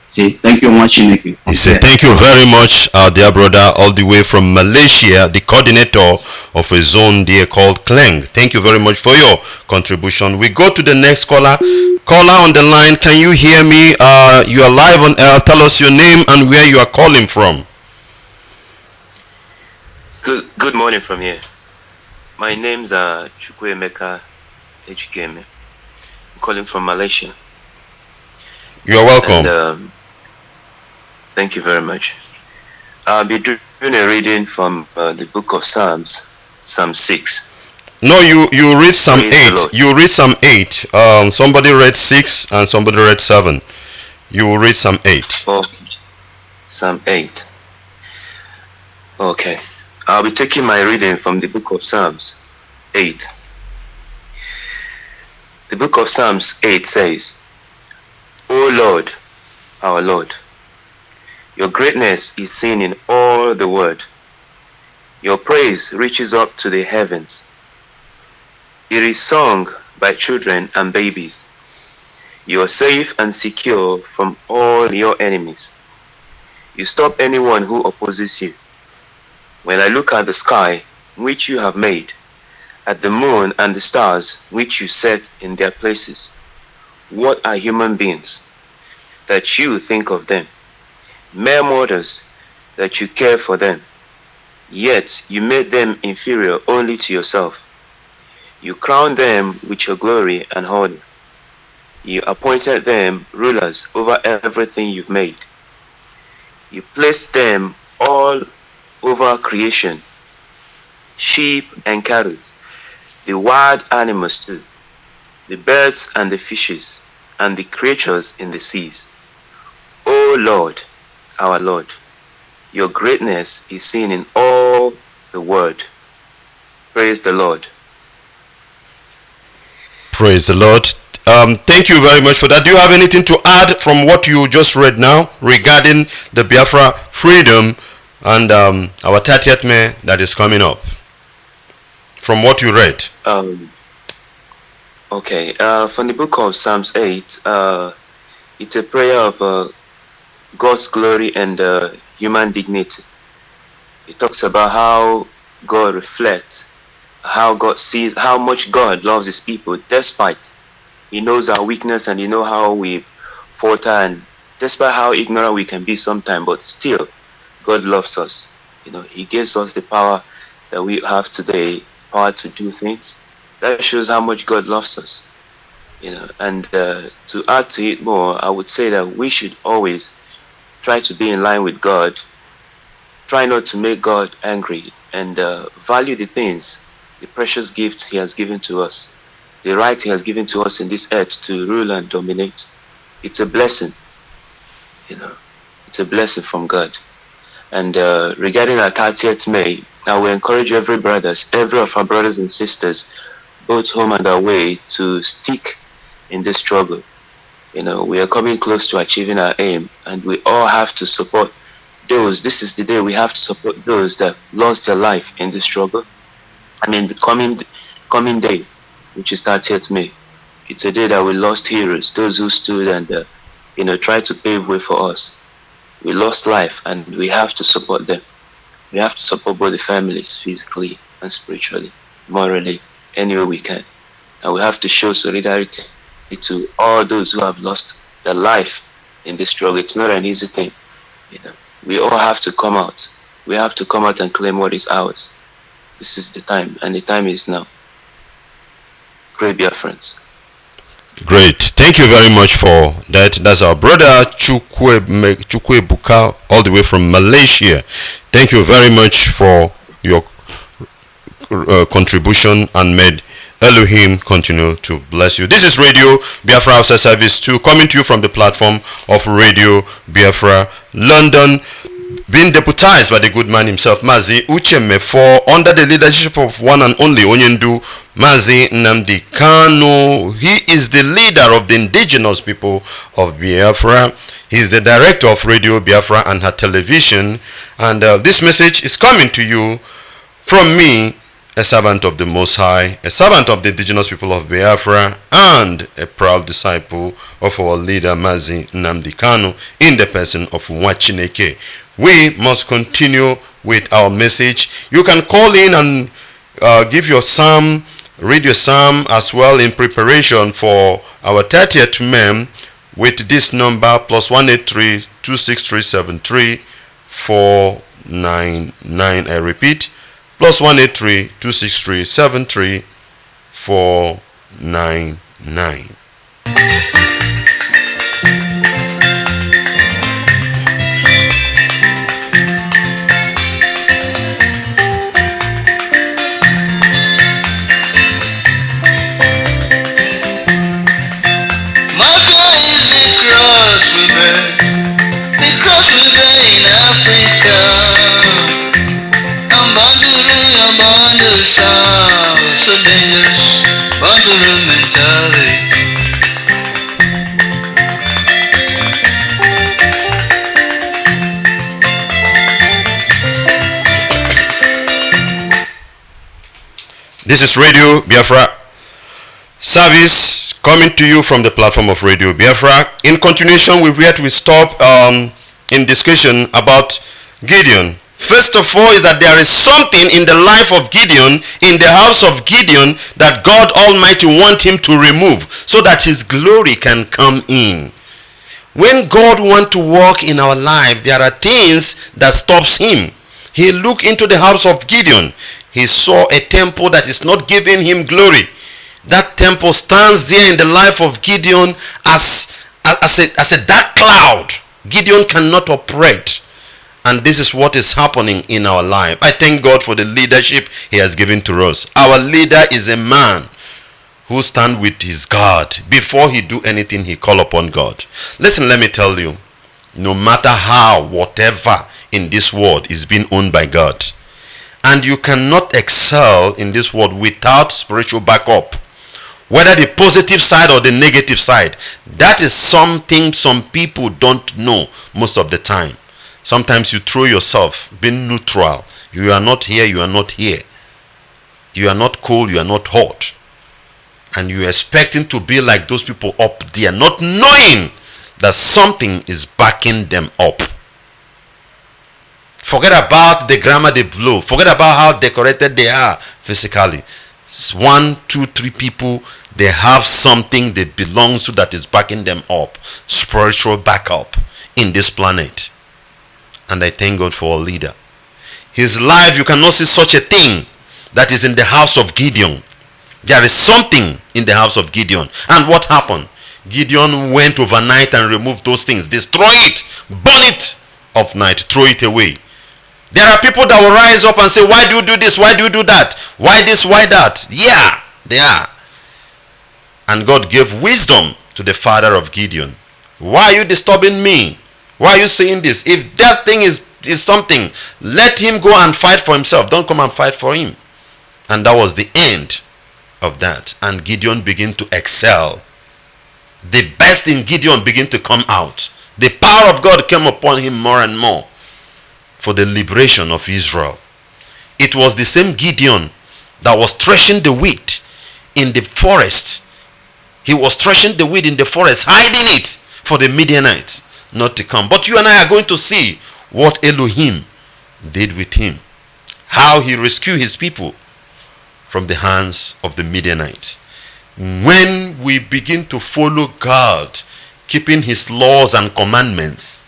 Say thank you, nwachineke. He said, thank you very much, dear brother, all the way from Malaysia, the coordinator of a zone there called Clang. Thank you very much for your contribution. We go to the next caller. Caller on the line, can you hear me? You are live on air. Tell us your name and where you are calling from. Good morning from here. My name's Chukwuemeka Ejikeme. I'm calling from Malaysia. You are welcome. And, Thank you very much. I'll be doing a reading from the book of Psalms, Psalm 6. No, you read Psalm Praise the 8. Lord. You read Psalm 8. Somebody read 6 and somebody read 7. You will read Psalm 8. Oh, Psalm 8. Okay. I'll be taking my reading from the book of Psalms 8. The book of Psalms 8 says, O Lord, our Lord, your greatness is seen in all the world. Your praise reaches up to the heavens. It is sung by children and babies. You are safe and secure from all your enemies. You stop anyone who opposes you. When I look at the sky, which you have made, at the moon and the stars, which you set in their places, what are human beings, that you think of them? Mere mortals, that you care for them. Yet you made them inferior only to yourself. You crowned them with your glory and honor. You appointed them rulers over everything you've made. You placed them all over creation, sheep and cattle, the wild animals too, the birds and the fishes, and the creatures in the seas. O Lord, our Lord, your greatness is seen in all the world. Praise the Lord. Praise the Lord. Thank you very much for that. Do you have anything to add from what you just read now regarding the Biafra freedom and our 30th May that is coming up? From what you read. Okay. From the book of Psalms 8, it's a prayer of God's glory and human dignity. It talks about how God reflects, how God sees, how much God loves his people, despite he knows our weakness and he knows how we falter, and despite how ignorant we can be sometimes, but still God loves us. He gives us the power that we have today, power to do things. That shows how much God loves us. And to add to it more, I would say that we should always try to be in line with God, try not to make God angry, and value the things, the precious gifts he has given to us, the right he has given to us in this earth to rule and dominate. It's a blessing, it's a blessing from God. And regarding our 30th May, I will encourage every of our brothers and sisters, both home and away, to stick in this struggle. We are coming close to achieving our aim, and we all have to support those. This is the day we have to support those that lost their life in this struggle. The coming day, which is 30th May, it's a day that we lost heroes, those who stood and tried to pave way for us. We lost life, and we have to support them. We have to support both the families, physically and spiritually, morally, any way we can. And we have to show solidarity to all those who have lost their life in this struggle. It's not an easy thing. We all have to come out. We have to come out and claim what is ours. This is the time, and the time is now. Great Biafrans. Great. Thank you very much for that. That's our brother Chukwe Buka, all the way from Malaysia. Thank you very much for your contribution, and may Elohim continue to bless you. This is Radio Biafra Hausa Service 2, coming to you from the platform of Radio Biafra London, being deputized by the good man himself, Mazi Ucheme, for under the leadership of one and only Onyendu Mazi Nnamdi Kanu. He is the leader of the indigenous people of Biafra. He is the director of Radio Biafra and her television. And this message is coming to you from me, a servant of the Most High, a servant of the indigenous people of Biafra, and a proud disciple of our leader Mazi Nnamdi Kanu, in the person of Nwachineke. We must continue with our message. You can call in and give your psalm, read your psalm as well in preparation for our 30th May with this number +183 26373 499. I repeat, +183 26373 499. dangerous, want to mentally. This is Radio Biafra service coming to you from the platform of Radio Biafra. In continuation with where we stop in discussion about Gideon. First of all is that there is something in the life of Gideon, in the house of Gideon, that God Almighty wants him to remove so that his glory can come in. When God wants to work in our life, there are things that stops him. He looked into the house of Gideon. He saw a temple that is not giving him glory. That temple stands there in the life of Gideon as a dark cloud. Gideon cannot operate. And this is what is happening in our life. I thank God for the leadership he has given to us. Our leader is a man who stands with his God. Before he do anything, he call upon God. Listen, let me tell you. No matter how, whatever in this world is being owned by God. And you cannot excel in this world without spiritual backup. Whether the positive side or the negative side. That is something some people don't know most of the time. Sometimes you throw yourself being neutral. You are not here, you are not here. You are not cold, you are not hot. And you are expecting to be like those people up there, not knowing that something is backing them up. Forget about the grammar they blow. Forget about how decorated they are physically. 1, 2, 3 people, they have something that belongs to that is backing them up. Spiritual backup in this planet. And I thank God for our leader. His life, you cannot see such a thing that is in the house of Gideon. There is something in the house of Gideon. And what happened? Gideon went overnight and removed those things. Destroy it. Burn it of night. Throw it away. There are people that will rise up and say, why do you do this? Why do you do that? Why this? Why that? Yeah, they are. And God gave wisdom to the father of Gideon. Why are you disturbing me? Why are you saying this? If that thing is something, let him go and fight for himself. Don't come and fight for him. And that was the end of that. And Gideon began to excel. The best in Gideon began to come out. The power of God came upon him more and more for the liberation of Israel. It was the same Gideon that was threshing the wheat in the forest. He was threshing the wheat in the forest, hiding it for the Midianites not to come. But you and I are going to see what Elohim did with him. How he rescued his people from the hands of the Midianites. When we begin to follow God, keeping his laws and commandments,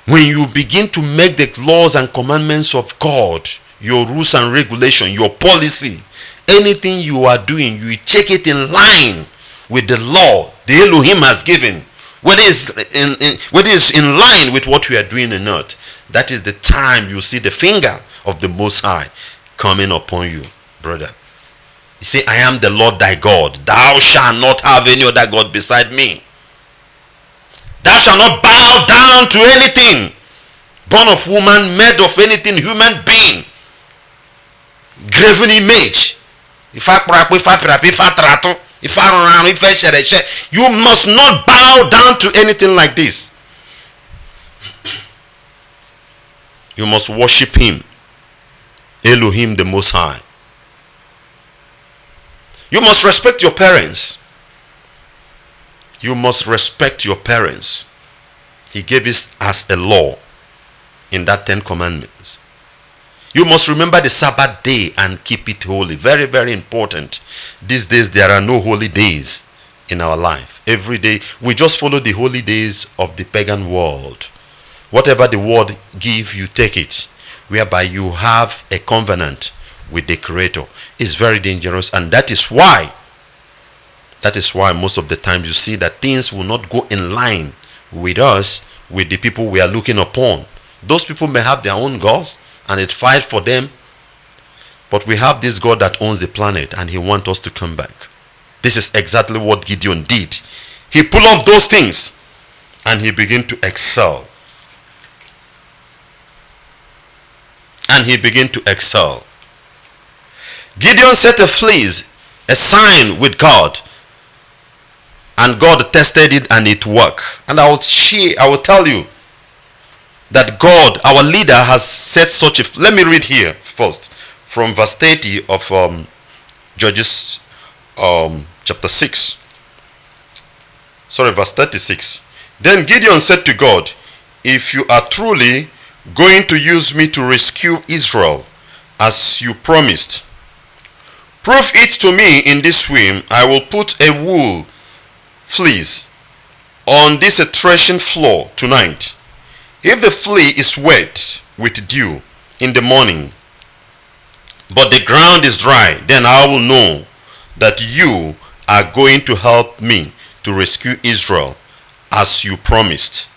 when you begin to make the laws and commandments of God your rules and regulation, your policy, anything you are doing, you check it in line with the law the Elohim has given, whether it's in line with what we are doing or not. That is the time you see the finger of the Most High coming upon you, brother. You say, I am the Lord thy God. Thou shalt not have any other God beside me. Thou shalt not bow down to anything born of woman, made of anything, human being, graven image. You must not bow down to anything like this. You must worship him, Elohim the Most High. You must respect your parents. You must respect your parents. He gave it as a law in that 10 commandments. You must remember the Sabbath day and keep it holy. Very, very important. These days there are no holy days in our life. Every day we just follow the holy days of the pagan world. Whatever the world give, you take it. Whereby you have a covenant with the Creator. It's very dangerous, and that is why most of the times you see that things will not go in line with us, with the people we are looking upon. Those people may have their own gods and it fight for them, but we have this God that owns the planet and he wants us to come back. This is exactly what Gideon did. He pulled off those things and he began to excel. And he began to excel. Gideon set a fleece a sign with God, and God tested it and it worked. And I will tell you that God, our leader, has set such a. Let me read here first from verse 30 of Judges chapter 6. Sorry, verse 36. Then Gideon said to God, if you are truly going to use me to rescue Israel as you promised, prove it to me in this way. I will put a wool fleece on this threshing floor tonight. If the flea is wet with dew in the morning, but the ground is dry, then I will know that you are going to help me to rescue Israel as you promised.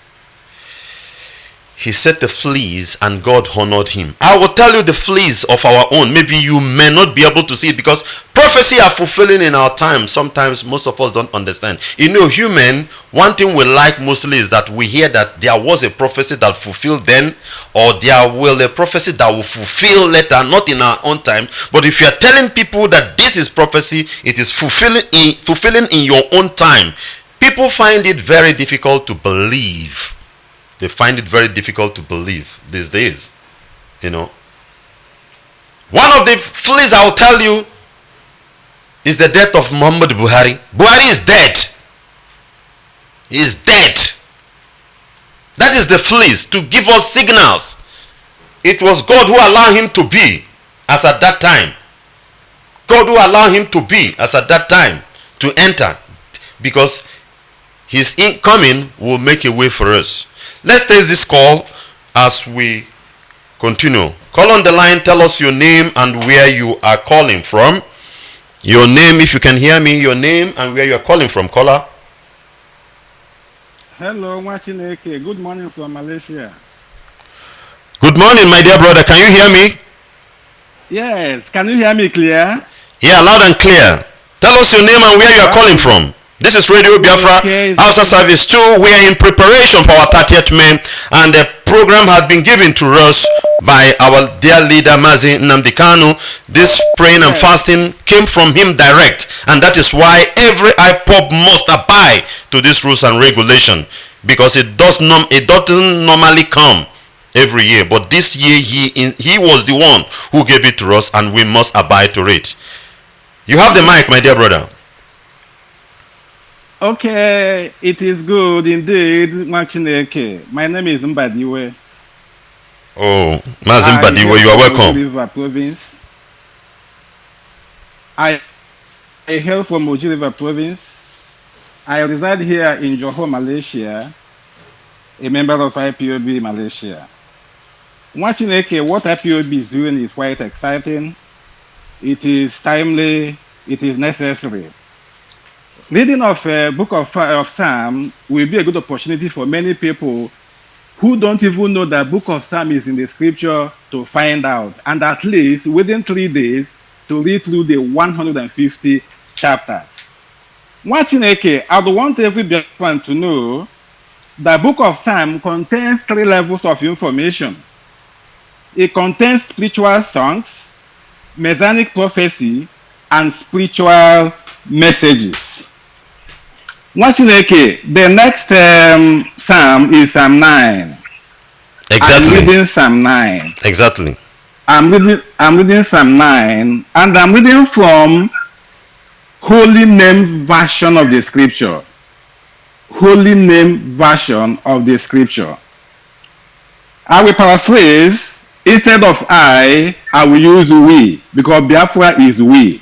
He set the fleas and God honored him. I will tell you the fleas of our own. Maybe you may not be able to see it because prophecy are fulfilling in our time. Sometimes most of us don't understand. You know, human, one thing we like mostly is that we hear that there was a prophecy that fulfilled then, or there will a prophecy that will fulfill later, not in our own time. But if you are telling people that this is prophecy, it is fulfilling in your own time, people find it very difficult to believe. They find it very difficult to believe these days. You know. One of the fleas I will tell you is the death of Muhammad Buhari. Buhari is dead. He is dead. That is the fleas, to give us signals. It was God who allowed him to be as at that time. God who allowed him to be as at that time to enter, because his incoming will make a way for us. Let's take this call as we continue. Call on the line, tell us your name and where you are calling from. Your name, if you can hear me, your name and where you are calling from, caller. Hello, nwachineke. Good morning from Malaysia. Good morning, my dear brother. Can you hear me? Yes. Can you hear me clear? Yeah, loud and clear. Tell us your name and where you are calling from. This is Radio Biafra, Okay. Hausa Service 2. We are in preparation for our 30th May, and the program had been given to us by our dear leader, Mazi Nnamdi Kanu. This praying and fasting came from him direct, and that is why every IPOB must abide to these rules and regulation, because it doesn't normally come every year. But this year, he was the one who gave it to us, and we must abide to it. You have the mic, my dear brother. Okay, it is good indeed, nwachineke. My name is Mbadiwe. Oh, Mazin Badiwe, you are welcome. River Province. I hail from Moji River Province. I reside here in Johor, Malaysia, a member of IPOB Malaysia. Nwachineke, what IPOB is doing is quite exciting. It is timely. It is necessary. Reading of book of Psalm will be a good opportunity for many people who don't even know that book of Psalm is in the scripture to find out, and at least within 3 days to read through the 150 chapters. Nwachineke, I would want every Biafran to know that book of Psalm contains 3 levels of information. It contains spiritual songs, messianic prophecy, and spiritual messages. Nwachineke, the next psalm is Psalm 9. Exactly. I'm reading Psalm 9. Exactly. I'm reading Psalm 9, and I'm reading from Holy Name version of the scripture. Holy Name version of the scripture. I will paraphrase. Instead of I will use we, because Biafra is we.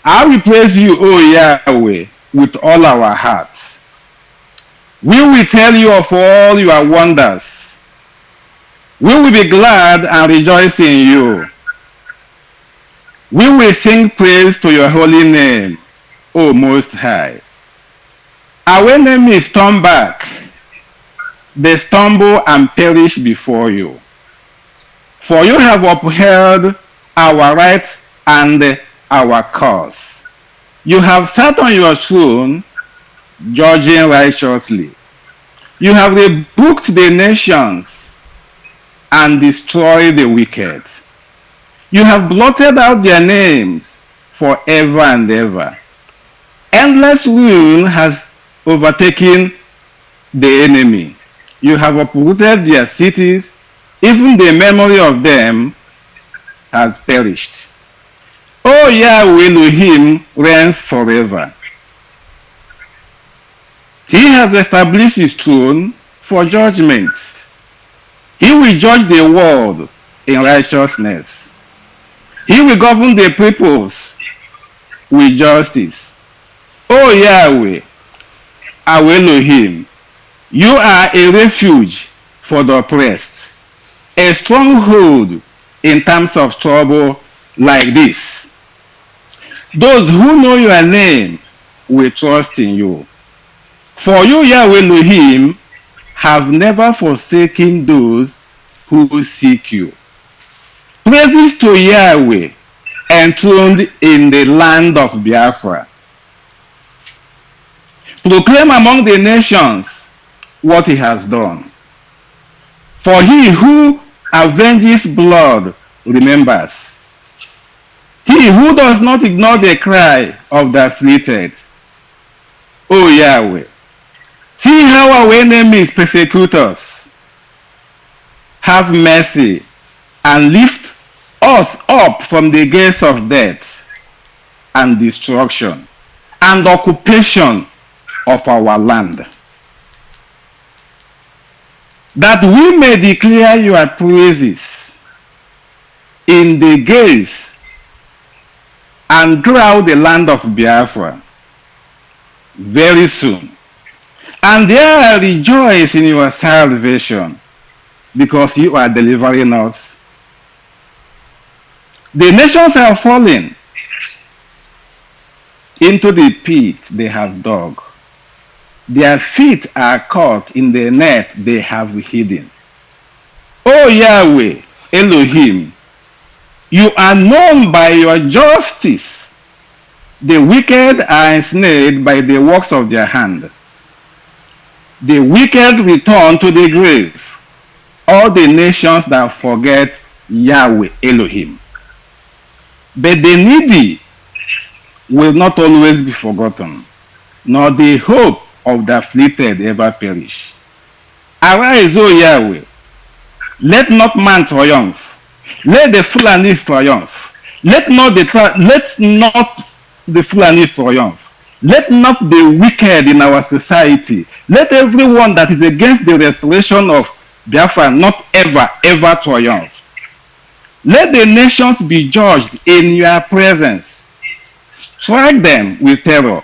I will praise you, O Yahweh, with all our hearts. We will tell you of all your wonders. We will be glad and rejoice in you. We will sing praise to your holy name, O Most High. Our enemies turn back. They stumble and perish before you. For you have upheld our right and our cause. You have sat on your throne, judging righteously. You have rebuked the nations and destroyed the wicked. You have blotted out their names forever and ever. Endless rule has overtaken the enemy. You have uprooted their cities, even the memory of them has perished. O Yahweh Elohim reigns forever. He has established his throne for judgment. He will judge the world in righteousness. He will govern the peoples with justice. O Yahweh, our Elohim, you are a refuge for the oppressed, a stronghold in times of trouble like this. Those who know your name will trust in you. For you, Yahweh Elohim, have never forsaken those who seek you. Praises to Yahweh, enthroned in the land of Biafra. Proclaim among the nations what he has done. For he who avenges blood remembers. He who does not ignore the cry of the afflicted. O Yahweh, see how our enemies persecute us. Have mercy and lift us up from the gates of death and destruction and occupation of our land, that we may declare your praises in the gates and throughout the land of Biafra very soon. And there rejoice in your salvation, because you are delivering us. The nations are falling into the pit they have dug. Their feet are caught in the net they have hidden. O Yahweh, Elohim, you are known by your justice. The wicked are ensnared by the works of their hand. The wicked return to the grave, all the nations that forget Yahweh Elohim. But the needy will not always be forgotten, nor the hope of the afflicted ever perish. Arise, O Yahweh, let not man triumph, let the Fulanis triumph, let not the Fulanis triumph. Let not the wicked in our society, let everyone that is against the restoration of Biafra not ever triumph. Let the nations be judged in your presence. Strike them with terror,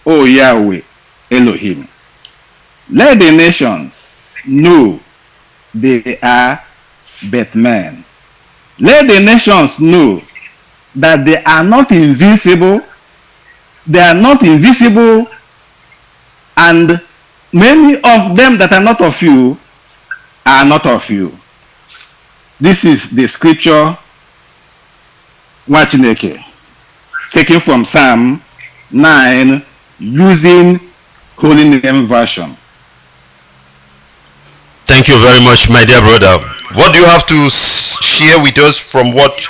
O Yahweh Elohim. Let the nations know they are but men. Let the nations know that they are not invisible. They are not invisible, and many of them that are not of you are not of you. This is the scripture, nwachineke, taken from Psalm 9, using Holy Name Version. Thank you very much, my dear brother. What do you have to share with us from what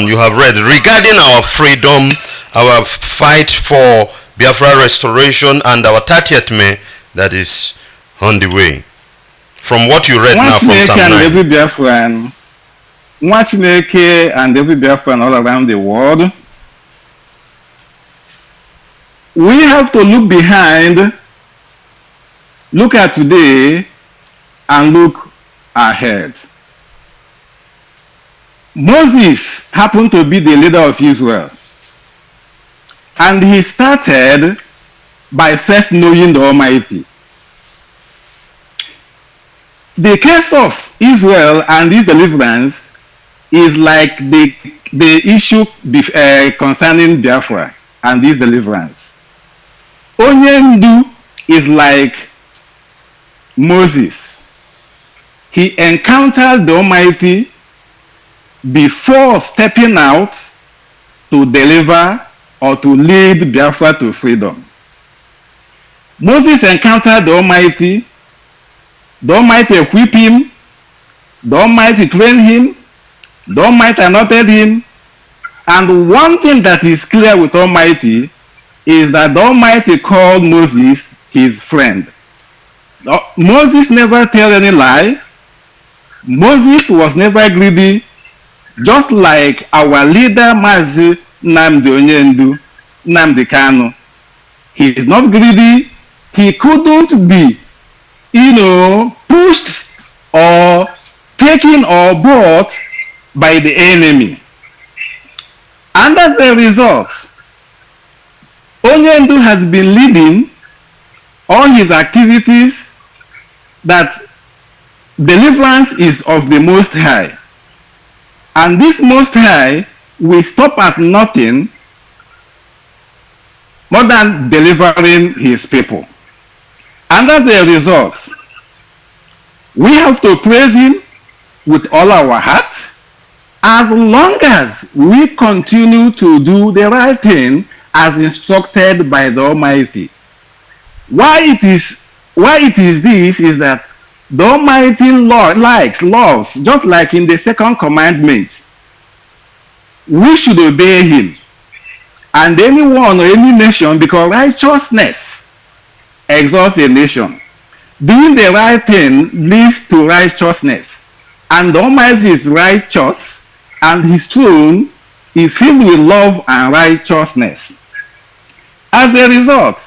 you have read regarding our freedom, our fight for Biafra restoration, and our 30th May that is on the way? From what you read now from Psalm 9. Nwachineke and every Biafran all around the world, we have to look behind, look at today, and look ahead. Moses happened to be the leader of Israel, and he started by first knowing the Almighty. The case of Israel and his deliverance is like the issue concerning Biafra and his deliverance. Onyendu is like Moses. He encountered the Almighty before stepping out to deliver or to lead Biafra to freedom. Moses encountered the Almighty equipped him, the Almighty trained him, the Almighty anointed him, And one thing that is clear with Almighty is that the Almighty called Moses his friend. Moses never tell any lie. Moses was never greedy, just like our leader Mazi Nnamdi Onyendu, Nnamdi Kanu. He is not greedy. He couldn't be, pushed or taken or bought by the enemy. And as a result, Onyendu has been leading all his activities that deliverance is of the Most High. And this Most High will stop at nothing more than delivering his people. And as a result, we have to praise him with all our hearts as long as we continue to do the right thing as instructed by the Almighty. Why it is this is that the Almighty loves, just like in the second commandment, we should obey him. And anyone or any nation, because righteousness exalts a nation. Doing the right thing leads to righteousness. And the Almighty is righteous, and his throne is filled with love and righteousness. As a result,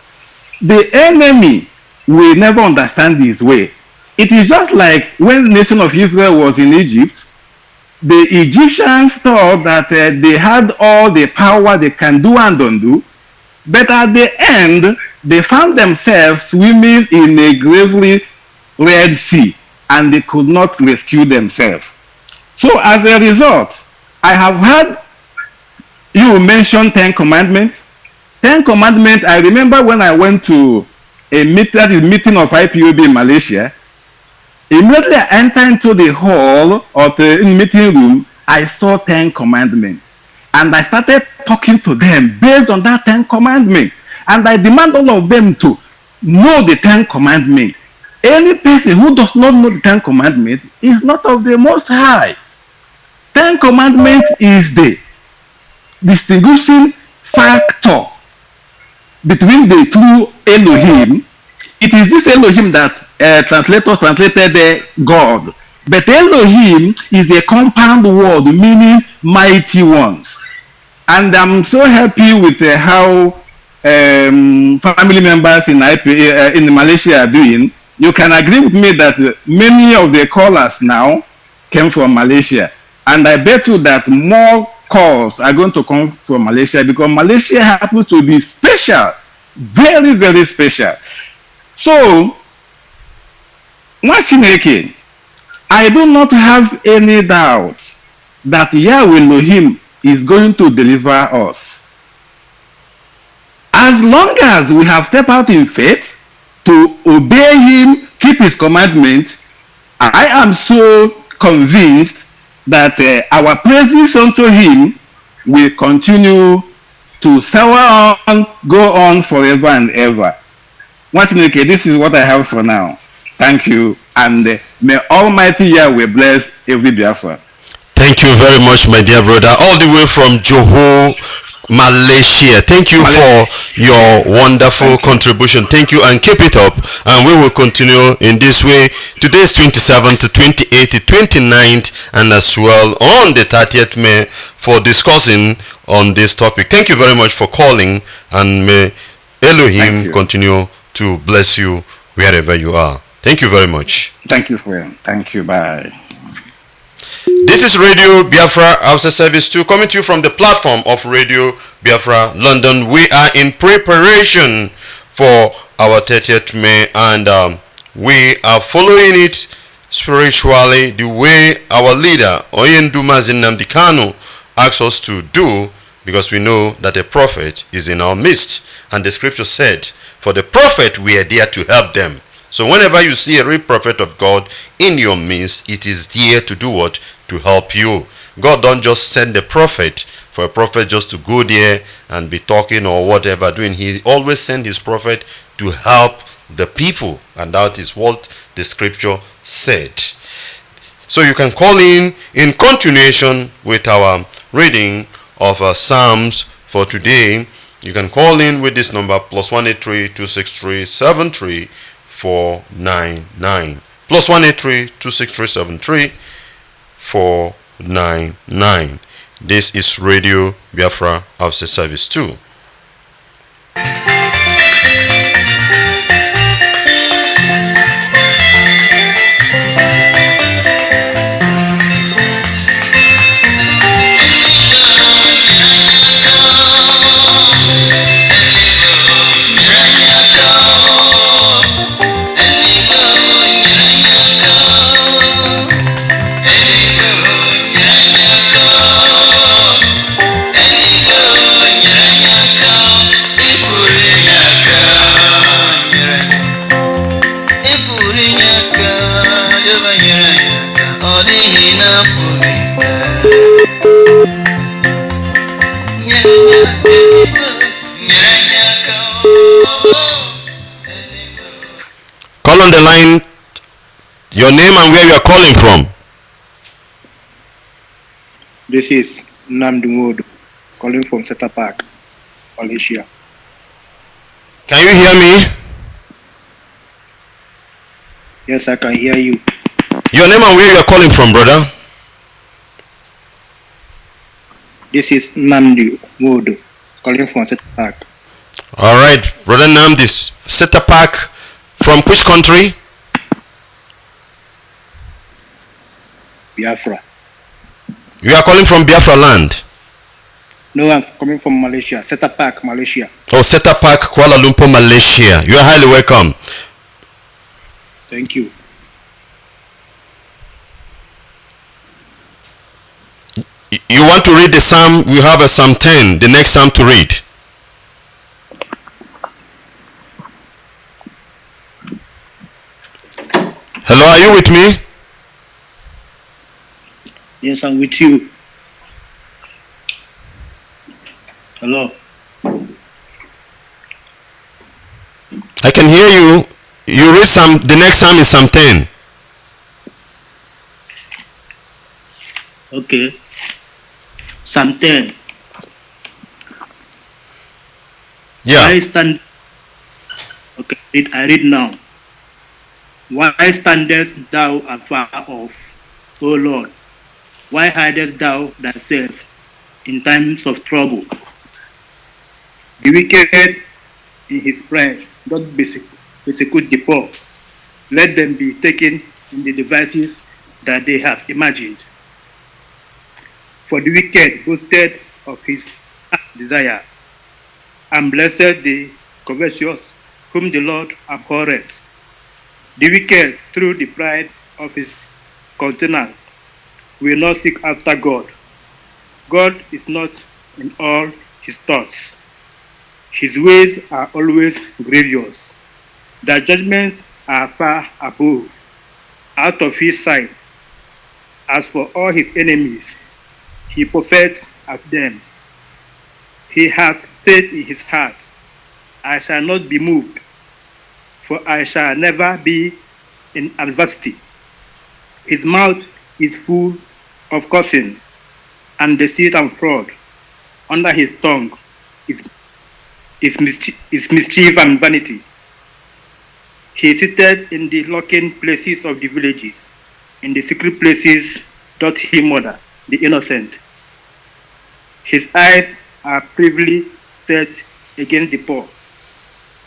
the enemy will never understand his way. It is just like when the nation of Israel was in Egypt, the Egyptians thought that they had all the power they can do and undo, but at the end, they found themselves swimming in a gravely Red Sea, and they could not rescue themselves. So as a result, I have heard you mention 10 Commandments. 10 Commandments, I remember when I went to a meeting of IPOB in Malaysia. Immediately I entered into the hall of the meeting room, I saw 10 Commandments. And I started talking to them based on that 10 Commandments. And I demand all of them to know the 10 Commandments. Any person who does not know the 10 Commandments is not of the Most High. 10 Commandments is the distinguishing factor between the two Elohim. It is this Elohim that translators translated God. But Elohim is a compound word meaning mighty ones. And I'm so happy with how family members in Malaysia are doing. You can agree with me that many of the callers now came from Malaysia. And I bet you that more calls are going to come from Malaysia because Malaysia happens to be special. Very, very special. So, nwachineke, I do not have any doubt that Yahweh Elohim is going to deliver us. As long as we have stepped out in faith to obey him, keep his commandments, I am so convinced that our praises unto him will continue to soar on, go on forever and ever. nwachineke, this is what I have for now. Thank you, and may Almighty Yahweh bless every Biafra. Thank you very much, my dear brother, all the way from Johor, Malaysia. Thank you for your wonderful contribution. Thank you, and keep it up. And we will continue in this way. Today's 27th to 28th, 29th, and as well on the 30th May for discussing on this topic. Thank you very much for calling, and may Elohim continue to bless you wherever you are. Thank you very much. Thank you, friend. Thank you. Bye. This is Radio Biafra Hausa Service 2 coming to you from the platform of Radio Biafra London. We are in preparation for our 30th May, and we are following it spiritually the way our leader Onyendu Nnamdi Kanu asks us to do, because we know that a prophet is in our midst, and the scripture said, for the prophet we are there to help them. So whenever you see a real prophet of God in your midst, it is there to do what? To help you. God don't just send a prophet for a prophet just to go there and be talking or whatever doing. He always send his prophet to help the people, and that is what the scripture said. So you can call in continuation with our reading of Psalms for today, you can call in with this number +183 263 73499. +183 263 73499. This is Radio Biafra After Service 2. Call on the line, your name and where you are calling from. This is Namdungodo, calling from Seta Park, Malaysia. Can you hear me? Yes, I can hear you. Your name and where you are calling from, brother? This is Namdungodo, calling from Seta Park. All right, brother Namdi, Seta Park, from which country? Biafra. You are calling from Biafra land? No, I'm coming from Malaysia, Seta Park, Malaysia. Oh, Seta Park, Kuala Lumpur, Malaysia. You are highly welcome. Thank you. You want to read the psalm? We have a Psalm 10, the next psalm to read. Hello, are you with me? Yes, I'm with you. Hello. I can hear you. You read Psalm, the next psalm is Psalm 10. Okay. Psalm 10. Yeah. Okay, I read now. Why standest thou afar off, O Lord? Why hidest thou thyself in times of trouble? The wicked in his pride doth persecute the poor. Let them be taken in the devices that they have imagined. For the wicked boasted of his desire, and blessed the covetous, whom the Lord abhorreth. The wicked, through the pride of his countenance, will not seek after God. God is not in all his thoughts. His ways are always grievous. Their judgments are far above, out of his sight. As for all his enemies, he puffeth at them. He hath said in his heart, I shall not be moved, for I shall never be in adversity. His mouth is full of cursing, and deceit and fraud. Under his tongue is mischief and vanity. He is seated in the lurking places of the villages. In the secret places doth he murder the innocent. His eyes are privily set against the poor.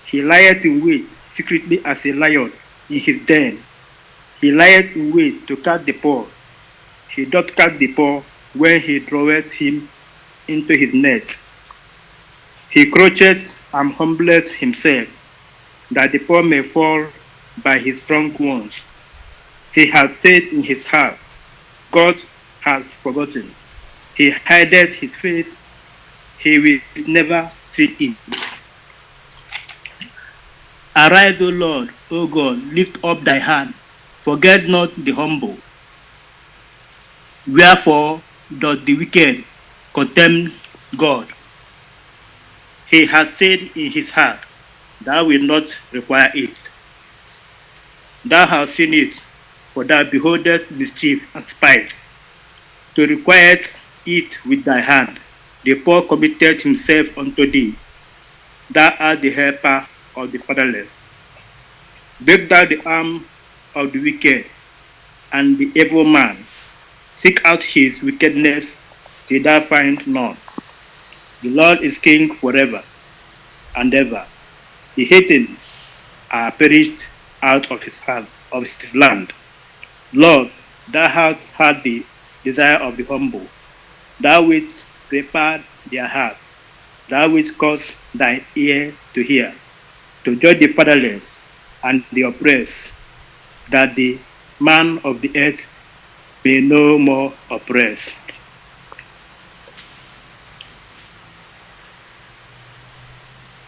He lieth in wait secretly as a lion in his den. He lieth in wait to catch the poor. He doth catch the poor when he draweth him into his net. He croucheth and humbleth himself, that the poor may fall by his strong ones. He has said in his heart, God has forgotten. He hideth his face, he will never see it. Arise, O Lord, O God, lift up thy hand, forget not the humble. Wherefore doth the wicked contemn God? He has said in his heart, thou wilt not require it. Thou hast seen it, for thou beholdest mischief and spite. To require it with thy hand, the poor committed himself unto thee. Thou art the helper of the fatherless. Break down the arm of the wicked and the evil man. Seek out his wickedness till thou find none. The Lord is king forever and ever. The heathen are perished out of his hand, of his land. Lord, thou hast had the desire of the humble. Thou wilt prepare their heart. Thou wilt cause thine ear to hear, to judge the fatherless and the oppressed, that the man of the earth may no more oppress.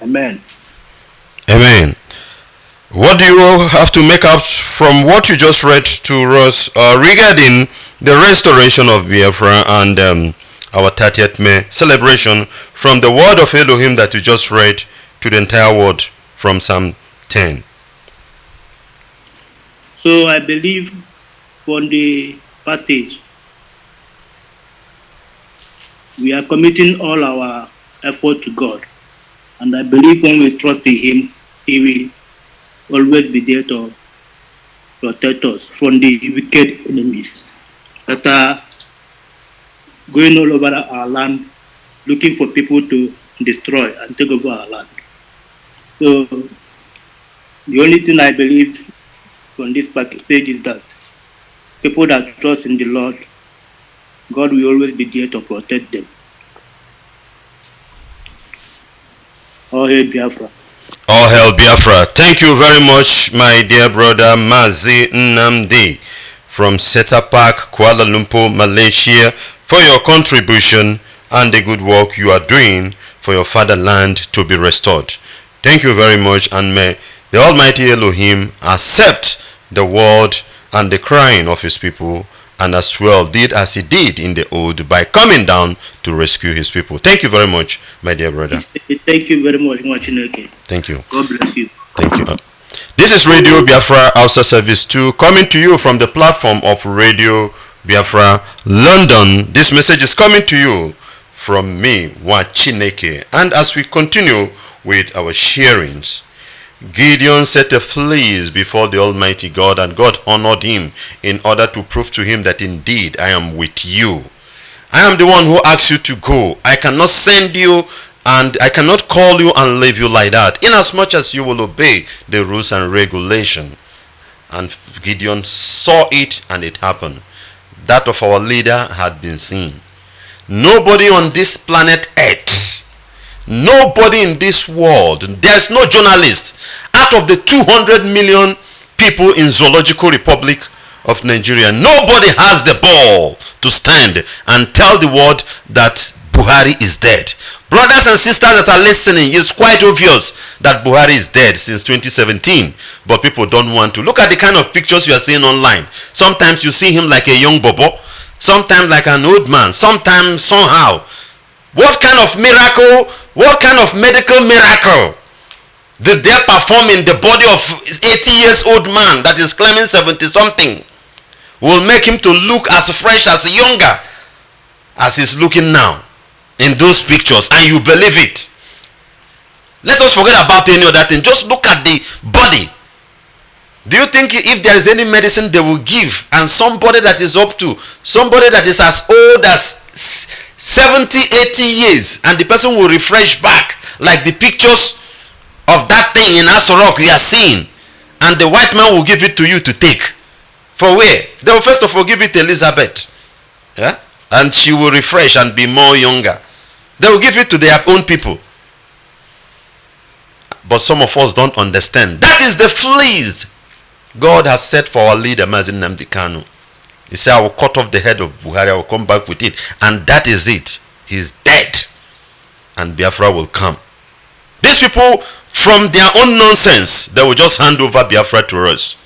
Amen. Amen. What do you have to make out from what you just read to us regarding the restoration of Biafra and our 30th May celebration from the word of Elohim that you just read to the entire word from Psalm 10? So I believe from the passage, we are committing all our effort to God. And I believe when we trust in Him, He will always be there to protect us from the wicked enemies that are going all over our land, looking for people to destroy and take over our land. So the only thing I believe from this passage is that people that trust in the Lord, God will always be there to protect them. All hail Biafra. All hail Biafra. Thank you very much, my dear brother Mazi Nnamdi from Seta Park, Kuala Lumpur, Malaysia, for your contribution and the good work you are doing for your fatherland to be restored. Thank you very much, and may the Almighty Elohim accept the word and the crying of his people, and as well did as he did in the old by coming down to rescue his people. Thank you very much, my dear brother. Thank you very much, nwachineke. Thank you. God bless you. Thank you. This is Radio Biafra Hausa Service 2 coming to you from the platform of Radio Biafra London. This message is coming to you from me, nwachineke. And as we continue with our sharings, Gideon set a fleece before the Almighty God, and God honored him in order to prove to him that indeed I am with you. I am the one who asked you to go. I cannot send you and I cannot call you and leave you like that, inasmuch as you will obey the rules and regulation. And Gideon saw it, and it happened. That of our leader had been seen. Nobody on this planet Earth, nobody in this world, there's no journalist out of the 200 million people in Zoological Republic of Nigeria, nobody has the ball to stand and tell the world that Buhari is dead. Brothers and sisters that are listening, it's quite obvious that Buhari is dead since 2017, but people don't want to. Look at the kind of pictures you are seeing online. Sometimes you see him like a young bobo, sometimes like an old man, sometimes somehow. What kind of miracle, what kind of medical miracle did they perform in the body of 80 years old man that is claiming 70 something will make him to look as fresh, as younger as he's looking now in those pictures, and you believe it? Let us forget about any other thing. Just look at the body. Do you think if there is any medicine they will give, and somebody that is up to, somebody that is as old as 70, 80 years, and the person will refresh back like the pictures of that thing in Asorok you are seeing, and the white man will give it to you to take? For where? They will first of all give it to Elizabeth, yeah, and she will refresh and be more younger. They will give it to their own people. But some of us don't understand. That is the fleece God has set for our leader, Mazi Nnamdi Kanu. He said, I will cut off the head of Buhari, I will come back with it. And that is it. He is dead. And Biafra will come. These people, from their own nonsense, they will just hand over Biafra to us.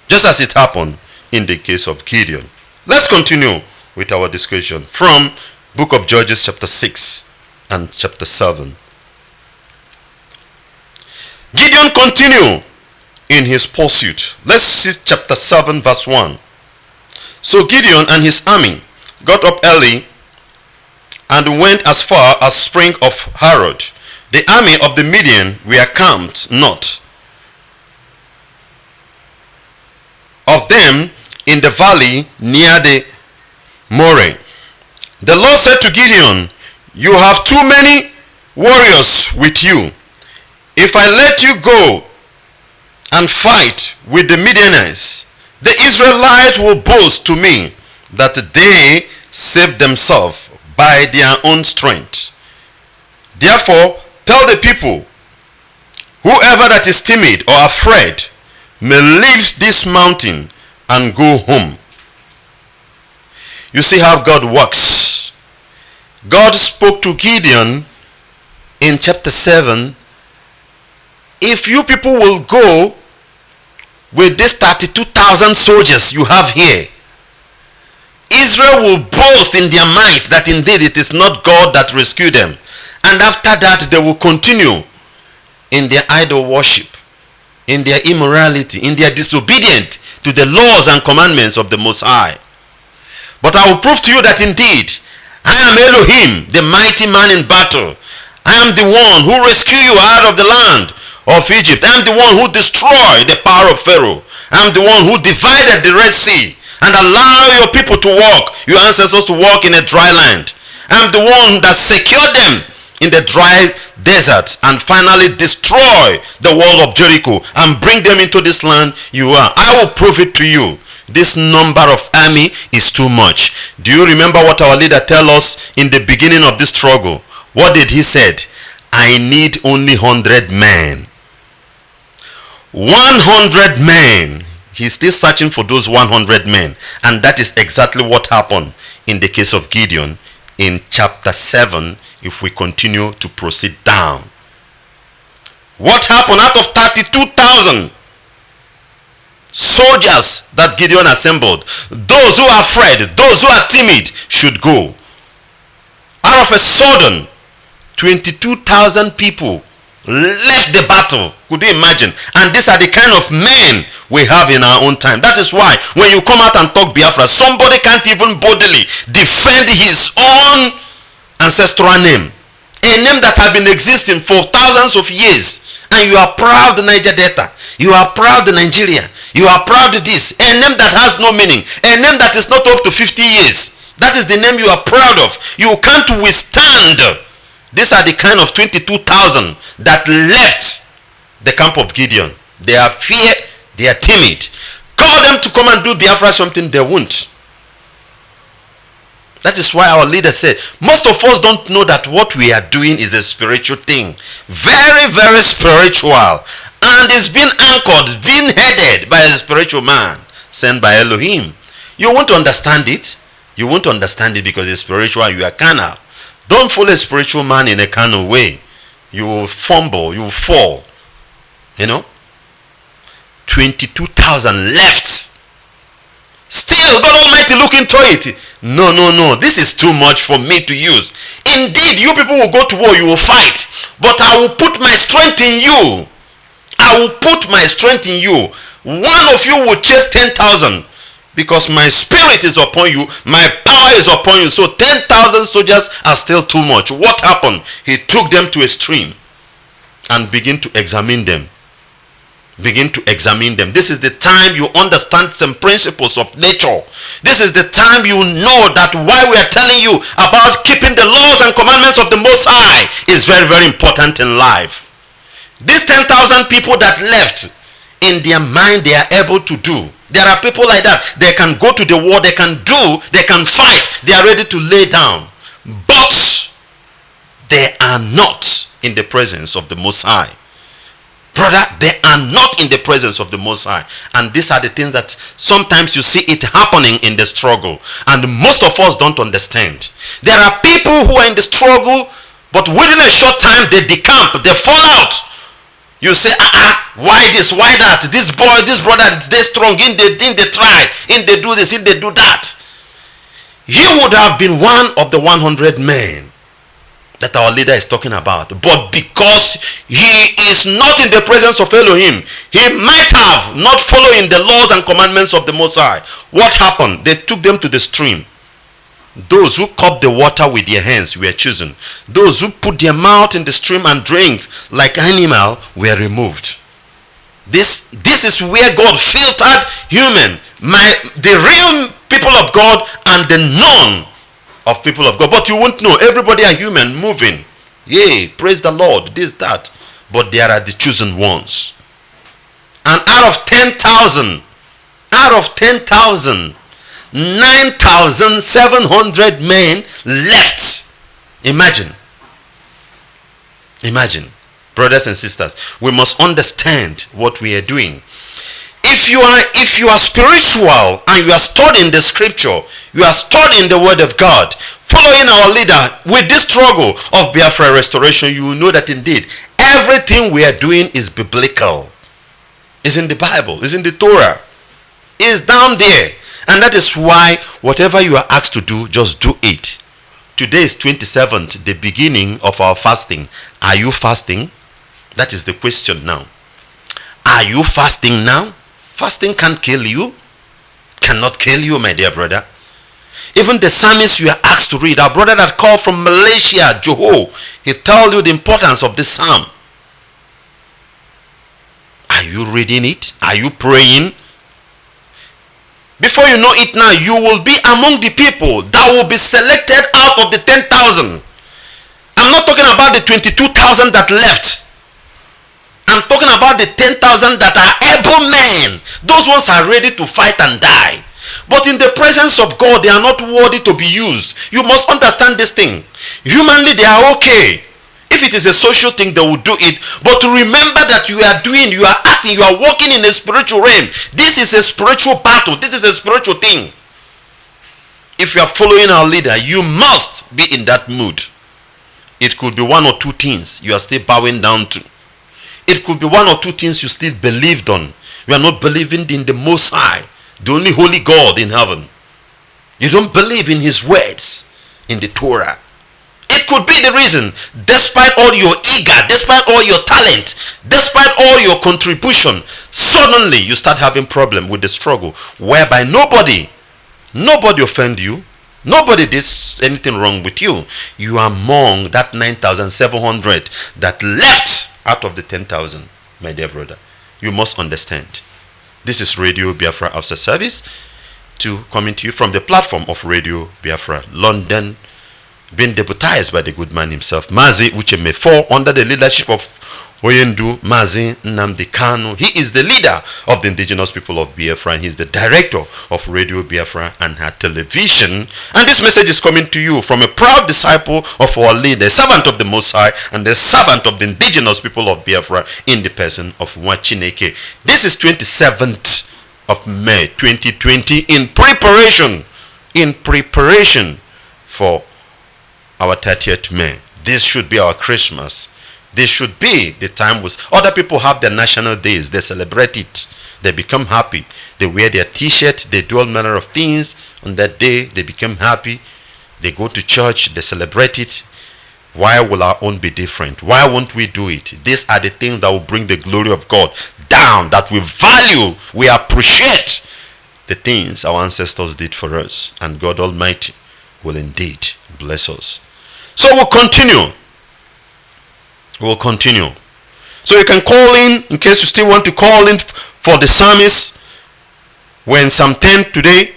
Just as it happened in the case of Gideon. Let's continue with our discussion from Book of Judges chapter 6 and chapter 7. Gideon continued in his pursuit. Let's see chapter 7 verse 1. So Gideon and his army got up early and went as far as spring of Harod. The army of the Midian were camped not of them in the valley near the Moreh. The Lord said to Gideon, you have too many warriors with you. If I let you go and fight with the Midianites, the Israelites will boast to me that they saved themselves by their own strength. Therefore, tell the people, whoever that is timid or afraid may leave this mountain and go home. You see how God works. God spoke to Gideon in chapter 7. If you people will go with these 32,000 soldiers you have here, Israel will boast in their might that indeed it is not God that rescued them. And after that they will continue in their idol worship, in their immorality, in their disobedience to the laws and commandments of the Most High. But I will prove to you that indeed I am Elohim, the mighty man in battle. I am the one who rescued you out of the land of Egypt. I am the one who destroyed the power of Pharaoh. I am the one who divided the Red Sea and allowed your people to walk, your ancestors to walk in a dry land. I am the one that secured them in the dry desert and finally destroy the wall of Jericho and bring them into this land you are. I will prove it to you. This number of army is too much. Do you remember what our leader tell us in the beginning of this struggle? What did he said? I need only 100 men. 100 men. He's still searching for those 100 men. And that is exactly what happened in the case of Gideon in chapter 7, if we continue to proceed down. What happened out of 32,000 soldiers that Gideon assembled? Those who are afraid, those who are timid should go. Out of a sudden, 22,000 people left the battle. Could you imagine? And these are the kind of men we have in our own time. That is why when you come out and talk Biafra, somebody can't even boldily defend his own ancestral name. A name that has been existing for thousands of years. And you are proud Niger Delta. You are proud Nigeria. You are proud of this. A name that has no meaning. A name that is not up to 50 years. That is the name you are proud of. You can't withstand. These are the kind of 22,000 that left the camp of Gideon. They are fear. They are timid. Call them to come and do Biafra something, they won't. That is why our leader said, most of us don't know that what we are doing is a spiritual thing. Very, very spiritual. And it's been anchored, being headed by a spiritual man sent by Elohim. You won't understand it. You won't understand it because it's spiritual and you are carnal. Don't follow a spiritual man in a carnal way. You will fumble, you will fall. You know? 22,000 left. Still, God Almighty look into it. No. This is too much for me to use. Indeed, you people will go to war, you will fight. But I will put my strength in you. I will put my strength in you. One of you will chase 10,000. Because my spirit is upon you. My power is upon you. So 10,000 soldiers are still too much. What happened? He took them to a stream. And began to examine them. Begin to examine them. This is the time you understand some principles of nature. This is the time you know that why we are telling you about keeping the laws and commandments of the Most High is very, very important in life. These 10,000 people that left, in their mind they are able to do. There are people like that. They can go to the war, they can do, they can fight, they are ready to lay down. But they are not in the presence of the Most High. Brother, they are not in the presence of the Most High. And these are the things that sometimes you see it happening in the struggle. And most of us don't understand. There are people who are in the struggle, but within a short time they decamp, they fall out. You say, why this, why that? This boy, this brother, they're strong. In they try, in they do this, in they do that. You would have been one of the 100 men that our leader is talking about. But because he is not in the presence of Elohim, he might have not following the laws and commandments of the Most High. What happened? They took them to the stream. Those who cup the water with their hands were chosen. Those who put their mouth in the stream and drink like animal were removed. This is where God filtered human, the real people of God and the non of people of God. But you won't know. Everybody are human, moving. Yay, praise the Lord, this, that. But there are the chosen ones. And out of 10,000, 9,700 men left. Imagine, brothers and sisters, we must understand what we are doing. If you are spiritual and you are studying the scripture, you are studying the word of God, following our leader with this struggle of Biafra restoration, you will know that indeed everything we are doing is biblical. It's in the Bible, it's in the Torah, it's down there. And that is why whatever you are asked to do, just do it. Today is 27th, the beginning of our fasting. Are you fasting? That is the question now. Are you fasting now? Fasting can't kill you. Cannot kill you, my dear brother. Even the psalmist you are asked to read, our brother that called from Malaysia, Johor, he tells you the importance of this psalm. Are you reading it? Are you praying? Before you know it now, you will be among the people that will be selected out of the 10,000. I'm not talking about the 22,000 that left. I'm talking about the 10,000 that are able men. Those ones are ready to fight and die. But in the presence of God, they are not worthy to be used. You must understand this thing. Humanly, they are okay. If it is a social thing, they will do it. But remember that you are doing, you are acting, you are walking in a spiritual realm. This is a spiritual battle. This is a spiritual thing. If you are following our leader, you must be in that mood. It could be one or two things you are still bowing down to. It could be one or two things you still believed on. You are not believing in the Most High, the only holy God in heaven. You don't believe in his words in the Torah. It could be the reason, despite all your ego, despite all your talent, despite all your contribution, suddenly you start having problem with the struggle, whereby nobody offend you, nobody did anything wrong with you. You are among that 9,700 that left out of the 10,000, my dear brother. You must understand. This is Radio Biafra After Service, coming to you from the platform of Radio Biafra London, being deputized by the good man himself, Mazi Ucheme 4, under the leadership of Oyendu Mazi Nnamdi Kanu. He is the leader of the indigenous people of Biafra, and he is the director of Radio Biafra and her television. And this message is coming to you from a proud disciple of our leader, servant of the Most High, and the servant of the indigenous people of Biafra in the person of nwachineke. This is 27th of May 2020 in preparation for our 30th May. This should be our Christmas. This should be the time with other people have their national days. They celebrate it. They become happy. They wear their t-shirt. They do all manner of things on that day. They become happy. They go to church. They celebrate it. Why will our own be different? Why won't we do it? These are the things that will bring the glory of God down, that we value, we appreciate the things our ancestors did for us. And God Almighty will indeed bless us. So we'll continue. We'll continue. So you can call in case you still want to call in for the psalmist. We're in Psalm 10 today.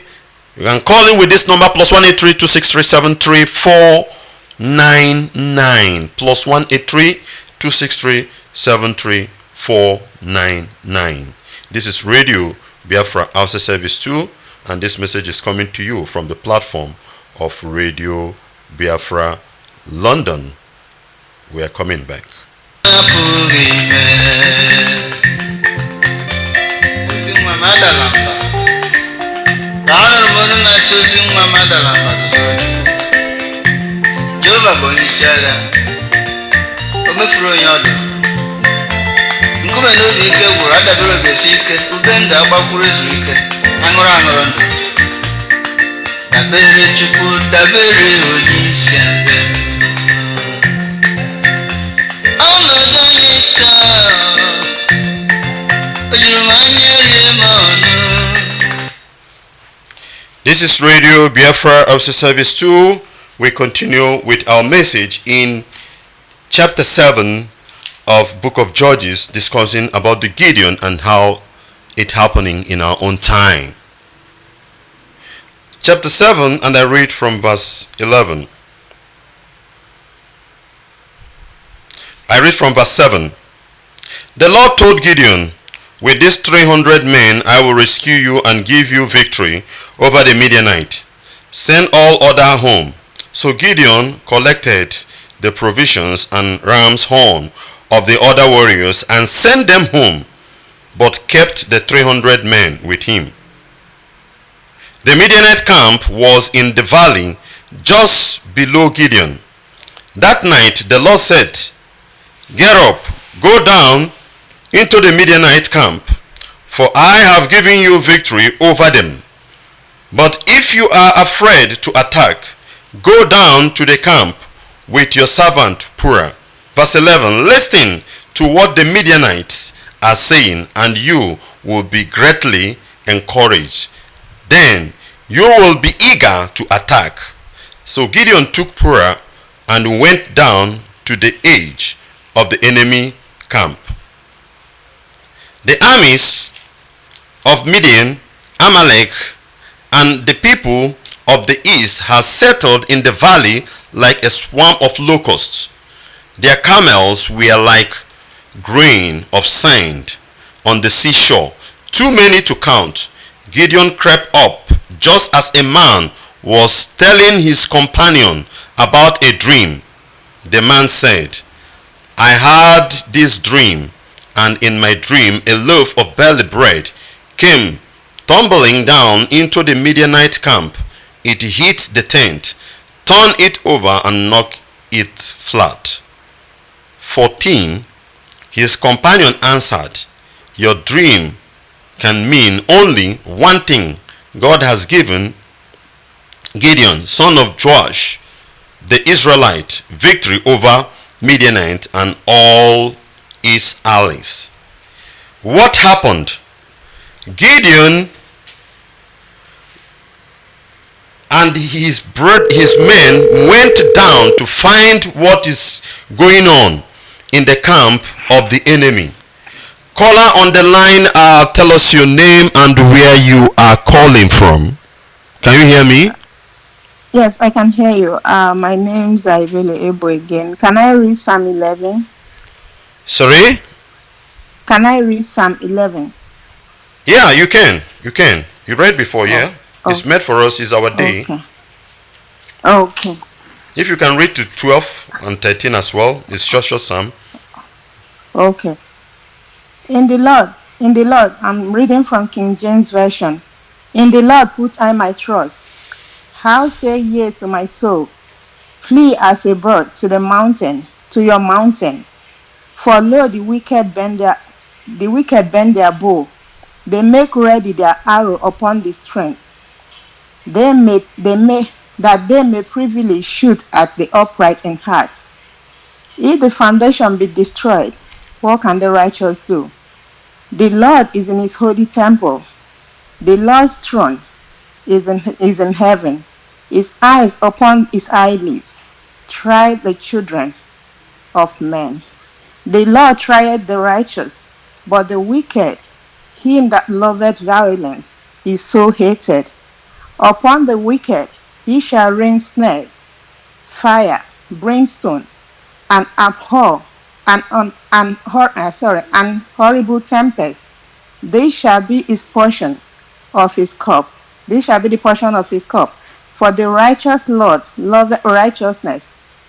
You can call in with this number, +183 263 73499. +183 263 73499. This is Radio Biafra After Service 2, and this message is coming to you from the platform of Radio Biafra London. We are coming back. This is Radio Biafra Officer Service 2. We continue with our message in chapter 7 of Book of Judges, discussing about the Gideon and how it happening in our own time. Chapter 7, and I read from verse 11. I read from verse 7. The Lord told Gideon, with these 300 men I will rescue you and give you victory over the Midianite. Send all other home. So Gideon collected the provisions and ram's horn of the other warriors and sent them home, but kept the 300 men with him. The Midianite camp was in the valley just below Gideon. That night the Lord said, Get up, go down into the Midianite camp, for I have given you victory over them. But if you are afraid to attack, go down to the camp with your servant Purah. Verse 11, listen to what the Midianites are saying, and you will be greatly encouraged. Then you will be eager to attack. So Gideon took Purah and went down to the edge of the enemy camp. The armies of Midian, Amalek, and the people of the east had settled in the valley like a swarm of locusts. Their camels were like grain of sand on the seashore, too many to count. Gideon crept up just as a man was telling his companion about a dream. The man said, I had this dream, and in my dream a loaf of barley bread came tumbling down into the Midianite camp. It hit the tent, turned it over, and knocked it flat. 14. His companion answered, Your dream can mean only one thing. God has given Gideon, son of Joash, the Israelite, victory over Midianite and all its allies. What happened? Gideon and his men went down to find what is going on in the camp of the enemy. Caller on the line, tell us your name and where you are calling from. Can you hear me? Yes, I can hear you. My name's Ivele Ebo again. Can I read Psalm 11? Sorry? Can I read Psalm 11? Yeah, you can. You can. You read before, yeah? It's made for us. It's our day. Okay. Okay. If you can read to 12 and 13 as well, it's just Psalm. Okay. In the Lord, I'm reading from King James Version. In the Lord put I my trust. How say ye to my soul, flee as a bird to the mountain, to your mountain. For lo, the wicked bend their bow, they make ready their arrow upon the string. They may privily shoot at the upright in heart. If the foundation be destroyed, what can the righteous do? The Lord is in his holy temple. The Lord's throne is in heaven. His eyes upon his eyelids. Try the children of men. The Lord trieth the righteous, but the wicked, him that loveth violence, is so hated. Upon the wicked he shall rain snares, fire, brimstone, and horrible tempest. They shall be his portion of his cup. They shall be the portion of his cup. For the righteous Lord loveth righteousness.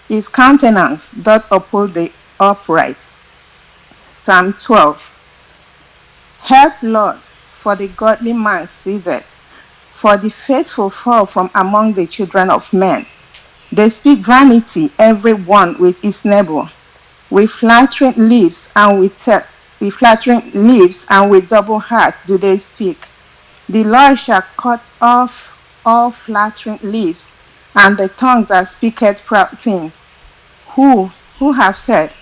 His countenance doth uphold the upright. Psalm 12. Help, Lord, for the godly man ceaseth, for the faithful fall from among the children of men. They speak vanity, every one with his neighbor, with flattering lips and with double heart do they speak. The Lord shall cut off all flattering lips, and the tongue that speaketh proud things. Who have said,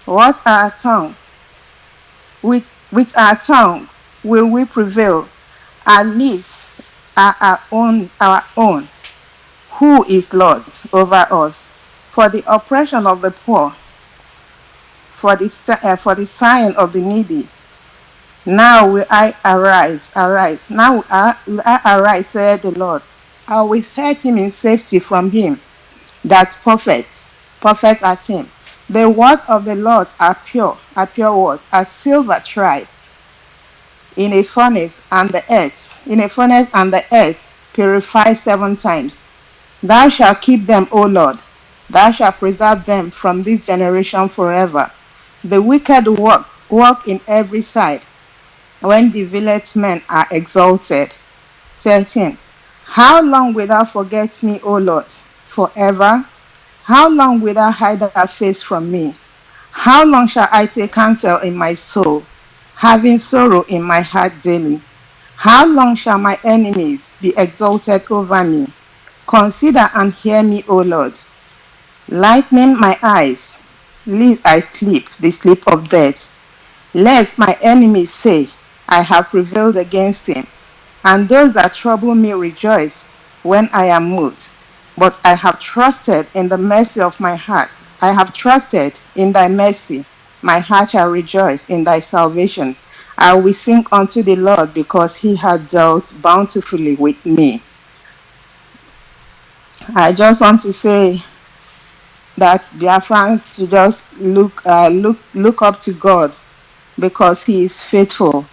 What our tongue? With our tongue will we prevail. Our lips are our own. Who is Lord over us? For the oppression of the poor, for the sighing of the needy. Now will I arise, arise. Now will I arise, said the Lord. I will set him in safety from him that prophets at him. The words of the Lord are pure words, as silver tried in a furnace, and the earth purifies 7 times. Thou shalt keep them, O Lord. Thou shalt preserve them from this generation forever. The wicked walk in every side, when the village men are exalted. 13. How long wilt thou forget me, O Lord? Forever? How long wilt thou hide thy face from me? How long shall I take counsel in my soul, having sorrow in my heart daily? How long shall my enemies be exalted over me? Consider and hear me, O Lord. Lighten my eyes, lest I sleep the sleep of death. Lest my enemies say, I have prevailed against him. And those that trouble me rejoice when I am moved. But I have trusted in the mercy of my heart. I have trusted in thy mercy. My heart shall rejoice in thy salvation. I will sing unto the Lord, because he hath dealt bountifully with me. I just want to say that Biafrans should just look up to God, because he is faithful.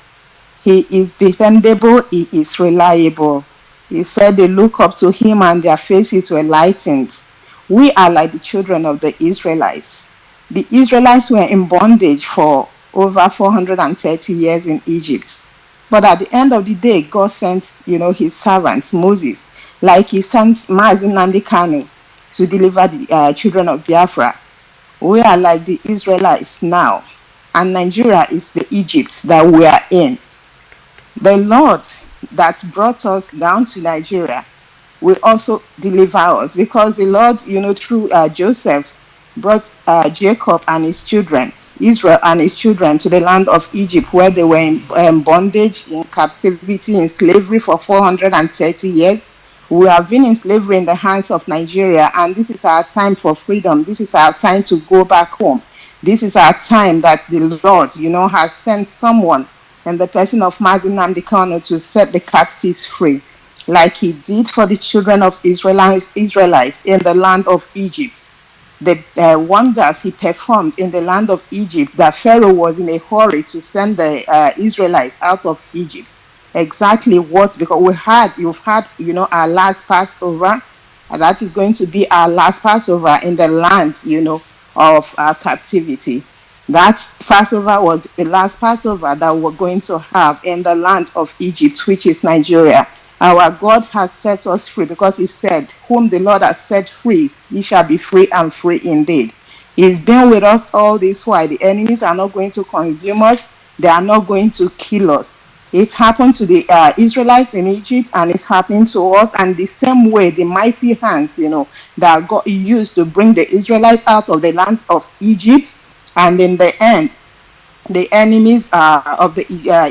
He is dependable. He is reliable. He said they look up to him and their faces were lightened. We are like the children of the Israelites. The Israelites were in bondage for over 430 years in Egypt. But at the end of the day, God sent, his servant, Moses, like he sent Mazi Nnamdi Kanu to deliver the children of Biafra. We are like the Israelites now. And Nigeria is the Egypt that we are in. The Lord that brought us down to Nigeria will also deliver us, because the Lord, through Joseph, brought Jacob and his children, Israel and his children, to the land of Egypt, where they were in bondage, in captivity, in slavery for 430 years. We have been in slavery in the hands of Nigeria, and this is our time for freedom. This is our time to go back home. This is our time that the Lord, has sent someone in the person of Mazi Nnamdi Kanu to set the captives free, like he did for the children of Israelites in the land of Egypt. The wonders he performed in the land of Egypt, that Pharaoh was in a hurry to send the Israelites out of Egypt. Exactly what, because you've had, our last Passover, and that is going to be our last Passover in the land, of our captivity. That Passover was the last Passover that we're going to have in the land of Egypt, which is Nigeria. Our God has set us free, because he said, whom the Lord has set free, ye shall be free, and free indeed. He's been with us all this while. The enemies are not going to consume us. They are not going to kill us. It happened to the Israelites in Egypt, and it's happening to us. And the same way, the mighty hands, that God used to bring the Israelites out of the land of Egypt, and in the end, the enemies of the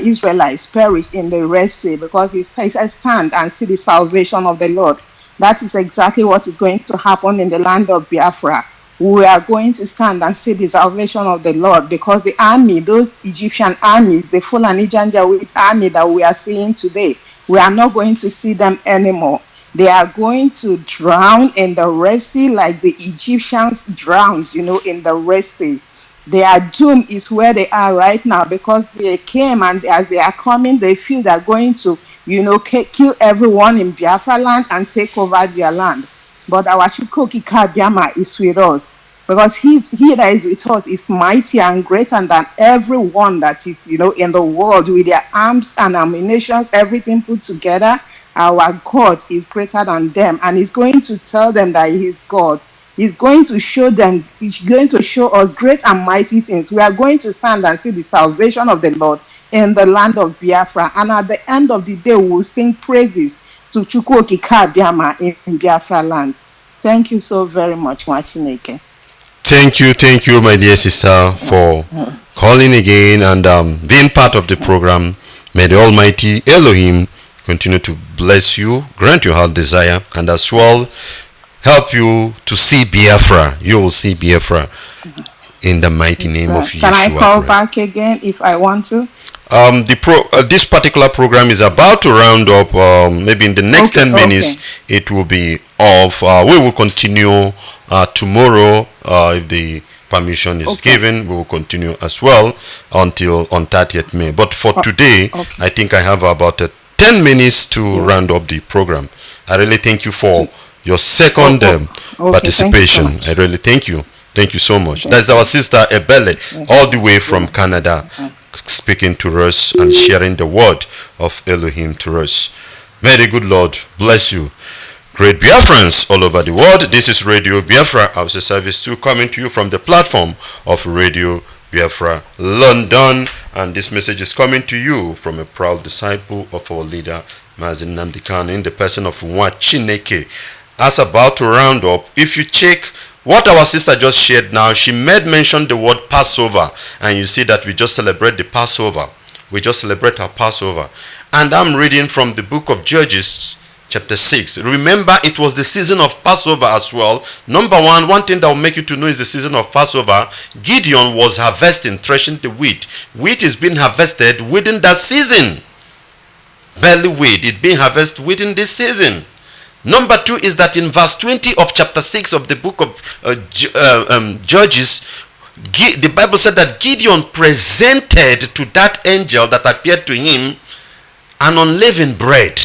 Israelites perished in the Red Sea, because he says, stand and see the salvation of the Lord. That is exactly what is going to happen in the land of Biafra. We are going to stand and see the salvation of the Lord, because the army, those Egyptian armies, the Fulani Janjaweed army that we are seeing today, we are not going to see them anymore. They are going to drown in the Red Sea like the Egyptians drowned, in the Red Sea. Their doom is where they are right now, because they came, and as they are coming, they feel they're going to, kill everyone in Biafra land and take over their land. But our Chukwuokike Abiama is with us, because he that is with us is mighty and greater than everyone that is, in the world, with their arms and ammunitions, everything put together. Our God is greater than them, and he's going to tell them that he is God. He's going to show them, he's going to show us great and mighty things. We are going to stand and see the salvation of the Lord in the land of Biafra. And at the end of the day, we will sing praises to Chukwuokike Abiama in Biafra land. Thank you so very much, nwachineke. Thank you, my dear sister, for calling again and being part of the program. May the Almighty Elohim continue to bless you, grant your heart desire, and as well help you to see Biafra. You will see Biafra in the mighty name of Yeshua. Can I call back again if I want to? This particular program is about to round up. Maybe in the next 10 minutes, it will be off. We will continue tomorrow if the permission is given. We will continue as well until on 30th May. But for today, I think I have about 10 minutes to round up the program. I really thank you for your second participation. I really thank you. Thank you so much. That's our sister Ebele, all the way from Canada, speaking to us and sharing the word of Elohim to us. May the good Lord bless you. Great Biafrans all over the world. This is Radio Biafra, our service 2, coming to you from the platform of Radio Biafra London. And this message is coming to you from a proud disciple of our leader, Mazi Nnamdi Kanu, in the person of nwachineke. As about to round up, if you check what our sister just shared now, she made mention the word Passover. And you see that we just celebrate the Passover. We just celebrate our Passover. And I'm reading from the book of Judges, chapter 6. Remember, it was the season of Passover as well. Number one thing that will make you to know is the season of Passover. Gideon was harvesting, threshing the wheat. Wheat is being harvested within that season. Barley wheat is being harvested within this season. Number 2 is that in verse 20 of chapter 6 of the book of Judges, the Bible said that Gideon presented to that angel that appeared to him an unleavened bread.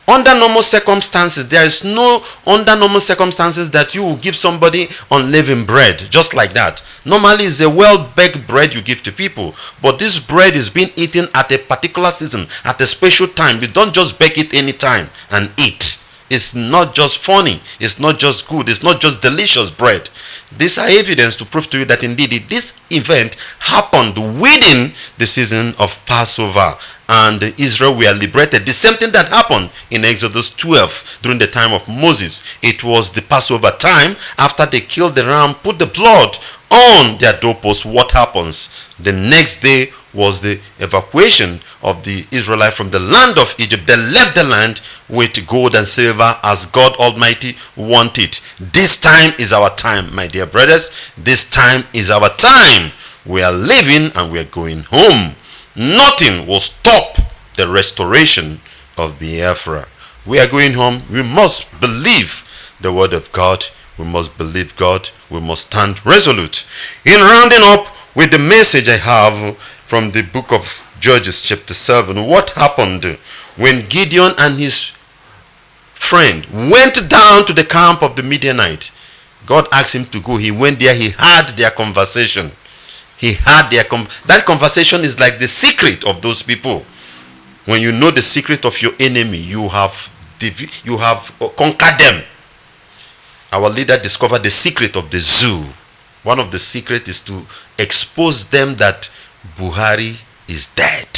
Under normal circumstances, there is no under normal circumstances that you will give somebody unleavened bread just like that. Normally, it's a well-baked bread you give to people, but this bread is being eaten at a particular season, at a special time. You don't just bake it anytime and eat. It's not just funny. It's not just good. It's not just delicious bread. These are evidence to prove to you that indeed this event happened within the season of Passover, and Israel were liberated. The same thing that happened in Exodus 12 during the time of Moses. It was the Passover time. After they killed the ram, put the blood on their doorposts. What happens? The next day was the evacuation of the Israelites from the land of Egypt. They left the land with gold and silver as God Almighty wanted. This time is our time, my dear brothers. This time is our time. We are leaving and we are going home. Nothing will stop the restoration of Biafra. We are going home. We must believe the word of God. We must believe God. We must stand resolute. In rounding up with the message I have from the book of Judges chapter 7, what happened when Gideon and his friend went down to the camp of the Midianite? God asked him to go. He went there. He had their conversation. He had that conversation is like the secret of those people. When you know the secret of your enemy, you have conquered them. Our leader discovered the secret of the zoo. One of the secrets is to expose them that Buhari is dead.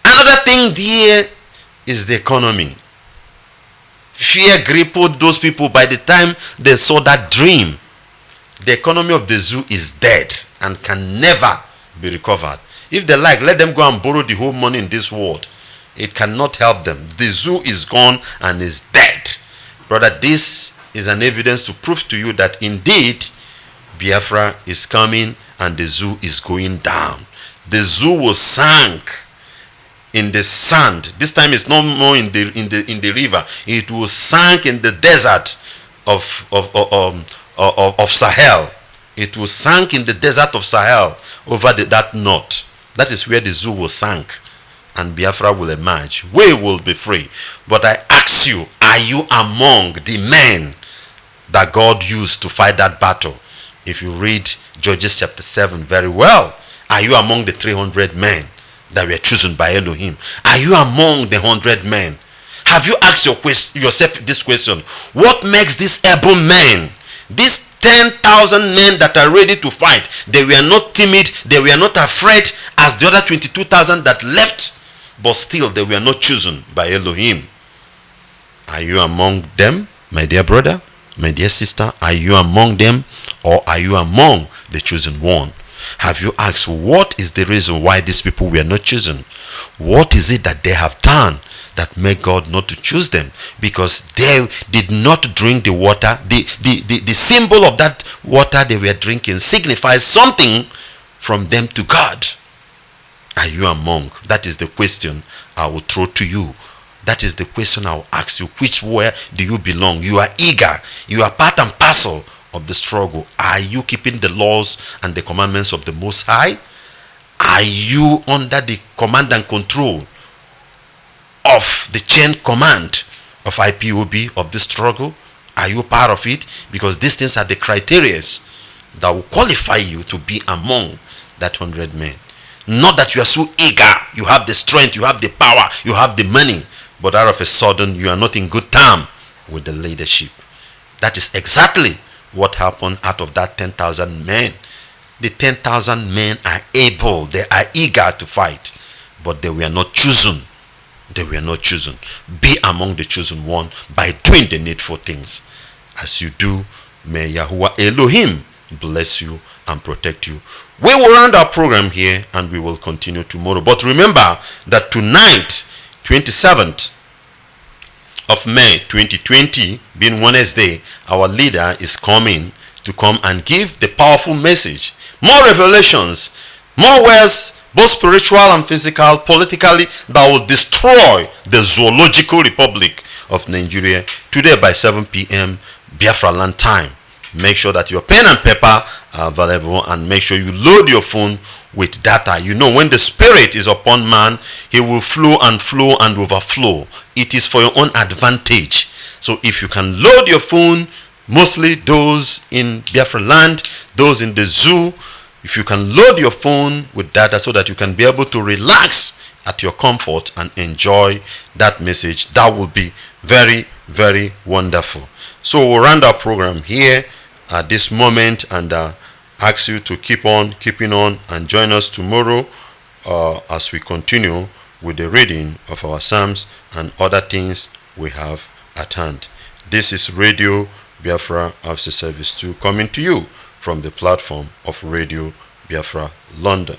Another thing there is the economy. Fear crippled those people by the time they saw that dream. The economy of the zoo is dead and can never be recovered. If they like, let them go and borrow the whole money in this world. It cannot help them. The zoo is gone and is dead. Brother, this is an evidence to prove to you that indeed Biafra is coming and the zoo is going down. The zoo was sunk in the sand. This time it's not more in the river. It was sunk in the desert of Sahel. It was sunk in the desert of Sahel over that north. That is where the zoo was sunk. And Biafra will emerge. We will be free. But I ask you, are you among the men that God used to fight that battle? If you read Judges chapter 7 very well, are you among the 300 men that were chosen by Elohim? Are you among the 100 men? Have you asked yourself this question? What makes these able men, these 10,000 men that are ready to fight, they were not timid, they were not afraid as the other 22,000 that left, but still they were not chosen by Elohim? Are you among them, my dear brother, my dear sister? Are you among them, or are you among the chosen one? Have you asked what is the reason why these people were not chosen? What is it that they have done that made God not to choose them? Because they did not drink the water. The symbol of that water they were drinking signifies something from them to God. Are you among? That is the question I will throw to you. That is the question I will ask you. Which where do you belong? You are eager. You are part and parcel of the struggle. Are you keeping the laws and the commandments of the Most High? Are you under the command and control of the chain command of IPOB, of the struggle? Are you part of it? Because these things are the criteria that will qualify you to be among that 100 men. Not that you are so eager, you have the strength, you have the power, you have the money, but out of a sudden you are not in good term with the leadership. That is exactly what happened out of that 10,000 men. The 10,000 men are able, they are eager to fight, but they were not chosen. They were not chosen. Be among the chosen one by doing the needful things. As you do, may Yahuwah Elohim bless you and protect you. We will round our program here and we will continue tomorrow. But remember that tonight, 27th of May 2020, being Wednesday, our leader is coming to come and give the powerful message. More revelations, more words, both spiritual and physical, politically, that will destroy the zoological republic of Nigeria today by 7 p.m. Biafra land time. Make sure that your pen and paper are available, and make sure you load your phone with data. You know, when the spirit is upon man, he will flow and flow and overflow. It is for your own advantage. So if you can load your phone, mostly those in Biafra land, those in the zoo, if you can load your phone with data so that you can be able to relax at your comfort and enjoy that message, that will be very, very wonderful. So we'll round our program here at this moment, and ask you to keeping on and join us tomorrow as we continue with the reading of our Psalms and other things we have at hand. This is Radio Biafra After Service 2 coming to you from the platform of Radio Biafra London.